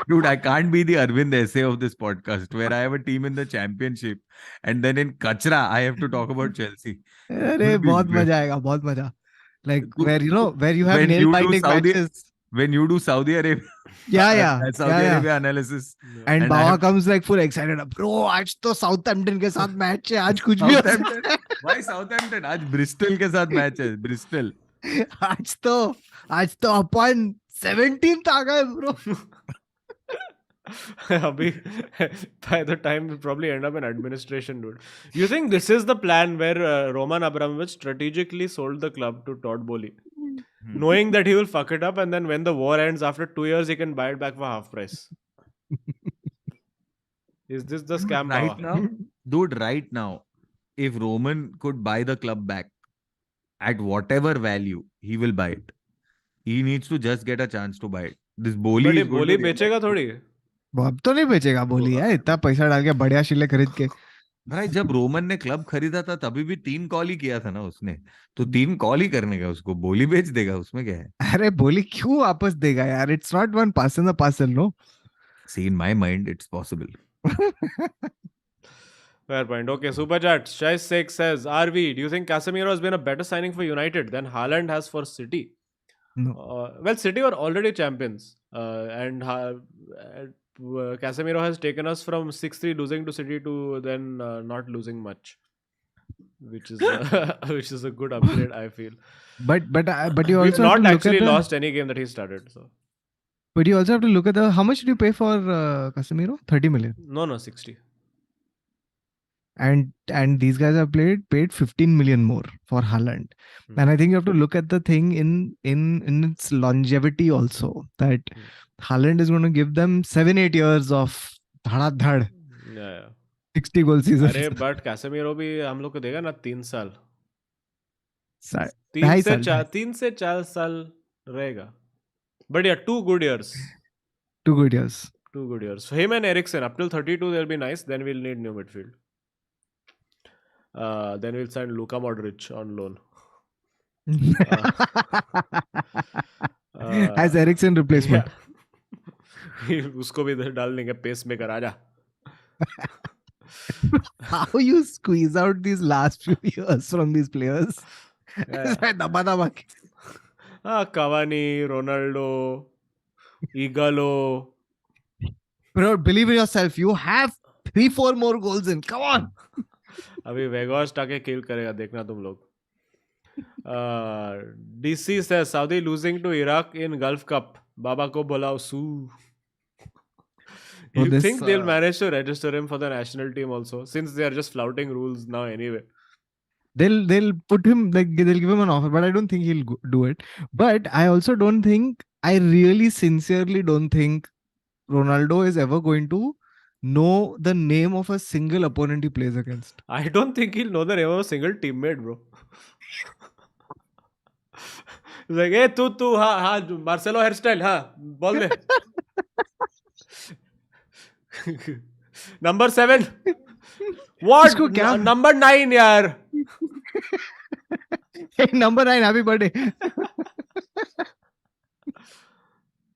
Dude, I can't be the Arvind essay of this podcast where I have a team in the championship and then in Kachra I have to talk about Chelsea. अरे बहुत मजा आएगा, बहुत मजा. Like where you have When nail you do biting Saudi- matches. When you do Saudi Arabia, Yeah. Arabia analysis. And And I Bhava have- comes like full excited. Bro, आज तो Southampton के साथ मैच है, आज कुछ भी हो सकता Southampton. Why Southampton? आज Bristol के साथ मैच है. Bristol. है. आज तो अपन 17th आ गए bro. Abhi, by the time we'll probably end up in administration, dude. You think this is the plan where Roman Abramovich strategically sold the club to Todd Boehly, knowing that he will fuck it up, and then when the war ends after 2 years, he can buy it back for half price? Is this the scam? Right Bhava? now, dude, right now, if Roman could buy the club back at whatever value, he will buy it. He needs to just get a chance to buy it. This Boehly But is ये going बोली to बेचेगा थोड़ी. वो अब तो नहीं बेचेगा बोली है, इतना पैसा डाल के बढ़िया शिले खरीद के. भाई जब रोमन ने क्लब खरीदा था तभी भी 3 कॉल ही किया था ना उसने, तो 3 कॉल ही करने का उसको बोली बेच देगा, उसमें क्या है. अरे बोली क्यों वापस देगा यार? It's not one pass in the parcel, no. See, in my mind, it's possible. Fair point. Okay, Super Chat. Shai Sheikh says, RV, do you think Casemiro has been a better signing for United than Haaland has for City? No. Well, City were already champions. And Casemiro has taken us from 6-3 losing to City to then not losing much. Which is which is a good upgrade, I feel. But you We've also have not to look actually at lost any game that he started. So But you also have to look at how much did you pay for Casemiro? 30 million. no, 60. And these guys have paid 15 million more for Haaland. And I think you have to look at the thing in its longevity also. That Haaland is going to give them 7-8 years of dhad Yeah. 60 goal season. अरे but Casemiro भी हम लोग को देगा ना 3 साल. 3 से 4 साल रहेगा. But yeah, 2 good years. 2 good years. 2 good years. So him and Eriksen up till 32 they'll be nice. Then we'll need new midfield. Then we'll sign Luka Modric on loan. As Eriksen replacement. Yeah. उसको भी डाल देंगे pace maker आजा. How you squeeze out these last few years from these players? दबा के. Cavani, Ronaldo, Igalo. Bro, believe in yourself. You have 3-4 more goals in. Come on. अभी वेगॉर्स्ट आके किल करेगा, देखना तुम लोग. DC says Saudi losing to Iraq in Gulf Cup. Baba ko bulao su. You think they'll manage to register him for the national team also, since they are just flouting rules now anyway? They'll put him, like they'll give him an offer, but I don't think he'll do it. But I also don't think, I really sincerely don't think Ronaldo is ever going to know the name of a single opponent he plays against. I don't think he'll know the name of a single teammate, bro. He's like, hey, tu, ha, Marcelo hairstyle, ha, ball me. Number 7. What? इसको क्या Number 9 यार. Hey, number 9, happy birthday.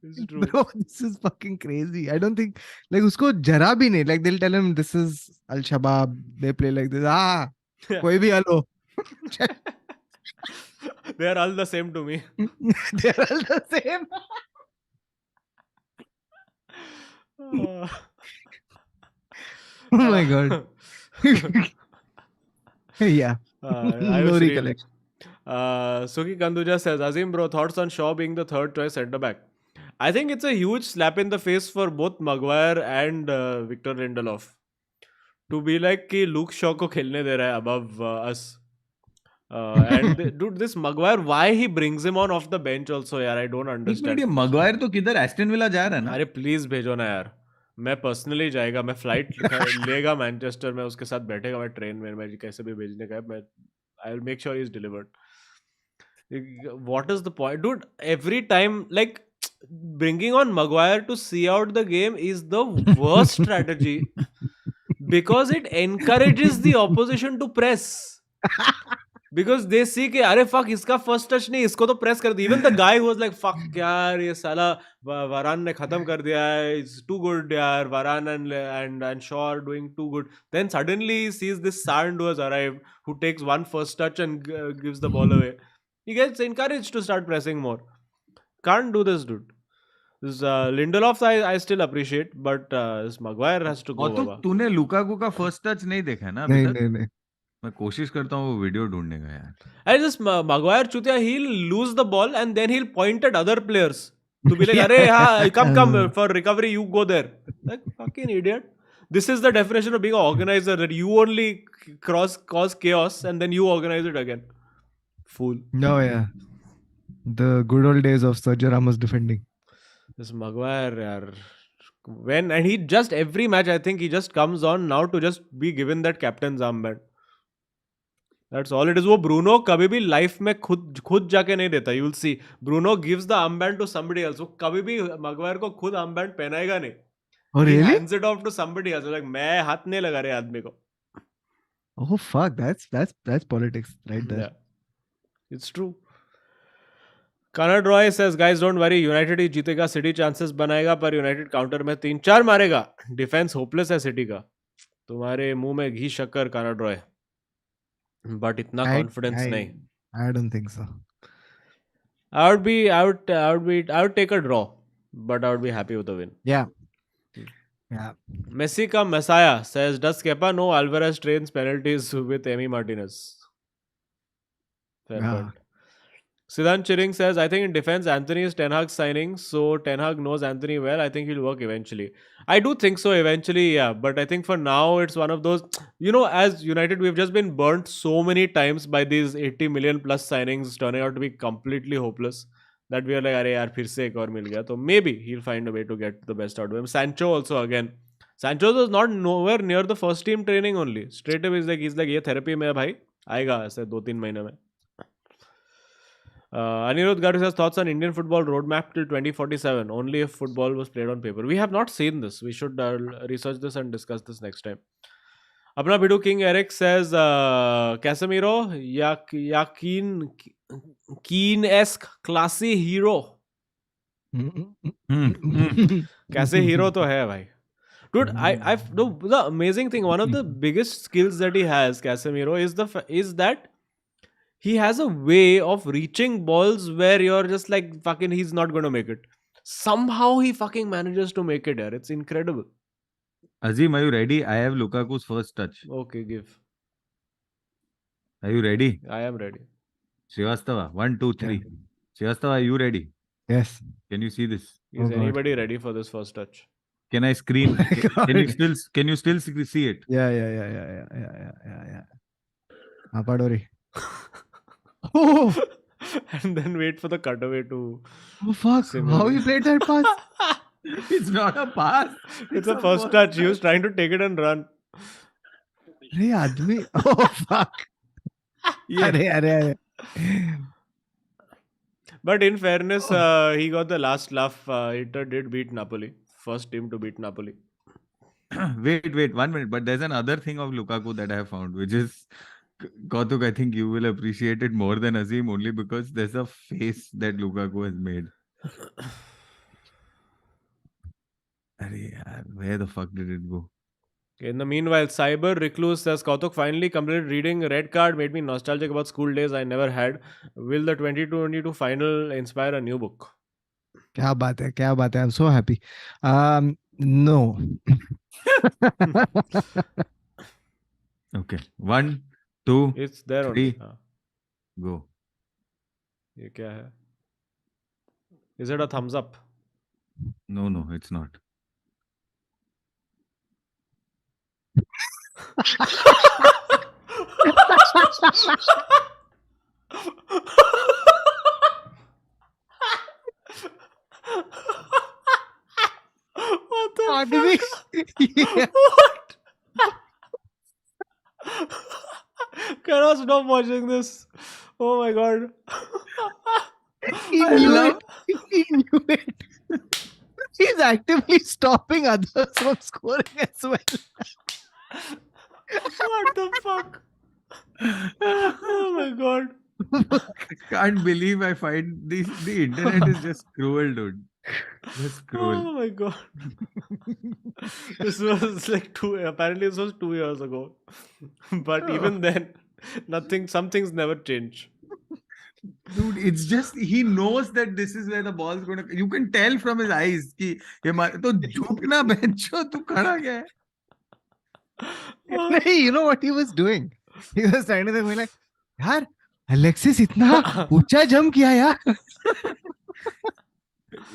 It's true. Bro, this is fucking crazy. I don't think like usko jara bhi nahi. Like they'll tell him this is Al Shabaab. They play like this. Koi bhi hello. They are all the same to me. They're all the same. Oh my god. Yeah. No recollection. Suki Kanduja says, Azim bro, thoughts on Shaw being the third choice centre back? I think it's a huge slap in the face for both Maguire and Victor Lindelof. To be like कि Luke Shaw को खेलने दे रहा है above us. Dude, this Maguire, why he brings him on off the bench also यार, I don't understand. ये Maguire तो किधर Aston villa जा रहा है ना? अरे प्लीज भेजो ना यार. मैं पर्सनली जाएगा, मैं फ्लाइट लेगा मैनचेस्टर में, उसके साथ बैठेगा मैं ट्रेन में, मैं कैसे भी भेजने का है, मैं I will make sure he is delivered. What is the point, dude? Every time, like, bringing on Maguire to see out the game is the worst strategy because it encourages the opposition to press. Because they see कि अरे fuck इसका first touch नहीं, इसको तो press कर दी. Even the guy who was like fuck यार ये साला Varane ने खत्म कर दिया है, it's too good यार, Varane and Shaw are doing too good. Then suddenly he sees this Sand who has arrived, who takes one first touch and gives the ball away. He gets encouraged to start pressing more. Can't do this, dude. This Lindelof I still appreciate, but this Maguire has to go. तो तूने Lukaku का first touch नहीं देखा ना अभी तक? नहीं. मैं कोशिश करता हूँ वो वीडियो ढूंढने का यार. And just Maguire chutia, he'll lose the ball and then he'll point at other players to be like, "Arey, ha, come for recovery, you go there." Like fucking idiot. This is the definition of being an organizer, that you only cause chaos and then you organize it again. Fool. No, yeah. The good old days of Sergio Ramos defending. This Maguire, yaar. And he just every match, I think he just comes on now to just be given that captain's armband. That's all it is. वो Bruno कभी भी life में खुद जाके नहीं देता. You will see. Bruno gives the armband to somebody else. वो कभी भी Maguire को खुद armband पहनाएगा नहीं. Oh really? He hands it off to somebody else. Like मैं हाथ नहीं लगा रहे आदमी को. Oh fuck, that's politics right there. Yeah. It's true. Conrad Roy says, guys don't worry, United ही जीतेगा, City chances बनाएगा, पर United counter में 3-4 मारेगा. Defense hopeless है City का. तुम्हारे मुंह में घी शक्कर, Conrad Roy. But इतना confidence नहीं. I don't think so. I would take a draw, but I would be happy with a win. Yeah. Messi ka Messiah says, does Kepa know Alvarez trains penalties with Emi Martinez? Fair point. Siddhan Chiring says, I think in defense, Anthony is Ten Hag's signing, so Ten Hag knows Anthony well. I think he'll work eventually. I do think so eventually, yeah. But I think for now, it's one of those, as United, we've just been burnt so many times by these 80 million plus signings turning out to be completely hopeless that we are like, अरे यार फिर से एक और मिल गया. So maybe he'll find a way to get the best out of him. Sancho also again. Sancho was not nowhere near the first team training only. Straight away he's like ये therapy में है भाई, आएगा ऐसे 2-3 महीने में. Anirudh Garu says, thoughts on Indian football roadmap till 2047, only if football was played on paper. We have not seen this. We should research this and discuss this next time. Apna Bidu King Eric says, Casemiro, Keane-esque classy hero. कैसे hero तो है भाई. Dude, the amazing thing, one of the biggest skills that he has, Casemiro, is that he has a way of reaching balls where you're just like, fucking, he's not going to make it. Somehow he fucking manages to make it here. It's incredible. Azim, are you ready? I have Lukaku's first touch. Okay, give. Are you ready? I am ready. Srivastava, 1, 2, 3. Yeah. Srivastava, are you ready? Yes. Can you see this? Is anybody ready for this first touch? Can I screen? Can you still see it? Yeah. Apadori. Oh! And then wait for the cutaway to... Oh fuck, how you played that pass? It's not a pass. It's a first touch. He was trying to take it and run. Hey, admi. Oh fuck. Yeah. Arre. But in fairness, he got the last laugh. Inter did beat Napoli. First team to beat Napoli. Wait, 1 minute. But there's another thing of Lukaku that I have found, which is, Kautuk, I think you will appreciate it more than Azim only because there's a face that Lukaku has made. Where the fuck did it go? In the meanwhile, Cyber Recluse says, Kautuk finally completed reading Red Card, made me nostalgic about school days I never had. Will the 2022 final inspire a new book? क्या बात है, I'm so happy. No. Okay, 1, 2, It's there 3, only. go. ये क्या है? Is it a thumbs up? No, it's not. What the Advi. fuck? What? Cannot stop watching this. Oh my god. He knew it. He's actively stopping others from scoring as well. What the fuck? Oh my god. I can't believe I find this. The internet is just cruel, dude. Just cruel. Oh my god. This was like apparently this was 2 years ago. But even then, some things never change. Dude, it's just he knows that this is where the ball is going to. You can tell from his eyes कि ये तो झुकना बेंचो तू खड़ा क्या है? You know what he was doing? He was trying to think like, यार Alexis इतना ऊंचा जंप किया यार.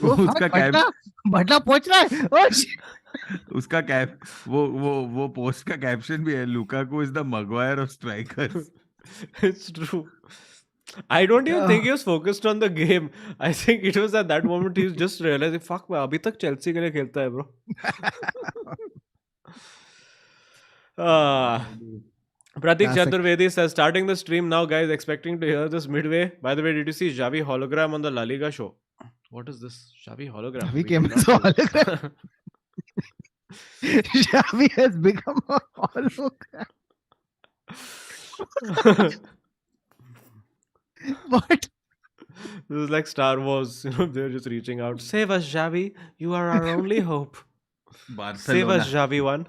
उसका कैप बटला पहुंच रहा है. उसका कैप वो पोस्ट का कैप्शन भी है, Lukaku is the Maguire of strikers. It's true. I don't even think he was focused on the game. I think it was at that moment he was just realizing, fuck, मैं अभी तक Chelsea के लिए खेलता है, bro. Pratik Chaturvedi says, starting the stream now, guys, expecting to hear this midway. By the way, did you see Xavi hologram on the La Liga show? What is this? Xavi hologram? Xavi came as a hologram. Xavi has become a hologram. What? This is like Star Wars. They're just reaching out. Save us, Xavi. You are our only hope. Save us, Xavi one.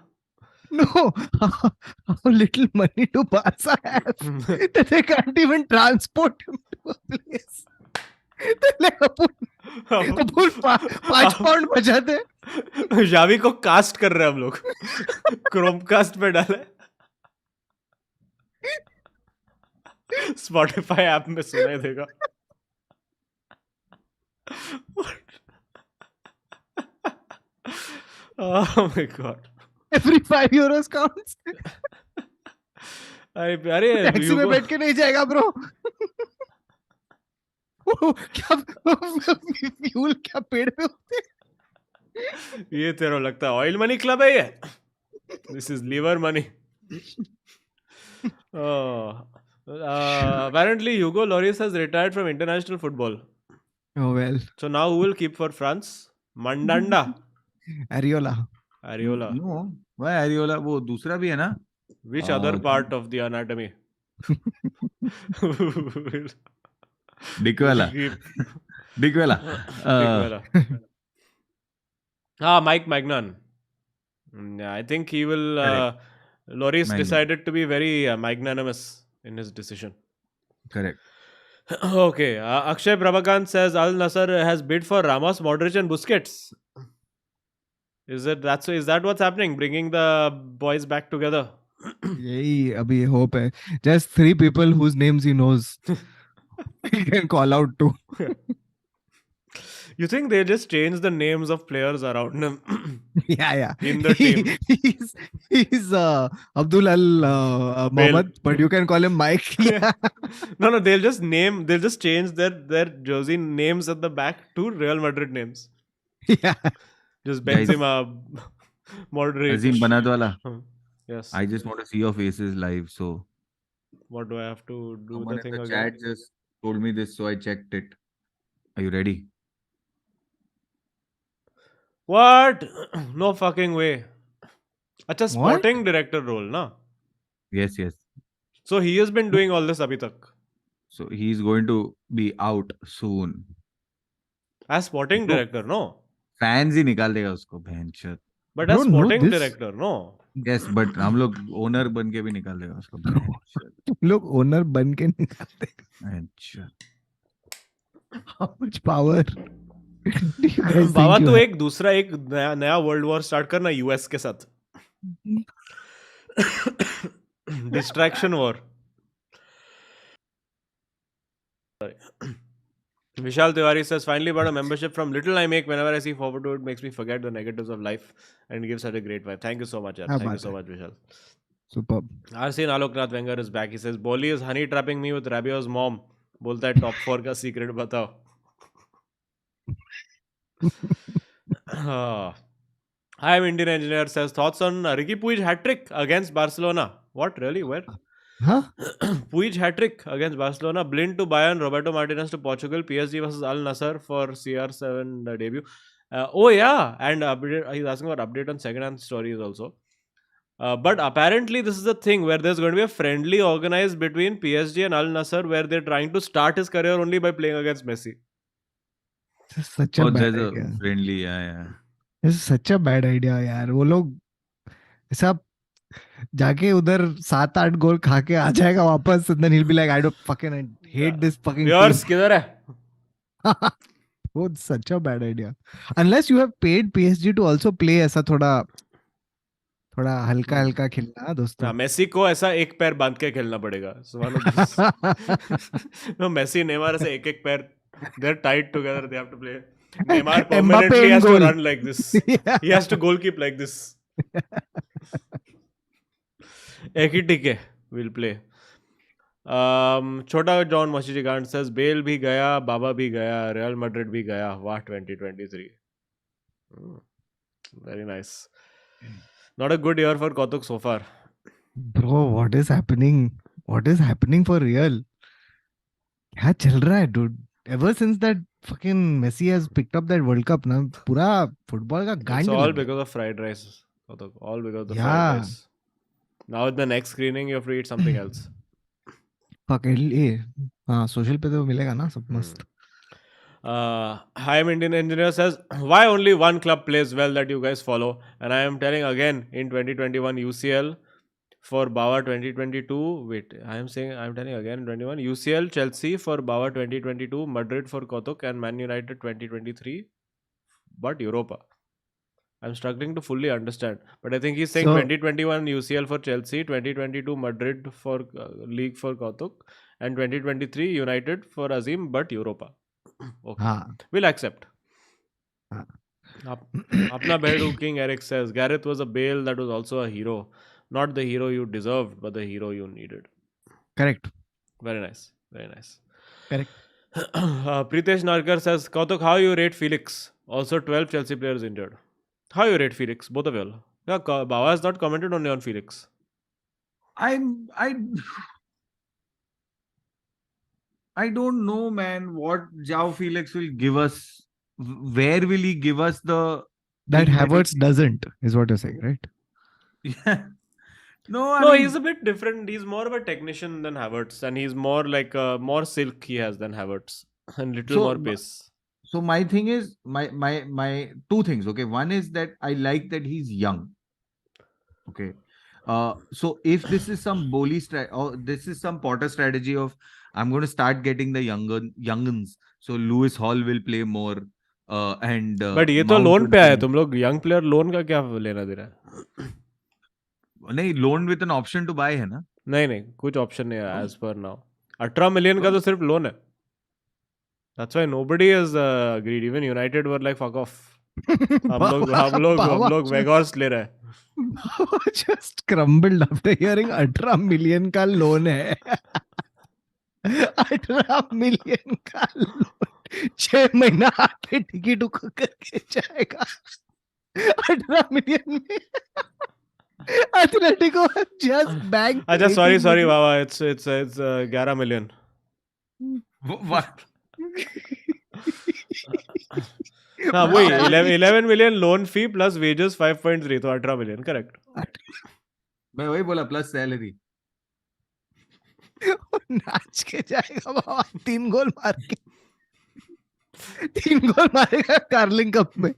No, how little money do Barca have that they can't even transport him to a place. Apul 5 pound बचाते. Xavi को cast कर रहे हैं हम लोग. Chrome cast पे डाले. Spotify app में सुनाई देगा. Oh my god. Every 5 euros counts. अरे टैक्सी में बैठ के नहीं जाएगा ब्रो. क्या फ्यूल क्या पेड़ पे होते हैं? ये तेरा लगता है ऑयल मनी क्लब है ये. This is liver money. Apparently Hugo Lloris has retired from international football. Oh well. So now who will keep for France? Mandanda. Areola. No, why Areola? वो दूसरा भी है ना? Which other part of the anatomy? Dickwella. Mike Magnan. Yeah, I think he will. Lloris decided to be very magnanimous in his decision. Correct. Okay. Akshay Prabhakant says Al Nassr has bid for Ramos, Modric, and Busquets. Is that what's happening? Bringing the boys back together? यही अभी hope है. Just 3 people whose names he knows. He can call out to. You think they just change the names of players around him? Yeah. In the team. He's Abdul Al Mohammed, but you can call him Mike. No, they'll just change their jersey names at the back to Real Madrid names. Yeah. Just Benzema, Modric. Azim Banat wala. Yes. I just want to see your faces live, so. What do I have to do? Someone the thing in the again? chat just told me this, so I checked it. Are you ready? What? No fucking way. अच्छा, sporting director role, na? Yes, yes. So he has been doing all this abhi tak. So he's going to be out soon. As sporting director, no? Fans ही निकाल देगा उसको भैंचोद. But Bro, as no, sporting this- director, no? Yes, but हम लोग owner बन के भी निकाल देगा उसको भैंचोद. तुम लोग ओनर बन के निकालते. भैंचोद. How much power do you guys Baba think तू you एक दूसरा एक नया वर्ल्ड वॉर स्टार्ट करना यूएस के साथ. Distraction war. Vishal Tiwari says, finally bought a membership from Little I Make. Whenever I see forward to it, makes me forget the negatives of life and gives such a great vibe. Thank you so much, yaar. Kya Thank you baat so hai. much, Vishal. Superb. Arsene Aloknath Wenger is back. He says, BOEHLY is honey trapping me with Rabiot's mom. बोलता है top 4 का secret बताओ. I am Indian Engineer says, thoughts on Ricky Puig hat-trick against Barcelona. What, really? Where? Huh? Puig hat-trick against Barcelona. Blind to Bayern. Roberto Martinez to Portugal. PSG versus Al Nassr for CR7 debut. Oh yeah, and he's asking about update on second-hand stories also. But apparently this is the thing where there's going to be a friendly organized between PSG and Al Nassr where they're trying to start his career only by playing against Messi. This is such a bad there's idea. a friendly, yeah. This is such a bad idea, यार. वो लोग ऐसा जाके उधर 7-8 गोल खा के आ जाएगा वापस, and then he'll be like, I don't fucking hate this fucking Yours team. किधर है? Oh, it's such a bad idea. Unless you have paid PSG to also play ऐसा थोड़ा हल्का हल्का खेलना दोस्तों. मेसी को ऐसा एक पैर बांध के खेलना पड़ेगा. So one of this. No, Messi, Neymar ऐसे एक पैर. They're tied together. They have to play. Neymar permanently has to run like this. Yeah. He has to goalkeep like this. एक ही टिके. We'll play. छोटा John Mashijigant says, Bale भी गया, बाबा भी गया, Real Madrid भी गया. वाह 2023. Very nice. Not a good year for Kautuk so far. Bro, what is happening? What is happening for real? क्या चल रहा है, dude? Ever since that fucking Messi has picked up that World Cup, ना पूरा football का गांड It's लग all गया. because of fried rice. Kautuk. All because of the Yeah. fried rice. Now with the next screening, you have to eat something else. Fuck it. हाँ, social पे तो मिलेगा ना सब मस्त. Hi, Indian Engineer says, why only one club plays well that you guys follow? And I am telling again, in 2021 UCL for Bauer 2022. Wait, I'm telling again in 21 UCL, Chelsea for Bauer 2022, Madrid for Kautuk, and Man United 2023. But Europa. I'm struggling to fully understand. But I think he's saying 2021 UCL for Chelsea, 2022 Madrid for League for Kautuk, and 2023 United for Azim, but Europa. Okay. हाँ. We'll accept. Apna Bedu King Eric says, Gareth was a Bale that was also a hero. Not the hero you deserved, but the hero you needed. Correct. Very nice. Very nice. Correct. Pritesh Narkar says, Kautuk, how you rate Felix? Also 12 Chelsea players injured. How you rate Felix? Both of you. Yeah, Bawa has not commented only on Felix. I don't know, man, what João Felix will give us. Where will he give us the... That Havertz doesn't, is what you're saying, right? Yeah. No, he's a bit different. He's more of a technician than Havertz. And he's more like, more silk he has than Havertz. And little more pace. So my thing is, my two things, okay? One is that I like that he's young. Okay. So if this is some BOEHLY strategy, or this is some Potter strategy of, I'm going to start getting the younguns. So Lewis Hall will play more. And but ये तो loan पे आया, तुम लोग young player loan का क्या लेना दे रहा है? नहीं, loan with an option to buy है ना? नहीं, कुछ option नहीं है as per now. 18 million का तो सिर्फ लोन है. That's why nobody has agreed. Even United were like, fuck off. हम लोग Weghorst ले रहे हैं. Just crumbled after hearing 18 million का लोन है. 18 million का लोन 6 महीना आके टिकट करके जाएगा. 18 million में Atletico just banked. अच्छा, sorry Baba, it's 11 million. What? हाँ वही 11 million loan fee plus wages 5.3 तो 18 million correct. मैं वही बोला प्लस सैलरी. नाच के जाएगा बाबा 3 गोल मार के 3 गोल मारेगा कार्लिंग कप में.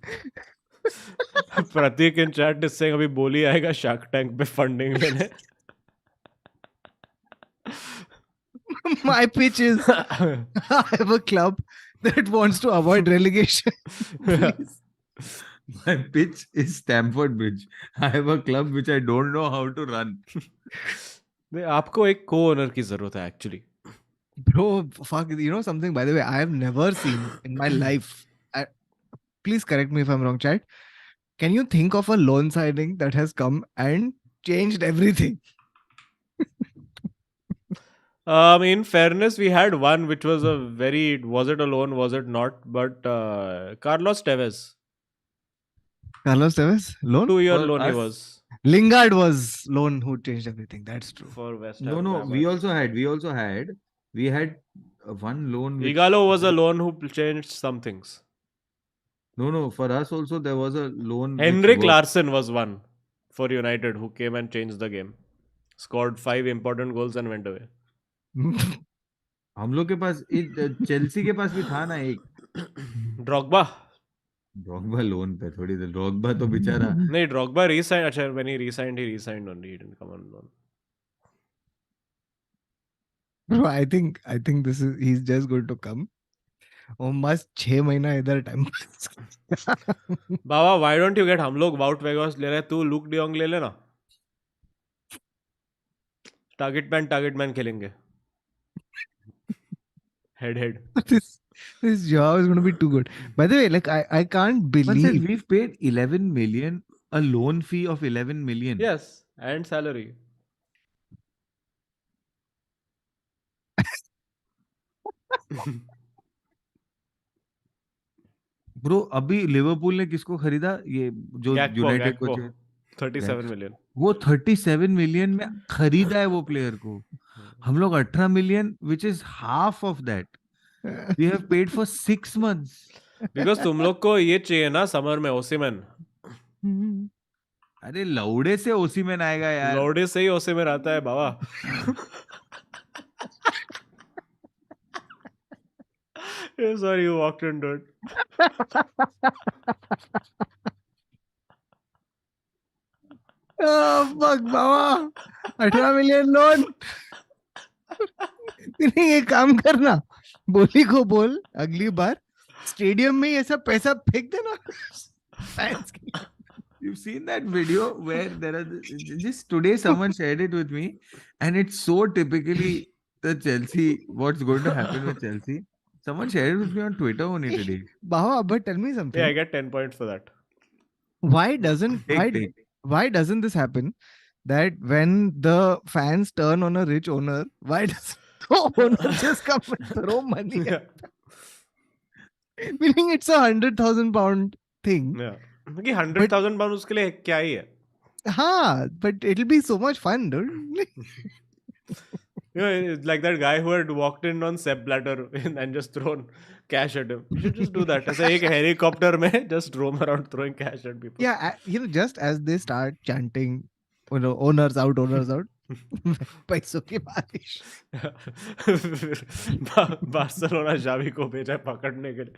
प्रतीक इन चैट इज सेइंग अभी बोली आएगा शार्क टैंक पे फंडिंग लेने. My pitch is I have a club that wants to avoid relegation. Please. My pitch is Stamford Bridge. I have a club which I don't know how to run. आपको एक co-owner की जरूरत है actually. Bro, fuck, you know something, by the way, I have never seen in my life. Please correct me if I'm wrong, chat. Can you think of a loan signing that has come and changed everything? In fairness, we had one which was was it a loan, was it not? But Carlos Tevez. Carlos Tevez? Loan? 2-year For loan he us- was Lingard was loan who changed everything. That's true. for West No, Ham. no. We had one loan. Which, Igalo was a loan who changed some things. No. For us also there was a loan. which Henrik worked. Larsson was one for United who came and changed the game. Scored 5 important goals and went away. हम लोग के पास Chelsea के पास भी था ना एक. Drogba. ड्रॉग्बा loan पे थोड़ी देर. ड्रॉग्बा तो बेचारा. No, Drogba re-signed. Achha, when he re-signed only. He didn't come on loan. Bro, I think he's just going to come. Oh, must 6 महीना इधर time. Baba, why don't you get हम लोग Wout Weghorst ले रहे हैं, तू Luke de Jong ले लेना. Target man खेलेंगे. Head. This job is going to be too good. By the way, like I can't One said believe. we've paid 11 million, a loan fee of 11 million. Yes, and salary. Bro अभी Liverpool ने किसको खरीदा? ये जो United को Gakpo, 37 million. वो 37 million में खरीदा है वो प्लेयर को. हम लोग 18 million which is half of that. We have paid for 6 months. Because तुम लोग को ये चाहिए ना समर में ओसिमन. अरे लौड़े से ओसिमन आएगा यार. लौड़े से ही ओसिमन आता है बाबा. Sorry, you walked into it. Oh, fuck, Baba 18 million loan. नहीं ये काम करना, बोली को बोल अगली बार स्टेडियम में ऐसा पैसा फेंक देना. Fans की. You've seen that video where there are just today someone shared it with me and it's so typically the Chelsea, what's going to happen with Chelsea. Someone shared it with me on Twitter only today. Baba, but tell me something. Yeah, I get 10 points for that. Why doesn't this happen that when the fans turn on a rich owner, why does the owner just come and throw money? Yeah. Meaning it's a 100,000 pound thing. Yeah. क्योंकि 100,000 pounds उसके लिए क्या ही है. हाँ, but it'll be so much fun, dude. You know, it's like that guy who had walked in on Sepp Blatter and just thrown cash at him. You should just do that. ऐसे एक helicopter में just roam around throwing cash at people. Yeah, just as they start chanting, owners out, पैसों की बारिश. Barcelona Xavi को भेजा है पकड़ने के लिए.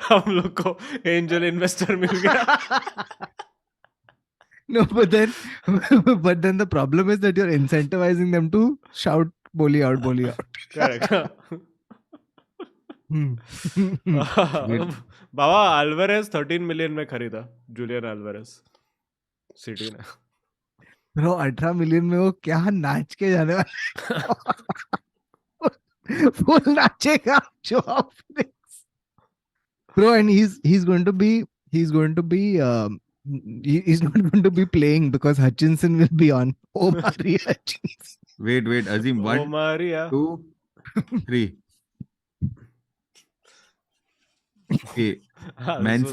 हम लोग को एंजल इन्वेस्टर मिल गया. No, but then the problem is that you're incentivizing them to shout "Boli out, Boli out." Correct. Baba Alvarez 13 million में खरीदा जूलियन अल्वारेज सिटी ने. Bro, 18 मिलियन में वो क्या नाच के जाने वाला. फुल नाचेगा जो. Bro, and he's going to be he's not going to be playing because Hutchinson will be on. Oh, Maria Hutchinson. Wait, Azim. 1, 2, 3. Okay. Man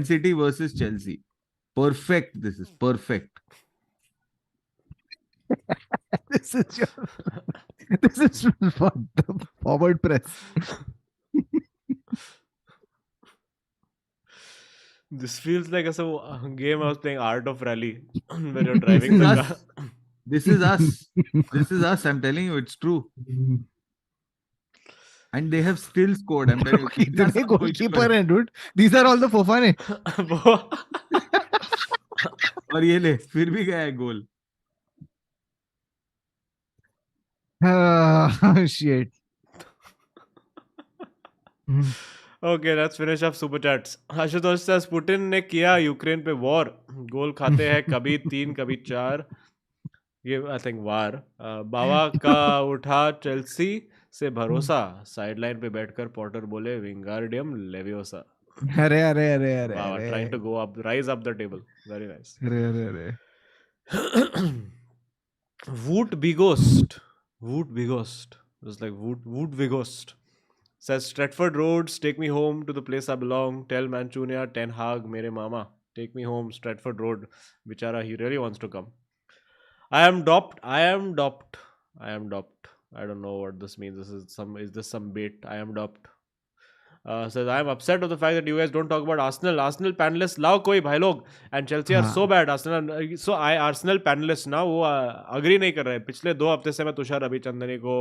City versus Chelsea. Perfect. This is perfect. This is what the forward press. This feels like a game I was playing Art of Rally where you're driving the car. This is us. This is us. I'm telling you, it's true. And they have still scored. I'm telling you. कितने goalkeeper हैं, dude? These are all the Fofane. और ये ले, फिर भी गया है गोल. Shit. Okay, let's finish up super chats. Ashutosh says Putin ने किया यूक्रेन पे वॉर, गोल खाते हैं कभी 3 कभी 4. ये आई थिंक वार. बावा का उठा चेल्सी से भरोसा, साइडलाइन पे बैठकर पॉटर बोले विंगार्डियम लेवियोसा. अरे अरे अरे अरे Wow, अरे trying to go up, rise up the table. Very nice. अरे अरे अरे. Wout Weghorst. Wout Weghorst. It's like Wout Weghorst. Says Stratford Roads, take me home to the place I belong. Tell Manchunia, Ten Hag, mere mama. Take me home, Stratford Road. Bichara, he really wants to come. I am dopped. I don't know what this means. Is this some bait? I am dopped. Says I am upset of the fact that you guys don't talk about Arsenal. Arsenal panelists, lao koi bhai log. And Chelsea are so bad. Arsenal panelists now वो agree नहीं कर रहे. पिछले 2 हफ्ते से मैं तुषार अभिचंदनी को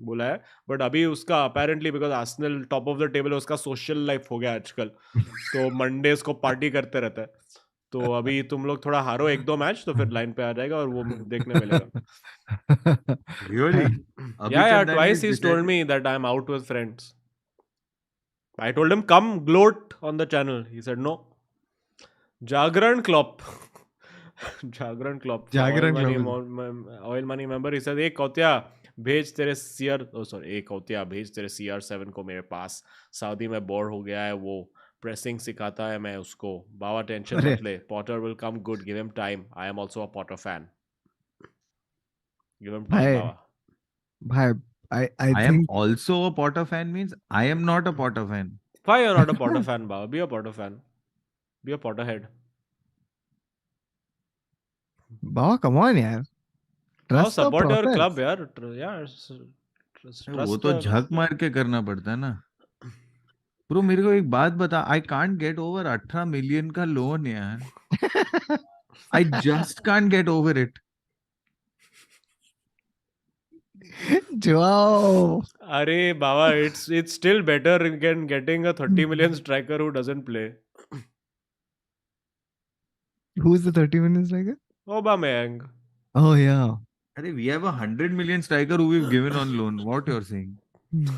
बोला है, but अभी उसका apparently because Arsenal top of the table है, उसका social life हो गया आजकल, तो Mondays को पार्टी करते रहता है. तो अभी तुम लोग थोड़ा हारो 1-2 मैच तो फिर लाइन पे आ जाएगा और वो देखने मिलेगा. Really? Yeah, twice he's told me that I'm out with friends. I told him come gloat on the channel. He said no. Jagran Klopp. Jagran Klopp. Oil money member. He said एक कौतिया भेज तेरे CR7 को मेरे पास. Saudi में bore हो गया है वो. Pressing सिखाता है मैं उसको. बाबा टेंशन मत ले. Potter will come good. Give him time. I am also a Potter fan. Give him time, Baba. Bhai, I think am also a Potter fan means I am not a Potter fan. Why you're not a Potter fan, Baba? Be a Potter fan. Be a Potterhead. Baba, come on, yaar. Trust support your club, yaar. वो तो झक मार के करना पड़ता है ना. Bro मेरे को एक बात बता. I can't get over 18 million का लोन यार. I just can't get over it. Joao. Arey Baba, it's still better than getting a 30 million striker who doesn't play. Who's the 30 million striker? Aubameyang. Oh yeah. Arey, we have a 100 million striker who we've given on loan. What you're saying?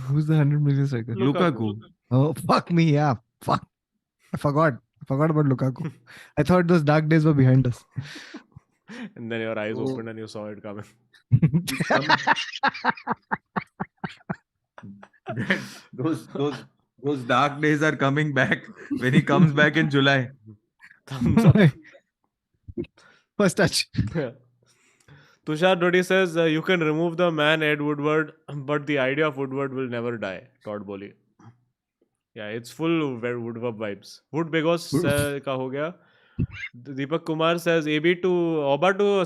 Who's the 100 million striker? Lukaku. Oh fuck me, yeah. Fuck. I forgot about Lukaku. I thought those dark days were behind us. And then your eyes opened and you saw it coming. Those dark days are coming back when he comes back in July. Thumbs up. First touch. Tushar Dodi says you can remove the man Ed Woodward, but the idea of Woodward will never die. Todd Bowley. Yeah, it's full of Woodward vibes. Wout Weghorst का हो गया. Deepak Kumar says Oba to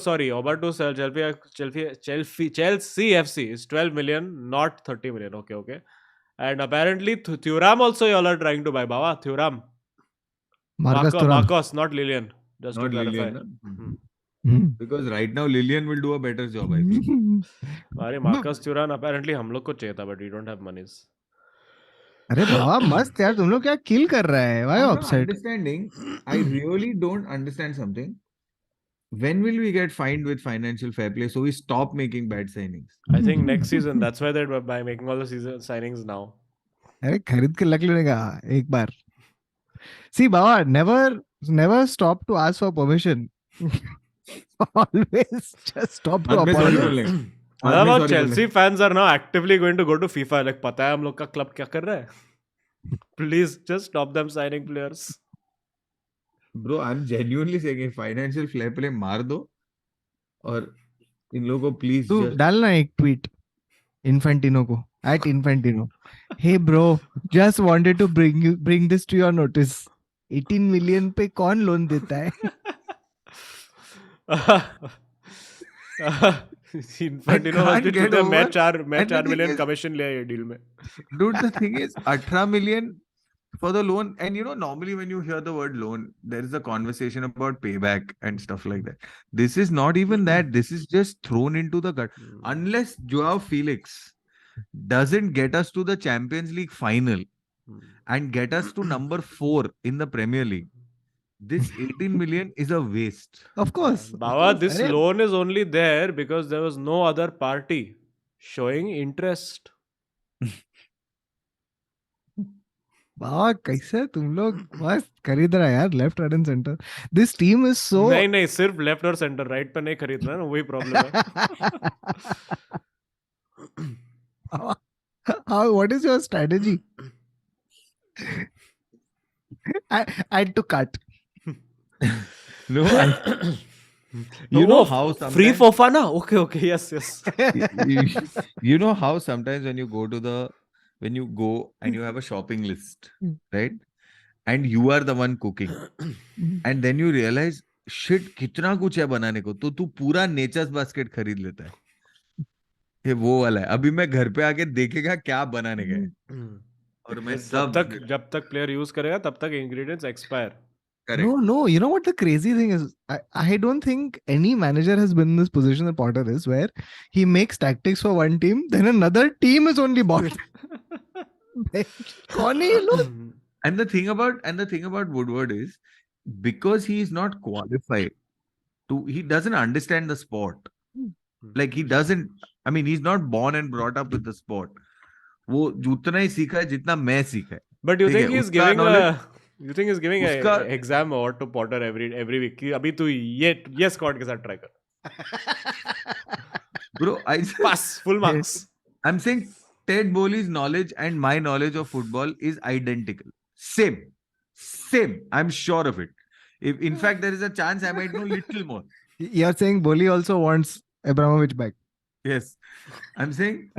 Chelsea FC is 12 million, not 30 million. Okay. And apparently Thuram also y'all are trying to buy. Baba, Thuram. Marcos, not Lillian. Just not to clarify. Lillian, because right now Lillian will do a better job, I think. Marcus Thuram apparently हम लोग को चाहिए था, but we don't have monies. अरे बाबा मस्त यार, तुम लोग क्या किल कर रहा है? Why I'm upset? understanding. I really don't understand something. When will we get fined with financial fair play so we stop making bad signings? I think next season. That's why they're by making all the season signings now. अरे खरीद के लग लेने का एक बार. See Baba, never stop to ask for permission. Always just stop to apologize. About Chelsea fans are now actively going to go to FIFA. Like पता है हम लोग का club क्या कर रहा है? Please just stop them signing players. Bro, I'm genuinely saying financial fair play मार दो और इन लोगों को please तू डालना एक tweet Infantino को @Infantino. Hey bro, just wanted to bring this to your notice. 18 million पे कौन लोन देता है? Infantino was to the मैं 4 million commission लिया ये deal में. Dude, the thing is 18 million for the loan. And normally when you hear the word loan, there is a conversation about payback and stuff like that. This is not even that. This is just thrown into the gut. Unless Joao Felix doesn't get us to the Champions League final and get us to number 4 in the Premier League, this 18 million is a waste. Of course. Baba, this loan is only there because there was no other party showing interest. बाबा कैसे तुम लोग मस्त खरीद रहा है यार left right and centre this team is so नहीं सिर्फ लेफ्ट और सेंटर राइट पे नहीं खरीद रहा है ना वही प्रॉब्लम है how what is your strategy I had to cut No, you know how sometimes, free Fofana? Okay, yes. you know how sometimes when you go and you have a shopping list, right? And you are the one cooking, and then you realize, shit, कितना कुछ है बनाने को, तो तू पूरा natures basket खरीद लेता है. ये वो वाला है. अभी मैं घर पे आके देखेगा क्या बनाने का है. और मैं जब तक प्लेयर यूज करेगा तब तक ingredients expire. Correct. No, you know what the crazy thing is? I don't think any manager has been in this position that Potter is, where he makes tactics for one team, then another team is only bought. And the thing about Woodward is, because he is not qualified he doesn't understand the sport. Like he doesn't, I mean, he's not born and brought up with the sport. वो उतना ही सीखा है जितना मैं सीखा है. But you think he's giving a exam award to Potter every week कि अभी तू ये squad के साथ try कर. Bro, pass full marks. I'm saying Ted Boehly's knowledge and my knowledge of football is identical. Same. I'm sure of it. If in fact there is a chance I might know little more. You're saying Boehly also wants Abramovich back. Yes. I'm saying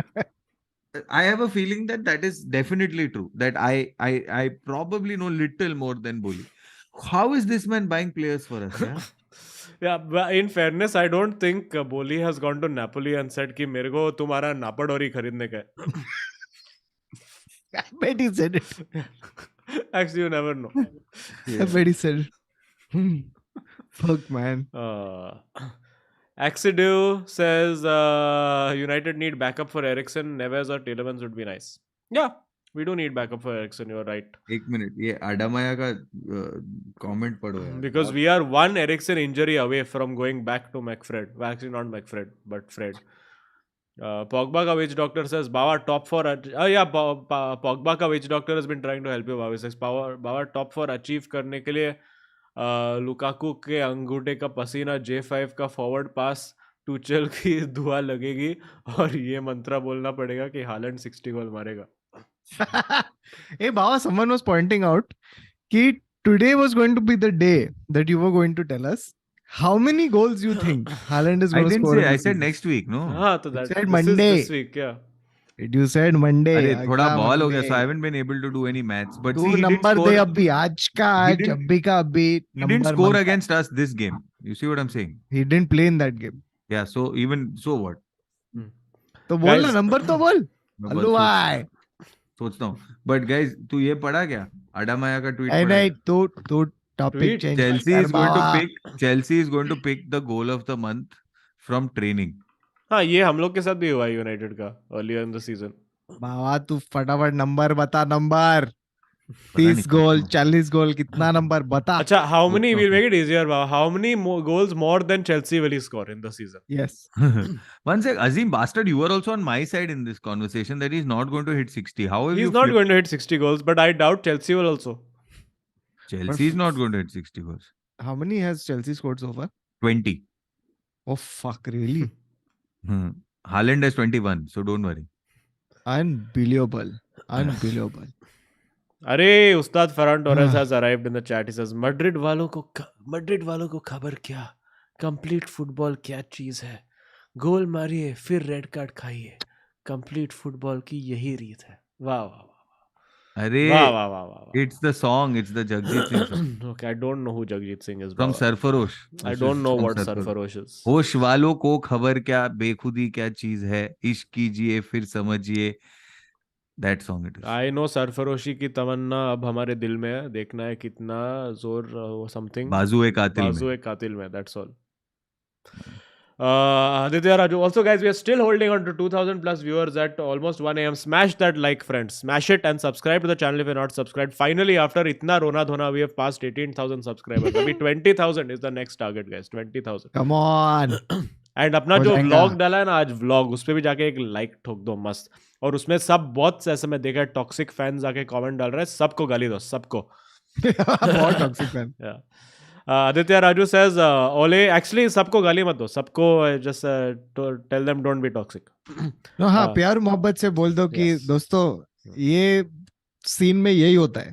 I have a feeling that is definitely true. That I probably know little more than Boehly. How is this man buying players for us? Yeah, but in fairness, I don't think Boehly has gone to Napoli and said कि मेरे को तुम्हारा नापाडोरी खरीदने का है. I bet he said it. Actually, you never know. I bet he said it. Fuck, man. Axidu says United need backup for Eriksen. Neves or Tielemans would be nice. Yeah, we do need backup for Eriksen. You're right. एक minute, ये आडामाया का comment पढ़ो यार. Because we are one Eriksen injury away from going back to McFred. Well, actually, not McFred, but Fred. Pogba ka witch doctor says Bava top 4. Pogba ka witch doctor has been trying to help you. Bava says Bava top 4 achieve करने के लिए Lukaku के अंगूठे का पसीना J5 का forward पास टूचल की दुआ लगेगी और ये मंत्र बोलना पड़ेगा कि हालैंड 60 गोल मारेगा. Hey Baba, someone was pointing out कि today was going to be the day that you were going to tell us how many goals you think Haaland is going to score. I said next week, no? तो that said Monday. This week, yeah. You said Monday. अरे थोड़ा ball हो गया, so I haven't been able to do any maths. But see, he number दे अभी आज का आज अभी का अभी. He didn't score against us this game. You see what I'm saying? He didn't play in that game. Yeah, so what? तो बोल ना नंबर तो बोल. हेलो भाई. सोचता हूँ. But guys, तू ये पढ़ा क्या? अडामाया का tweet. नहीं तो topic change. Chelsea is going to pick the goal of the month from training. हाँ, ये हम लोग के साथ भी हुआ है यूनाइटेड का earlier in the season. बाबा तू फटाफट नंबर बता. नंबर 30 गोल 40 गोल कितना नंबर बता. अच्छा, how many, we'll make it easier, Baba. How many goals more than Chelsea will he score in the season? Yes. One sec, Azim bastard, you were also on my side in this conversation that he's not going to hit 60. How have he's not going to hit 60 goals, but I doubt Chelsea will also. Chelsea is not going to hit 60 goals. How many has Chelsea scored so far? 20. Oh fuck, really? Haaland has 21, so don't worry. Unbelievable. अरे उस्ताद Farhan Torres has arrived in the chat. He says Madrid वालों को खबर क्या, complete football क्या चीज है, गोल मारिए फिर रेड कार्ड खाइए, कंप्लीट फुटबॉल की यही रीत है. वाह वाह अरे वाह. It's the song, it's the Jagjit Singh song. Okay, I don't know who Jagjit Singh is. From Sarfarosh. I don't know what Sarfarosh is. होश वालों को खबर क्या, बेखुदी क्या चीज है, इश्क कीजिए फिर समझिए, That song it is. I know सरफरोशी की तमन्ना अब हमारे दिल में है, देखना है कितना जोर something बाजुए कातिल में. बाजुए कातिल में, that's all. Aditya Raju, also guys, we are still holding on to 2000 plus viewers at almost 1 a.m. Smash that like, friends. Smash it and subscribe to the channel if you're not subscribed. Finally, after itna rona dhona, we have passed 18,000 subscribers. Abhi 20,000 is the next target, guys. 20,000. Come on. And अपना जो vlog डाला है ना आज vlog, उस पर भी जाके एक लाइक ठोक दो मस्त. और उसमें सब बहुत ऐसे मैं देखा टॉक्सिक फैंस जाके कमेंट डाल रहे हैं, सबको गाली दो, सबको. बहुत toxic fan. Aditya Raju says Ole actually सबको गाली मत दो, सबको just tell them don't be toxic. हाँ, प्यार मोहब्बत से बोल दो कि दोस्तों ये सीन में यही होता है.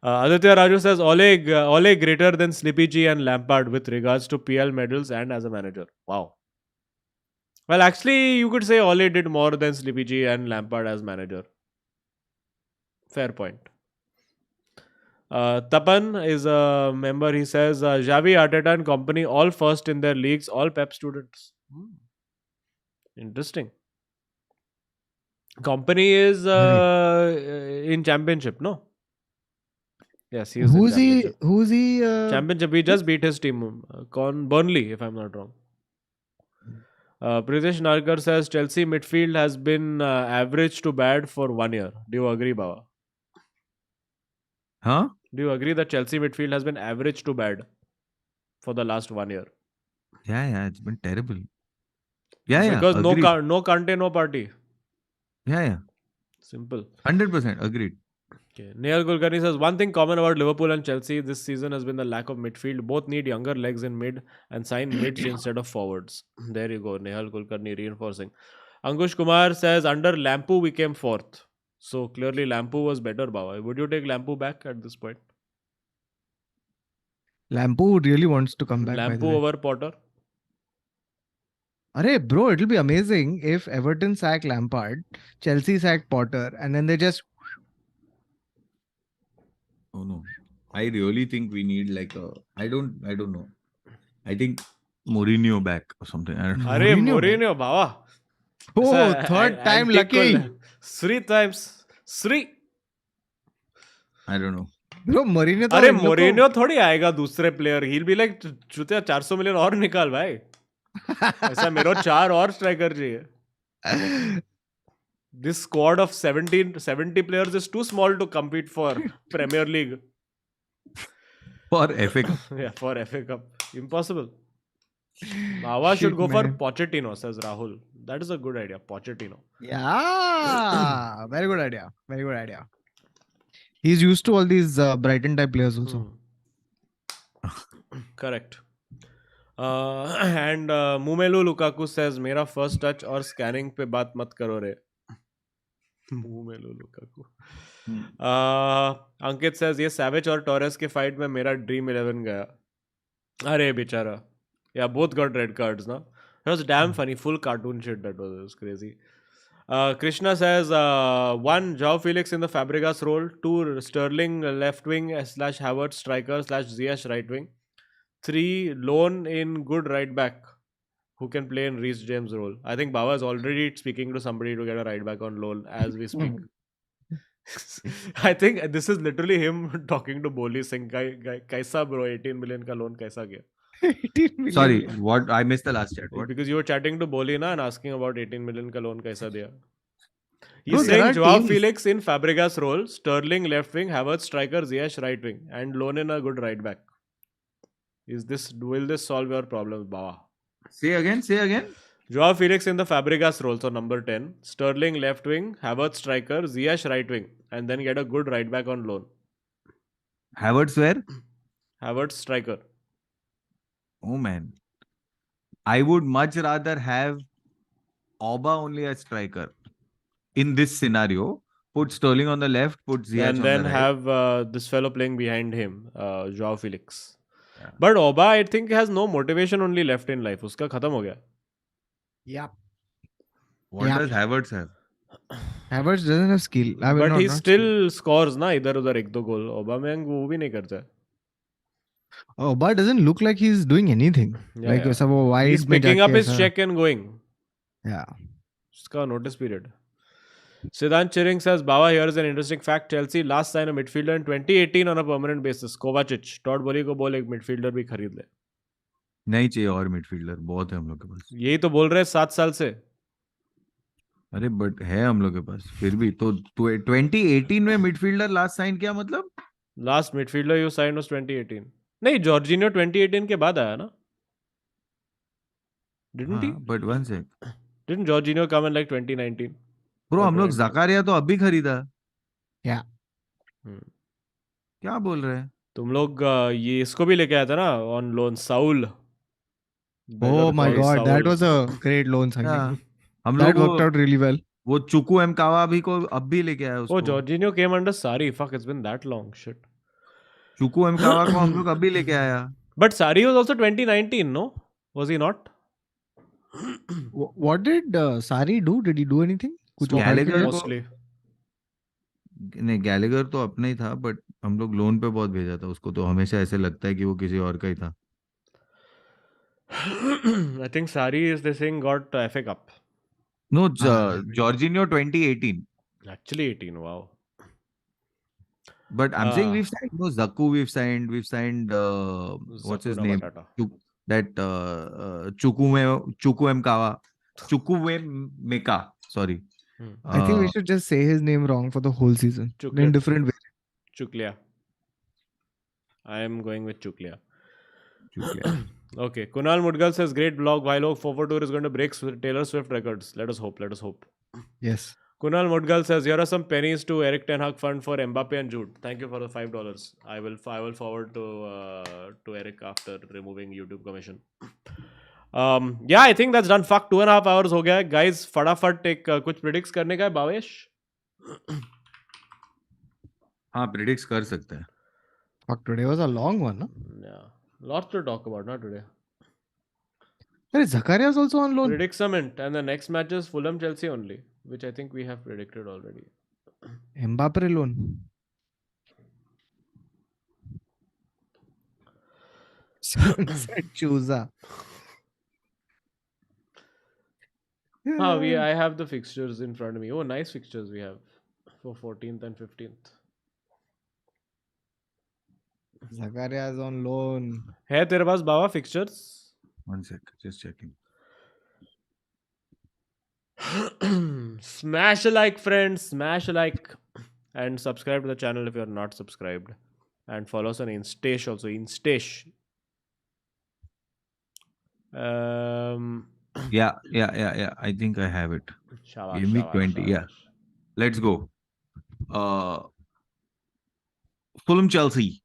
Aditya Raju says Ole greater than Slippy G and Lampard with regards to PL medals and as a manager. Wow. Well, actually, you could say Ole did more than Slippy G and Lampard as manager. Fair point. Tapan is a member. He says Xavi, Arteta and company all first in their leagues, all Pep students. Interesting. Company is in championship, no? Yes, he is. Who's he? Championship. We just beat his team. Burnley, if I'm not wrong. Pritesh Narkar says Chelsea midfield has been average to bad for 1 year. Do you agree, Baba? Huh? Do you agree that Chelsea midfield has been average to bad for the last 1 year? Yeah, it's been terrible. Yeah, because agreed. no Kante, no party. Yeah. Simple. 100% agreed. Okay. Nehal Kulkarni says one thing common about Liverpool and Chelsea this season has been the lack of midfield. Both need younger legs in mid and sign mids instead of forwards. There you go. Nehal Kulkarni reinforcing. Ankush Kumar says under Lampu we came fourth. So clearly Lampu was better, Baba. Would you take Lampu back at this point? Lampu really wants to come back. Lampu over Potter? Arey, bro, it'll be amazing if Everton sack Lampard, Chelsea sack Potter, and then they just... Oh no. I really think we need like a... I don't know. I think Mourinho back or something. I don't know. Arey, Mourinho, Baba. Oh, third time lucky. 3 times. 3. I don't know. Bro, Mourinho तो अरे Mourinho थोड़ी आएगा दूसरे player. He'll be like Chutia 400 million और निकाल भाई. ऐसा मेरे 4 और स्ट्राइकर चाहिए. This squad of 70 players is too small to compete for Premier League. For FA Cup. Yeah, for FA Cup. Impossible. Baba should go for Pochettino, says Rahul. That is a good idea. Pochettino. Yeah. Very good idea. Very good idea. He's used to all these Brighton type players also. Correct. And Mumelu Lukaku says, मेरा first touch और scanning पे बात मत करो रे. Mumelu Lukaku. Ankit says, ये Savage और Torres के fight में मेरा Dream 11 गया. अरे बेचारा. Yeah, both got red cards, no? It was damn funny. Full cartoon shit that was. It was crazy. Krishna says, 1. João Felix in the Fabregas role. 2. Sterling left wing / Havertz striker / Ziyech right wing. 3. Loan in good right back who can play in Reece James role. I think Baba is already speaking to somebody to get a right back on loan as we speak. I think this is literally him talking to BOEHLY saying, kaisa bro, 18 million ka loan kaisa gaya? 18 million. Sorry, what? I missed the last chat. What? Because you were chatting to BOEHLY na and asking about 18 million ka loan kaisa diya. He's No, saying there are Joao teams. Felix in Fabregas role, Sterling left wing, Havertz striker, Ziyech right wing, and loan in a good right back. Will this solve your problems, Baba? Say again. Joao Felix in the Fabregas role, so number 10. Sterling left wing, Havertz striker, Ziyech right wing, and then get a good right back on loan. Havertz where? Havertz striker. Oh man. I would much rather have Oba only as striker. In this scenario, put Sterling on the left, put Ziyech on the right. And then have this fellow playing behind him, Joao Felix. Yeah. But Oba, I think, has no motivation only left in life. Uska khatam ho gaya. Yep. What does Havertz have? Havertz doesn't have skill. But he still scores na idhar udhar 1-2 goal. Aubameyang wo bhi nahi karta. Oba doesn't look like he's doing anything. Wide he's picking up his check and going. Yeah. Uska notice period. Siddhant Chiring says, Bawa, here is an interesting fact. Chelsea last signed a midfielder in 2018 on a permanent basis. Kovacic. Todd Bowley को बोल एक midfielder भी खरीद ले. नहीं चाहिए और midfielder, बहुत है हम लोग के पास. यही तो बोल रहे हैं 7 साल से. अरे बट है हम लोग के पास फिर भी तो 2018 में मिडफील्डर लास्ट साइन किया मतलब. Last midfielder you signed was 2018. नहीं, जॉर्जिनियो 2018 के बाद आया ना? Didn't he? But one sec. Didn't Jorginho come in like 2019? Bro हम लोग ज़कारिया तो अभी खरीदा. Yeah. क्या बोल रहे हैं तुम लोग ये इसको भी लेके आया था ना on loan, Saul. Oh my God, that was a great loan signing. हम That लोग worked out really well. वो चुकू एम कावा भी को अब भी लेके आया उसको. Oh, Jorginho came under Sarri. Fuck, it's been that long. Shit. चुकू एम कावा को हम लोग अब भी लेके आया. But Sarri was also 2019, no? Was he not? What did Sarri do? Did he do anything? कुछ उखाड़ के Gallagher लिया? Mostly. नहीं, गैलेगर तो अपना ही था बट हम लोग लोन पे बहुत भेजा था उसको, तो हमेशा ऐसे लगता है कि वो किसी और का ही था. I think Sarri is the thing got FA Cup. No, Jorginho 2018. Actually 18, wow. But I'm saying we've signed Zaku, we've signed what's his name? That Chukwuemeka. Sorry. I think we should just say his name wrong for the whole season. In different ways. Chuklia. I am going with Chuklia. Okay. Kunal Mudgal says, great blog. While 442 is going to break Taylor Swift records. Let us hope. Yes. Kunal Mudgal says, here are some pennies to Eric Ten Hag fund for Mbappe and Jude. Thank you for the $5. I will forward to Eric after removing YouTube commission. Yeah, I think that's done. Fuck, 2.5 hours हो गया है. Guys, फटाफट एक कुछ predicts करने का है भावेश? हाँ, predicts कर सकते हैं. Fuck, today was a long one, no? Yeah. Lots to talk about, not today. Hey, Zakaria is also on loan. Predict some and the next match is Fulham Chelsea only, which I think we have predicted already. Mbappe loan. Chusa. I have the fixtures in front of me. Oh, nice fixtures we have for 14th and 15th. Zakaria is on loan. है तेरे पास बाबा fixtures? 1 sec, just checking. Smash a like, friends. Smash a like. And subscribe to the channel if you are not subscribed. And follow us on Instash also. Instash. Yeah. I think I have it. Shabash, Give me shabash, 20. shabash. Yeah. Let's go. Fulham Chelsea.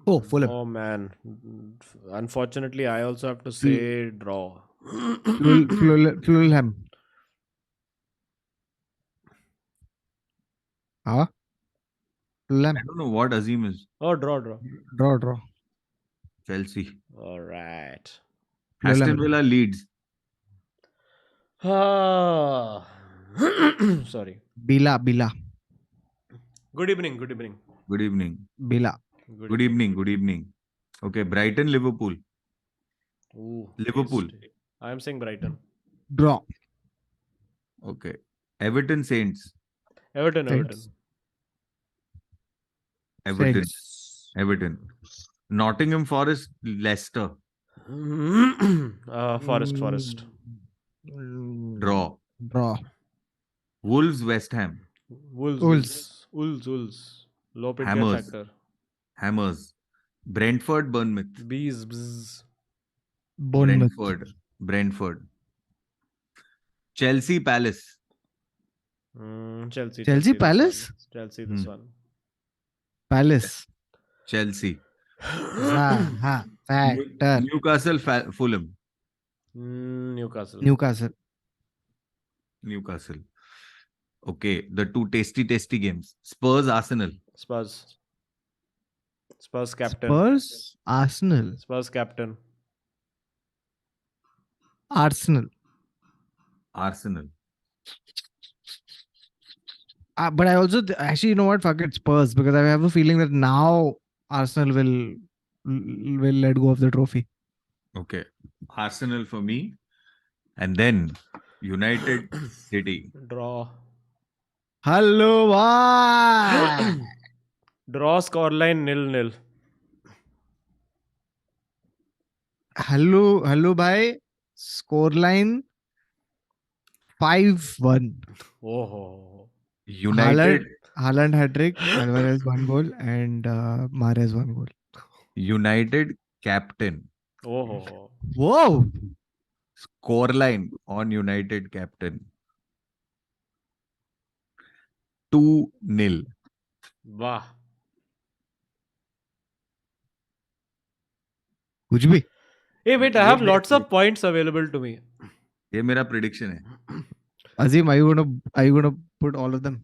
Oh, Fulham. Oh man. Unfortunately, I also have to say draw. Fulham. Huh? Fulham. I don't know what Azim is. Oh, draw. Draw. Chelsea. All right. Aston Villa Leeds. Sorry. Bila. Good evening. Bila. Good evening. Okay, Brighton Liverpool. Ooh, Liverpool. I am saying Brighton. Draw. Okay. Everton Saints. Everton. Everton. Nottingham Forest Leicester. Forest. Draw. Wolves West Ham. Wolves. Low pit Hammers. factor. Hammers. Brentford Bournemouth. Bees. Bzz. Brentford. Chelsea Palace. Chelsea Palace? Chelsea this one. Palace. Chelsea. Factor. Newcastle Fulham. Newcastle. Okay, the two tasty games. Spurs Arsenal. Spurs captain. Spurs Arsenal. Spurs captain. Arsenal. But I also actually, you know what? Fuck it, Spurs, because I have a feeling that now Arsenal will let go of the trophy. Okay, Arsenal for me, and then United City. Draw. Hello, bhai. Draw scoreline 0-0. Hello, bhai. Scoreline 5-1. Oh. United Haaland hat-trick, Alvarez 1 goal, and Mahrez 1 goal. United captain. Oh. Whoa! Scoreline on United captain. 2-0. Wow. कुछ भी. Hey, wait, I ये have मेरा lots of points available to me. ये मेरा prediction है. Azim, are you gonna put all of them?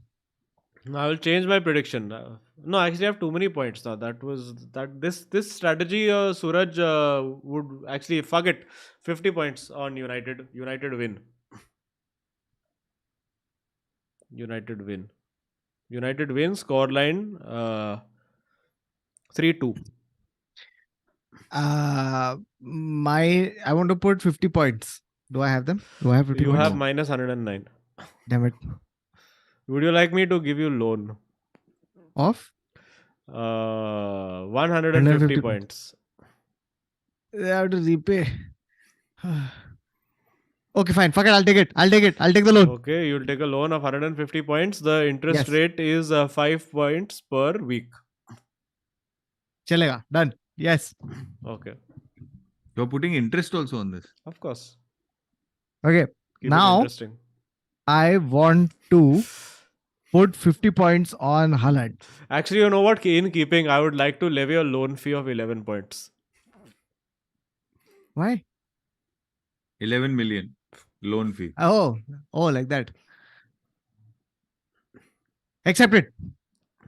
I will change my prediction. No, actually, I have too many points now. This strategy, Suraj would actually fuck it. 50 points on United. United win. United win. United win. Scoreline 3-2. I want to put 50 points. Do I have them? Do I have 50 You points? have minus 109. Damn it. Would you like me to give you loan? Off? 150 points. They have to repay. Okay, fine. Fuck it. I'll take it. I'll take the loan. Okay, you'll take a loan of 150 points. The interest Yes. rate is 5 points per week. Chalega. Done. Yes. Okay. You're putting interest also on this. Of course. Okay. Keep it Now, interesting. I want to put 50 points on Haaland. Actually, you know what? In keeping, I would like to levy a loan fee of 11 points. Why? 11 million loan fee. Oh, like that. Accept it.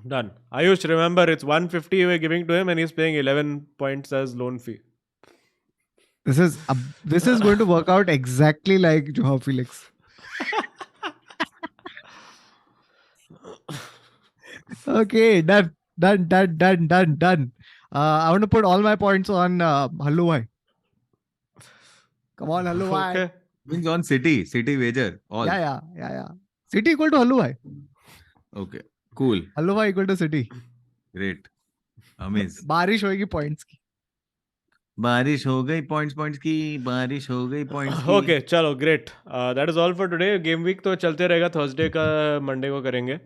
Done. Ayush, remember, it's 150 we're giving to him and he's paying 11 points as loan fee. This is going to work out exactly like Joao Felix. Okay, done. I want to put all my points on Hallu bhai. Come on, Hallu bhai. Okay. Means on City wager. All. Yeah. City equal to Hallu bhai. Okay. Cool. Hallu bhai equal to City. Great. Amazing. बारिश होगी points की. बारिश हो गई points की. बारिश हो गई points की. Okay, चलो great. That is all for today. Game week तो चलते रहेगा. Thursday का Monday को करेंगे.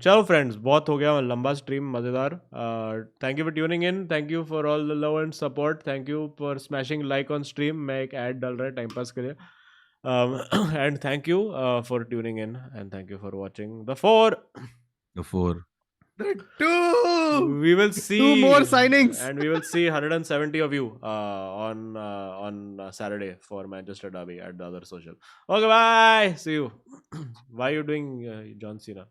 चलो friends, बहुत हो गया लंबा stream मज़ेदार. Thank you for tuning in. Thank you for all the love and support. Thank you for smashing like on stream. मैं एक ad डाल रहा है time pass के लिए. And thank you for tuning in and thank you for watching the 4. The 4. The 2. We will see 2 more signings. and we will see 170 of you on Saturday for Manchester Derby at the other social. Okay, bye. See you. Why are you doing John Cena?